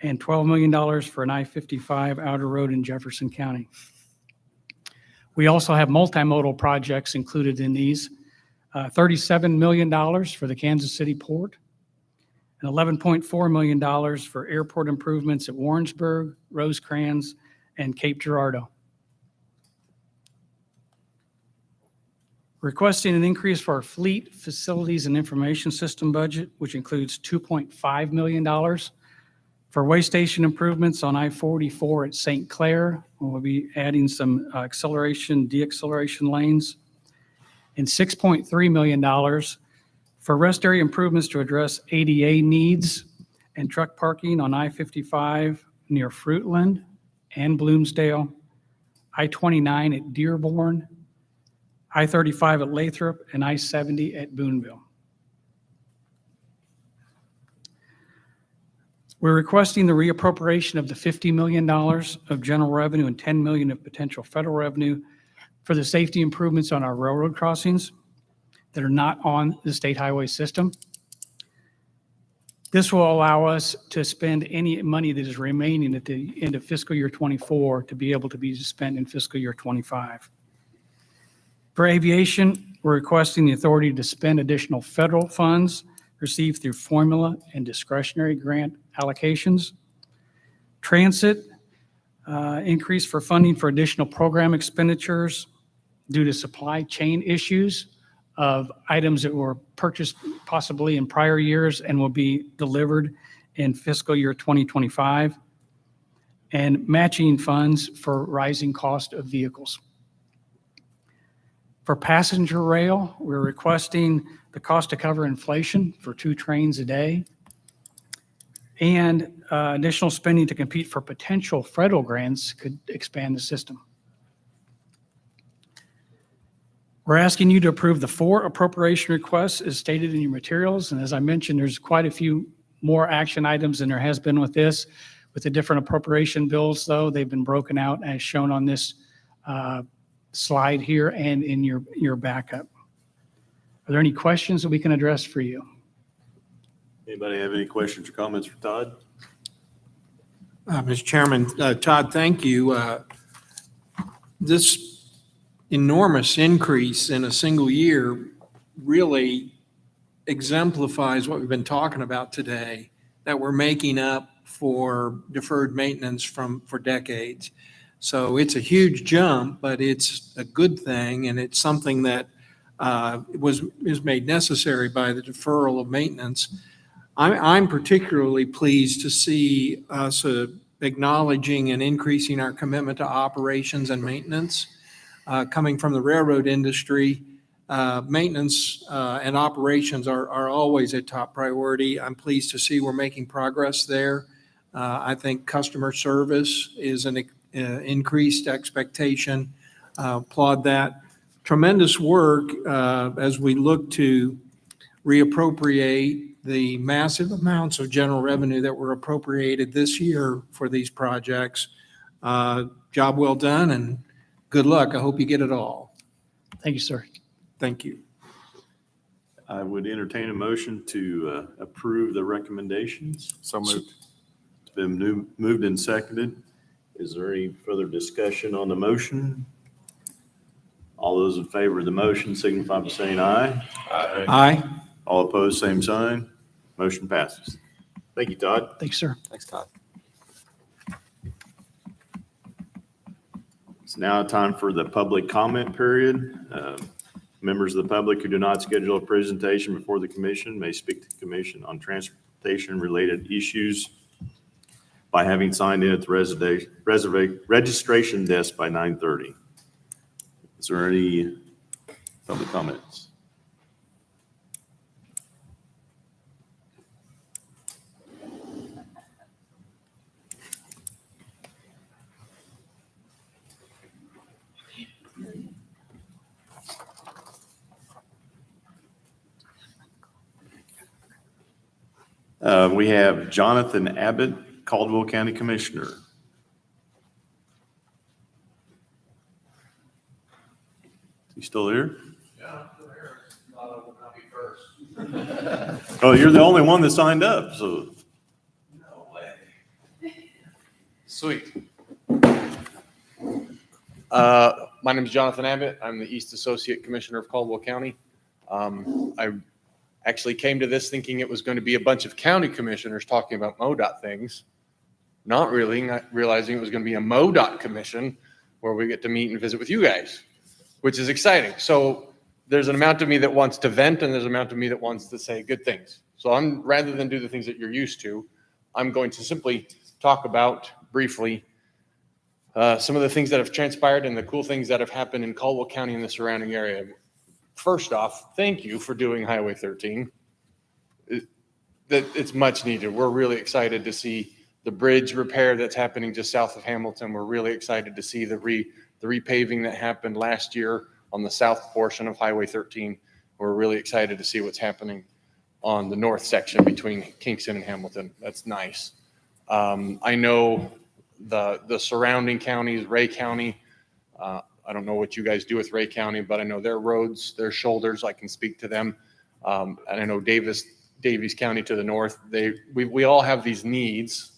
and $12 million for an I-55 outer road in Jefferson County. We also have multimodal projects included in these, $37 million for the Kansas City Port, and $11.4 million for airport improvements at Warrensburg, Rosecrans, and Cape Girardeau. Requesting an increase for our fleet, facilities, and information system budget, which includes $2.5 million for way station improvements on I-44 at St. Clair. We'll be adding some acceleration, de-acceleration lanes, and $6.3 million for rest area improvements to address ADA needs and truck parking on I-55 near Fruitland and Bloomsdale, I-29 at Dearborn, I-35 at Lathrop, and I-70 at Boonville. We're requesting the reappropriation of the $50 million of general revenue and $10 million of potential federal revenue for the safety improvements on our railroad crossings that are not on the state highway system. This will allow us to spend any money that is remaining at the end of fiscal year 24 to be able to be spent in fiscal year 25. For aviation, we're requesting the authority to spend additional federal funds received through formula and discretionary grant allocations. Transit, increase for funding for additional program expenditures due to supply chain issues of items that were purchased possibly in prior years and will be delivered in fiscal year 2025, and matching funds for rising cost of vehicles. For passenger rail, we're requesting the cost to cover inflation for 2 trains a day and additional spending to compete for potential federal grants could expand the system. We're asking you to approve the 4 appropriation requests as stated in your materials. And as I mentioned, there's quite a few more action items than there has been with this. With the different appropriation bills, though, they've been broken out as shown on this slide here and in your backup. Are there any questions that we can address for you? Anybody have any questions or comments for Todd? Mr. Chairman, Todd, thank you. This enormous increase in a single year really exemplifies what we've been talking about today. that we're making up for deferred maintenance for decades. So it's a huge jump, but it's a good thing, and it's something that is made necessary by the deferral of maintenance. I'm particularly pleased to see us acknowledging and increasing our commitment to operations and maintenance. Coming from the railroad industry, maintenance and operations are always a top priority. I'm pleased to see we're making progress there. I think customer service is an increased expectation. Applaud that. Tremendous work as we look to reappropriate the massive amounts of general revenue that were appropriated this year for these projects. Job well done and good luck. I hope you get it all. Thank you, sir. Thank you. I would entertain a motion to approve the recommendations. So moved. It's been moved and seconded. Is there any further discussion on the motion? All those in favor of the motion signify by saying aye. Aye. All opposed, same sign. Motion passes. Thank you, Todd. Thanks, sir. Thanks, Todd. It's now time for the public comment period. Members of the public who do not schedule a presentation before the commission may speak to the commission on transportation-related issues by having signed in at the registration desk by 9:30. Is there any public comments? We have Jonathan Abbott, Caldwell County Commissioner. Is he still here? Yeah, I'm still here. I'll be first. Oh, you're the only one that signed up, so. No way. Sweet. My name is Jonathan Abbott. I'm the East Associate Commissioner of Caldwell County. I actually came to this thinking it was going to be a bunch of county commissioners talking about MoDOT things, not realizing it was going to be a MoDOT commission where we get to meet and visit with you guys, which is exciting. So there's an amount of me that wants to vent and there's an amount of me that wants to say good things. So rather than do the things that you're used to, I'm going to simply talk about briefly some of the things that have transpired and the cool things that have happened in Caldwell County and the surrounding area. First off, thank you for doing Highway 13. It's much needed. We're really excited to see the bridge repair that's happening just south of Hamilton. We're really excited to see the repaving that happened last year on the south portion of Highway 13. We're really excited to see what's happening on the north section between Kingston and Hamilton. That's nice. I know the surrounding counties, Ray County, I don't know what you guys do with Ray County, but I know their roads, their shoulders, I can speak to them. And I know Davies County to the north, we all have these needs,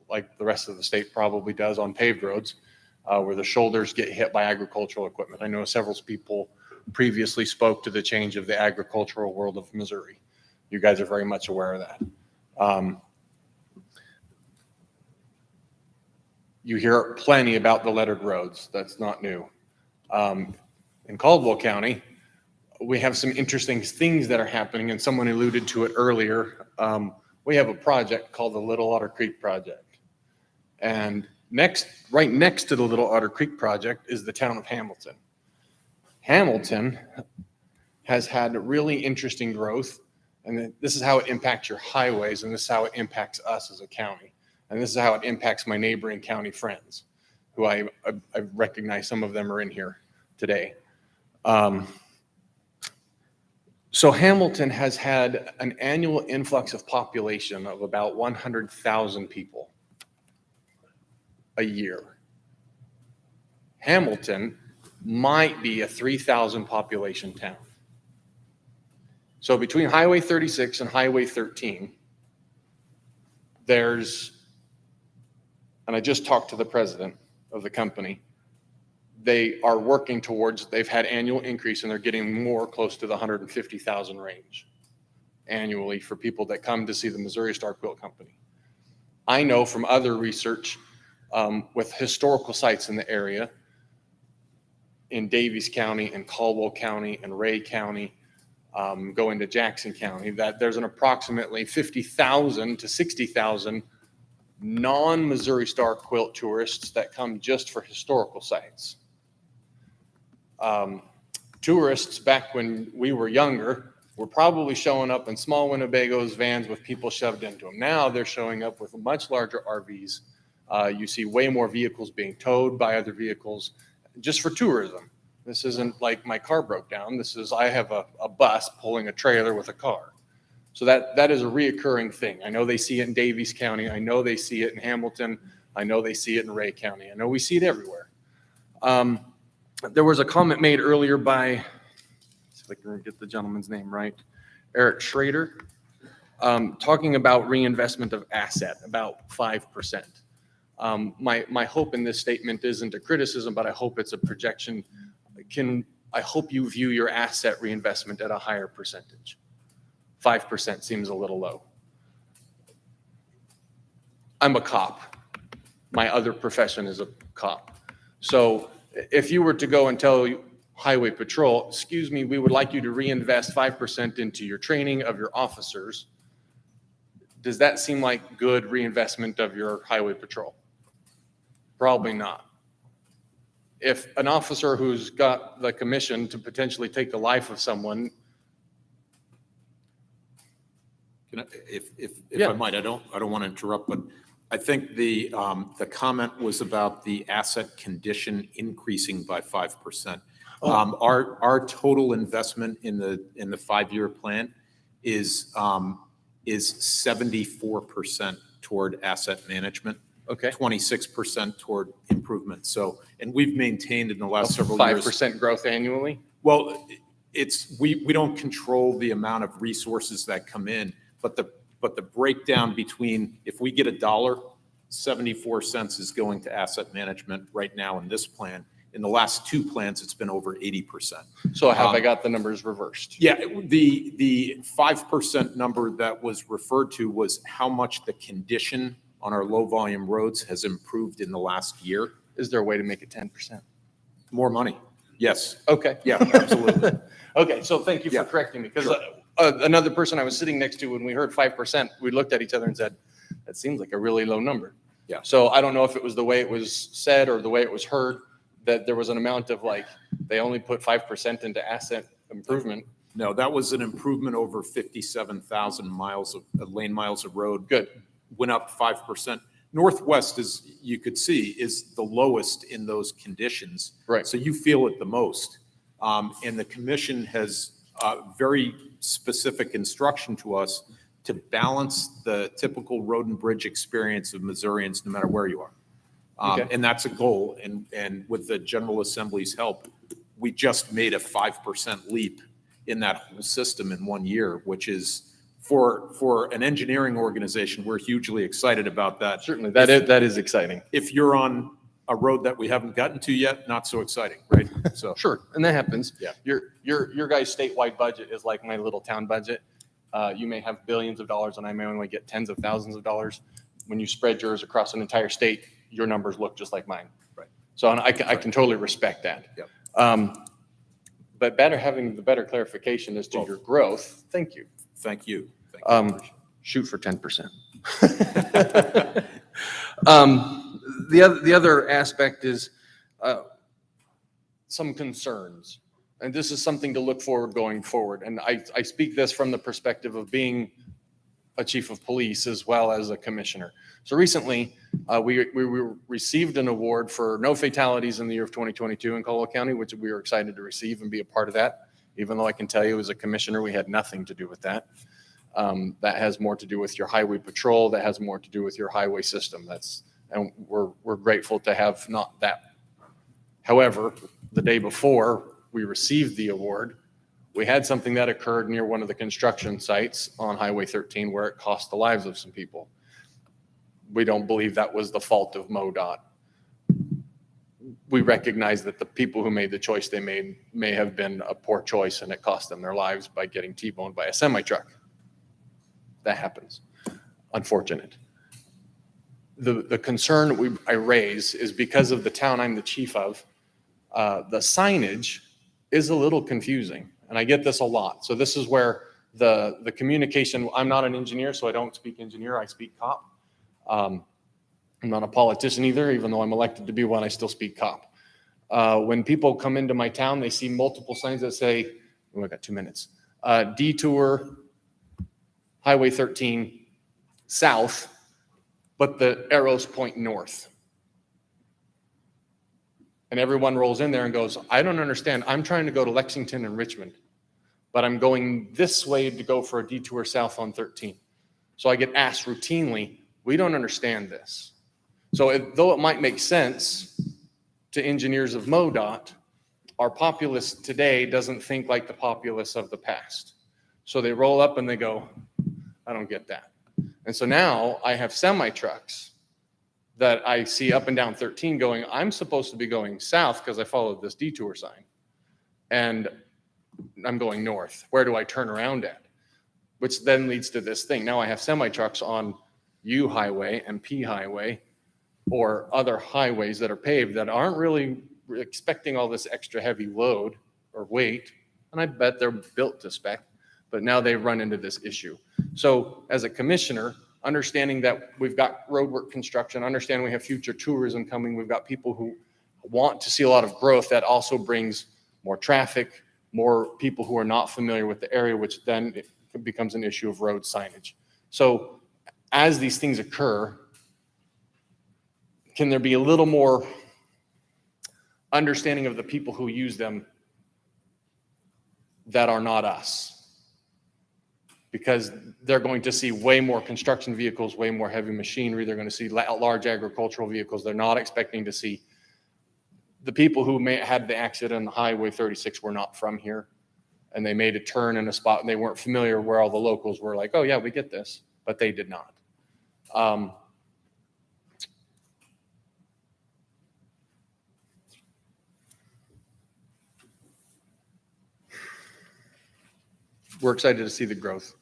like the rest of the state probably does on paved roads, where the shoulders get hit by agricultural equipment. I know several people previously spoke to the change of the agricultural world of Missouri. You guys are very much aware of that. You hear plenty about the lettered roads. That's not new. In Caldwell County, we have some interesting things that are happening, and someone alluded to it earlier. We have a project called the Little Otter Creek Project. And right next to the Little Otter Creek Project is the town of Hamilton. Hamilton has had really interesting growth, and this is how it impacts your highways, and this is how it impacts us as a county. And this is how it impacts my neighboring county friends, who I recognize some of them are in here today. So Hamilton has had an annual influx of population of about 100,000 people a year. Hamilton might be a 3,000 population town. So between Highway 36 and Highway 13, and I just talked to the president of the company, they are working towards, they've had annual increase and they're getting more close to the 150,000 range. annually for people that come to see the Missouri Star Quilt Company. I know from other research with historical sites in the area, in Daviess County and Caldwell County and Ray County, go into Jackson County, that there's an approximately 50,000 to 60,000 non-Missouri Star Quilt tourists that come just for historical sites. Tourists back when we were younger were probably showing up in small Winnebago's vans with people shoved into them. Now they're showing up with much larger RVs. You see way more vehicles being towed by other vehicles just for tourism. This isn't like my car broke down. This is, I have a bus pulling a trailer with a car. So that is a reoccurring thing. I know they see it in Daviess County. I know they see it in Hamilton. I know they see it in Ray County. I know we see it everywhere. There was a comment made earlier by, let's see if I can get the gentleman's name right, Eric Schrader, talking about reinvestment of asset, about 5%. My hope in this statement isn't a criticism, but I hope it's a projection. I hope you view your asset reinvestment at a higher percentage. 5% seems a little low. I'm a cop. My other profession is a cop. So if you were to go and tell Highway Patrol, excuse me, we would like you to reinvest 5% into your training of your officers, does that seem like good reinvestment of your Highway Patrol? Probably not. If an officer who's got the commission to potentially take the life of someone. If I might, I don't want to interrupt, but I think the comment was about the asset condition increasing by 5%. Our total investment in the 5-year plan is 74% toward asset management. Okay. 26% toward improvement. So, and we've maintained in the last several years. 5% growth annually? Well, we don't control the amount of resources that come in, but the breakdown between, if we get $1, 74 cents is going to asset management right now in this plan. In the last 2 plans, it's been over 80%. So have I got the numbers reversed? Yeah, the 5% number that was referred to was how much the condition on our low volume roads has improved in the last year. Is there a way to make it 10%? More money. Yes. Okay. Yeah, absolutely. Okay, so thank you for correcting me, because another person I was sitting next to, when we heard 5%, we looked at each other and said, that seems like a really low number. Yeah. So I don't know if it was the way it was said or the way it was heard, that there was an amount of like, they only put 5% into asset improvement. No, that was an improvement over 57,000 miles of lane miles of road. Good. Went up 5%. Northwest, as you could see, is the lowest in those conditions. Right. So you feel it the most. And the commission has very specific instruction to us to balance the typical road and bridge experience of Missourians, no matter where you are. Okay. And that's a goal. And with the General Assembly's help, we just made a 5% leap in that whole system in 1 year, which is, for an engineering organization, we're hugely excited about that. Certainly, that is exciting. If you're on a road that we haven't gotten to yet, not so exciting, right? So Sure, and that happens. Yeah. Your guys' statewide budget is like my little town budget. You may have billions of dollars, and I may only get tens of thousands of dollars. When you spread yours across an entire state, your numbers look just like mine. Right. So I can totally respect that. Yep. But having the better clarification as to your growth, thank you. Thank you. Shoot for 10%. The other aspect is some concerns, and this is something to look forward going forward. And I speak this from the perspective of being a chief of police as well as a commissioner. So recently, we received an award for no fatalities in the year of 2022 in Caldwell County, which we were excited to receive and be a part of that. Even though I can tell you as a commissioner, we had nothing to do with that. That has more to do with your highway patrol. That has more to do with your highway system. And we're grateful to have not that. However, the day before we received the award, we had something that occurred near one of the construction sites on Highway 13 where it cost the lives of some people. We don't believe that was the fault of MoDOT. We recognize that the people who made the choice they made may have been a poor choice and it cost them their lives by getting T-boned by a semi-truck. that happens. Unfortunate. The concern I raise is because of the town I'm the chief of, the signage is a little confusing, and I get this a lot. So this is where the communication, I'm not an engineer, so I don't speak engineer, I speak cop. I'm not a politician either, even though I'm elected to be one, I still speak cop. When people come into my town, they see multiple signs that say, oh, I got 2 minutes, detour, Highway 13, south, but the arrows point north. And everyone rolls in there and goes, I don't understand. I'm trying to go to Lexington and Richmond, but I'm going this way to go for a detour south on 13. So I get asked routinely, we don't understand this. So though it might make sense to engineers of MoDOT, our populace today doesn't think like the populace of the past. So they roll up and they go, I don't get that. And so now I have semi trucks that I see up and down 13 going, I'm supposed to be going south because I followed this detour sign. And I'm going north. Where do I turn around at? Which then leads to this thing. Now I have semi trucks on U highway and P highway or other highways that are paved that aren't really expecting all this extra heavy load or weight. And I bet they're built to spec, but now they've run into this issue. So as a commissioner, understanding that we've got roadwork construction, understanding we have future tourism coming, we've got people who want to see a lot of growth, that also brings more traffic, more people who are not familiar with the area, which then it becomes an issue of road signage. So as these things occur, can there be a little more understanding of the people who use them that are not us? Because they're going to see way more construction vehicles, way more heavy machinery. They're going to see large agricultural vehicles. They're not expecting to see the people who had the accident on Highway 36 were not from here. And they made a turn in a spot and they weren't familiar where all the locals were like, oh yeah, we get this, but they did not. We're excited to see the growth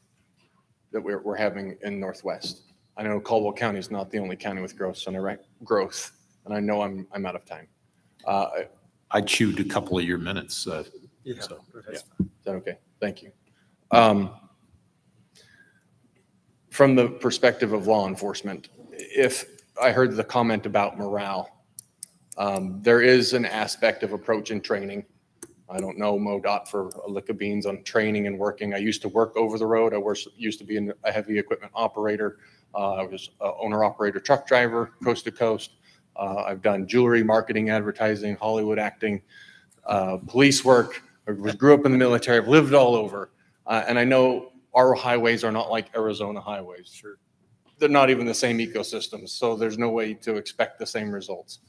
that we're having in Northwest. I know Caldwell County is not the only county with growth, and I know I'm out of time. I chewed a couple of your minutes. So, yeah. Is that okay? Thank you. From the perspective of law enforcement, if I heard the comment about morale, there is an aspect of approach and training. I don't know MoDOT for a lick of beans on training and working. I used to work over the road. I used to be a heavy equipment operator. I was an owner-operator truck driver, coast to coast. I've done jewelry, marketing, advertising, Hollywood acting, police work. I grew up in the military. I've lived all over. And I know our highways are not like Arizona highways. Sure. They're not even the same ecosystems. So there's no way to expect the same results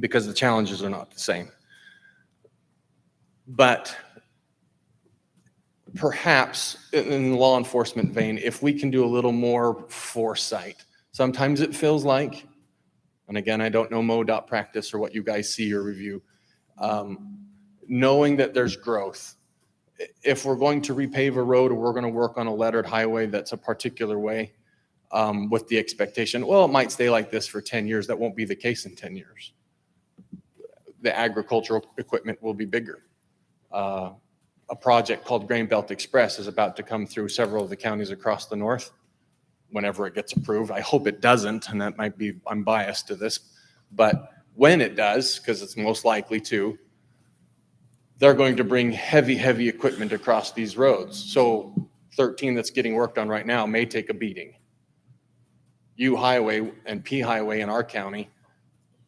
because the challenges are not the same. But perhaps in the law enforcement vein, if we can do a little more foresight, sometimes it feels like, and again, I don't know MoDOT practice or what you guys see or review, knowing that there's growth. If we're going to repave a road or we're going to work on a lettered highway that's a particular way with the expectation, well, it might stay like this for 10 years. That won't be the case in 10 years. The agricultural equipment will be bigger. A project called Grain Belt Express is about to come through several of the counties across the north whenever it gets approved. I hope it doesn't, and that might be, I'm biased to this, but when it does, because it's most likely to, they're going to bring heavy, heavy equipment across these roads. So 13 that's getting worked on right now may take a beating. U Highway and P Highway in our county,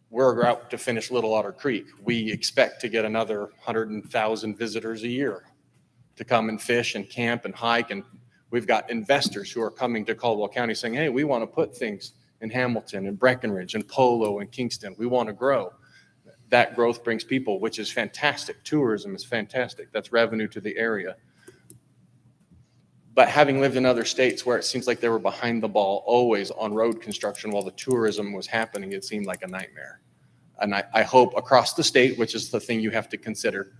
we're out to finish Little Otter Creek. We expect to get another 100,000 visitors a year to come and fish and camp and hike. And we've got investors who are coming to Caldwell County saying, hey, we want to put things in Hamilton and Breckenridge and Polo and Kingston. We want to grow. That growth brings people, which is fantastic. Tourism is fantastic. That's revenue to the area. But having lived in other states where it seems like they were behind the ball always on road construction while the tourism was happening, it seemed like a nightmare. And I hope across the state, which is the thing you have to consider,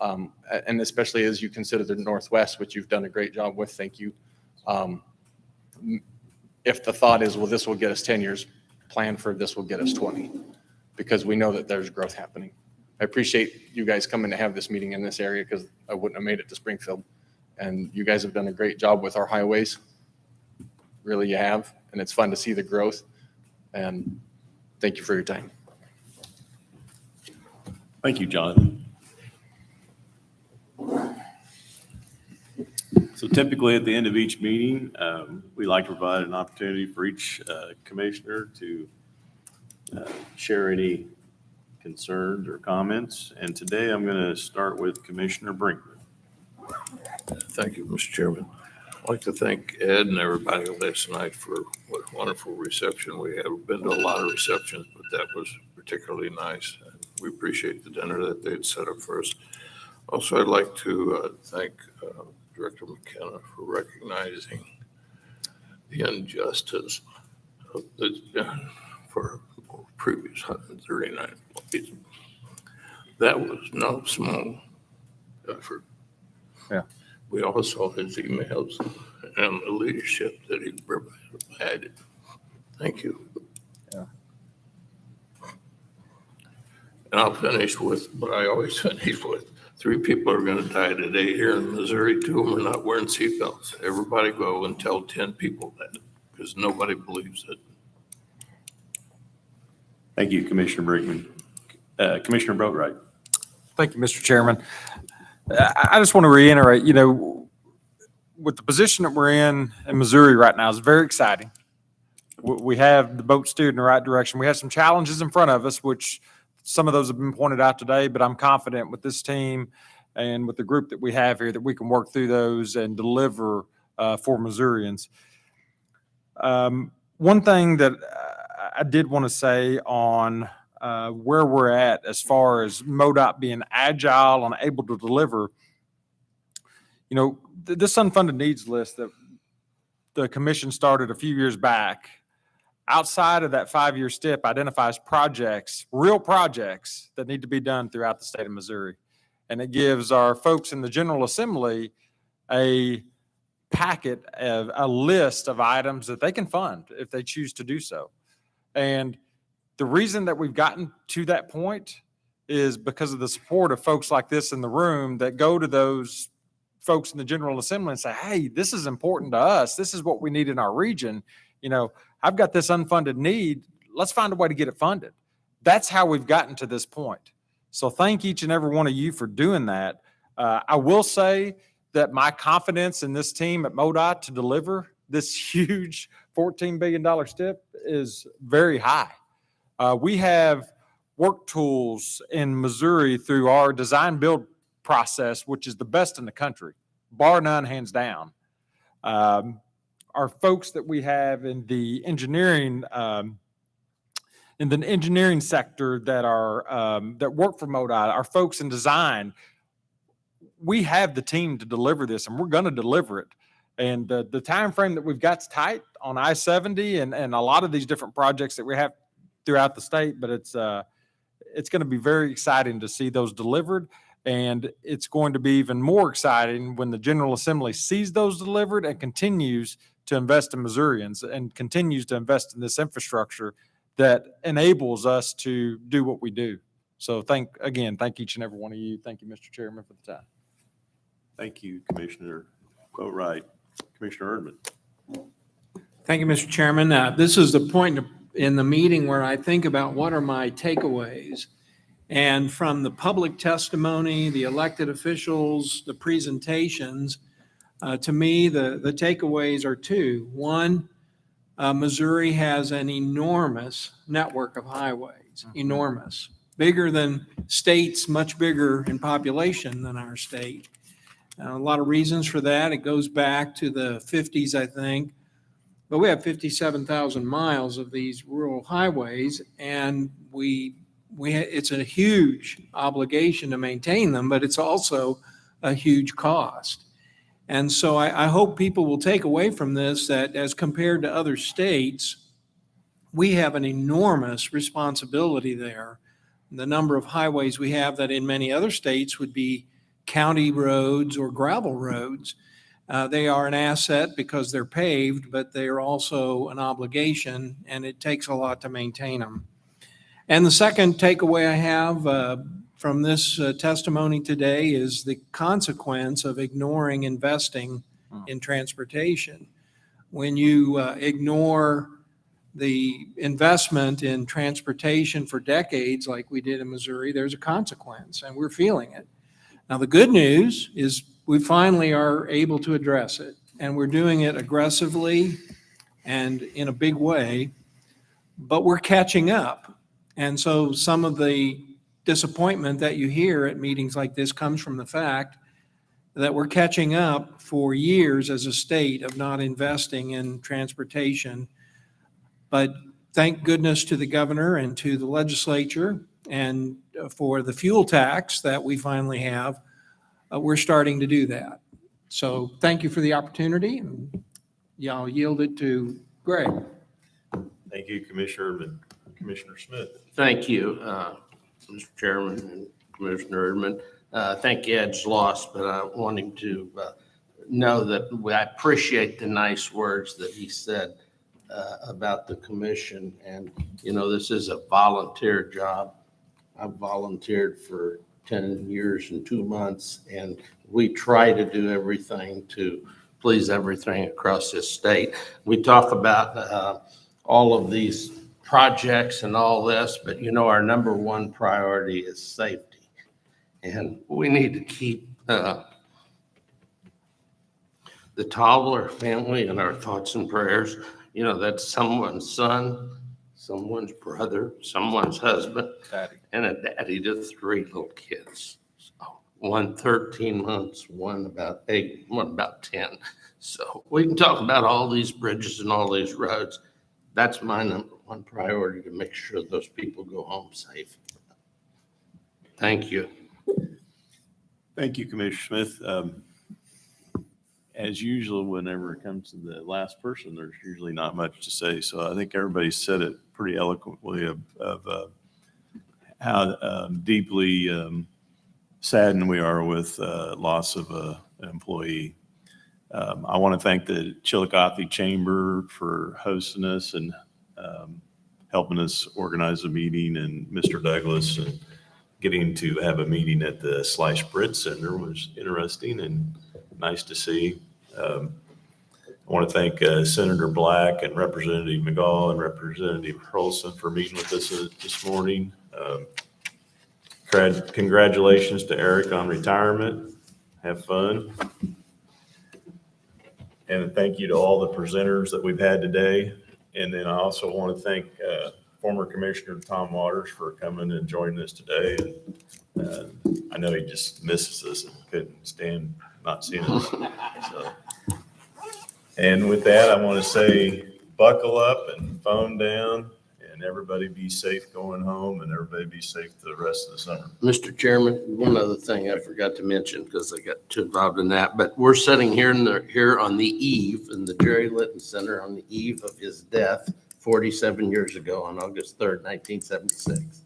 and especially as you consider the Northwest, which you've done a great job with, thank you. If the thought is, well, this will get us 10 years, plan for this will get us 20, because we know that there's growth happening. I appreciate you guys coming to have this meeting in this area because I wouldn't have made it to Springfield. And you guys have done a great job with our highways. Really, you have. And it's fun to see the growth. And thank you for your time. Thank you, Jonathan. So typically at the end of each meeting, we like to provide an opportunity for each commissioner to share any concerns or comments. And today I'm going to start with Commissioner Brinkman. Thank you, Mr. Chairman. I'd like to thank Ed and everybody last night for what a wonderful reception we had. We've been to a lot of receptions, but that was particularly nice. We appreciate the dinner that they had set up for us. Also, I'd like to thank Director McKenna for recognizing the injustice that's been for previous 139 employees. That was no small effort. Yeah. We all saw his emails and the leadership that he provided. Thank you. Yeah. And I'll finish with what I always finish with. 3 people are going to die today here in Missouri. 2 of them are not wearing seatbelts. Everybody go and tell 10 people that, because nobody believes it. Thank you, Commissioner Brinkman. Commissioner Boatright. Thank you, Mr. Chairman. I just want to reiterate, with the position that we're in Missouri right now is very exciting. We have the boat steered in the right direction. We have some challenges in front of us, which some of those have been pointed out today, but I'm confident with this team and with the group that we have here that we can work through those and deliver for Missourians. One thing that I did want to say on where we're at as far as MoDOT being agile and able to deliver, this unfunded needs list that the commission started a few years back, outside of that 5-year step, identifies projects, real projects that need to be done throughout the state of Missouri. And it gives our folks in the General Assembly a packet of a list of items that they can fund if they choose to do so. And the reason that we've gotten to that point is because of the support of folks like this in the room that go to those folks in the General Assembly and say, hey, this is important to us. This is what we need in our region. I've got this unfunded need. Let's find a way to get it funded. That's how we've gotten to this point. So thank each and every one of you for doing that. I will say that my confidence in this team at MoDOT to deliver this huge $14 billion step is very high. We have work tools in Missouri through our design build process, which is the best in the country, bar none, hands down. Our folks that we have in the engineering sector that are that work for MoDOT, our folks in design, we have the team to deliver this, and we're going to deliver it. And the time frame that we've got's tight on I-70 and a lot of these different projects that we have throughout the state, but it's going to be very exciting to see those delivered. And it's going to be even more exciting when the General Assembly sees those delivered and continues to invest in Missourians and continues to invest in this infrastructure that enables us to do what we do. So thank each and every one of you. Thank you, Mr. Chairman, for the time. Thank you, Commissioner Boatright. Commissioner Erdman. Thank you, Mr. Chairman. This is the point in the meeting where I think about what are my takeaways. And from the public testimony, the elected officials, the presentations, to me, the takeaways are 2. One, Missouri has an enormous network of highways, enormous, bigger than states, much bigger in population than our state. A lot of reasons for that. It goes back to the 50s, I think. But we have 57,000 miles of these rural highways, and it's a huge obligation to maintain them, but it's also a huge cost. And so I hope people will take away from this that as compared to other states, we have an enormous responsibility there. The number of highways we have that in many other states would be county roads or gravel roads. They are an asset because they're paved, but they are also an obligation, and it takes a lot to maintain them. And the second takeaway I have from this testimony today is the consequence of ignoring investing in transportation. When you ignore the investment in transportation for decades, like we did in Missouri, there's a consequence, and we're feeling it. Now, the good news is we finally are able to address it, and we're doing it aggressively and in a big way, but we're catching up. And so some of the disappointment that you hear at meetings like this comes from the fact that we're catching up for years as a state of not investing in transportation. But thank goodness to the governor and to the legislature and for the fuel tax that we finally have, we're starting to do that. So thank you for the opportunity, and I'll yield it to Greg. Thank you, Commissioner Smith. Thank you, Mr. Chairman and Commissioner Erdman. I think Ed's lost, but I want him to know that I appreciate the nice words that he said about the commission. And, you know, this is a volunteer job. I've volunteered for 10 years and 2 months, and we try to do everything to please everything across this state. We talk about all of these projects and all this, but you know, our number one priority is safety. And we need to keep the Tobler family in our thoughts and prayers. You know, that's someone's son, someone's brother, someone's husband, and a daddy to 3 little kids. So, one 13 months, one about 8, one about 10. So we can talk about all these bridges and all these roads. That's my number one priority, to make sure those people go home safe. Thank you. Thank you, Commissioner Smith. As usual, whenever it comes to the last person, there's usually not much to say. So I think everybody said it pretty eloquently of how deeply saddened we are with loss of an employee. I want to thank the Chillicothe Chamber for hosting us and helping us organize a meeting, and Mr. Douglas, and getting to have a meeting at the Slice Bread Center was interesting and nice to see. I want to thank Senator Black and Representative McGaugh and Representative Hurlson for meeting with us this morning. Congratulations to Eric on retirement. Have fun. And thank you to all the presenters that we've had today. And then I also want to thank former Commissioner Tom Waters for coming and joining us today. And I know he just misses us and couldn't stand not seeing us. So, and with that, I want to say buckle up and phone down, and everybody be safe going home, and everybody be safe the rest of the summer. Mr. Chairman, one other thing I forgot to mention because I got too involved in that, but we're sitting here on the eve in the Jerry Litton Center on the eve of his death 47 years ago on August 3rd, 1976.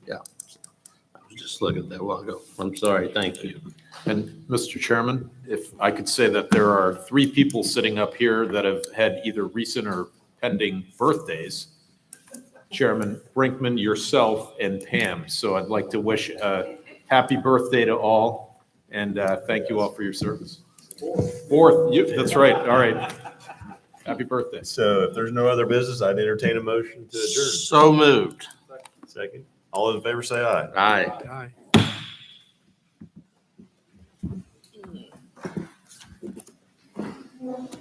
Yeah. I was just looking at that a while ago. I'm sorry. Thank you. And Mr. Chairman, if I could say that there are 3 people sitting up here that have had either recent or pending birthdays. Chairman Brinkman, yourself, and Pam. So I'd like to wish a happy birthday to all, and thank you all for your service. 4th, that's right. All right. Happy birthday. So if there's no other business, I'd entertain a motion to adjourn. So moved. Second. All those in favor say aye. Aye. Aye.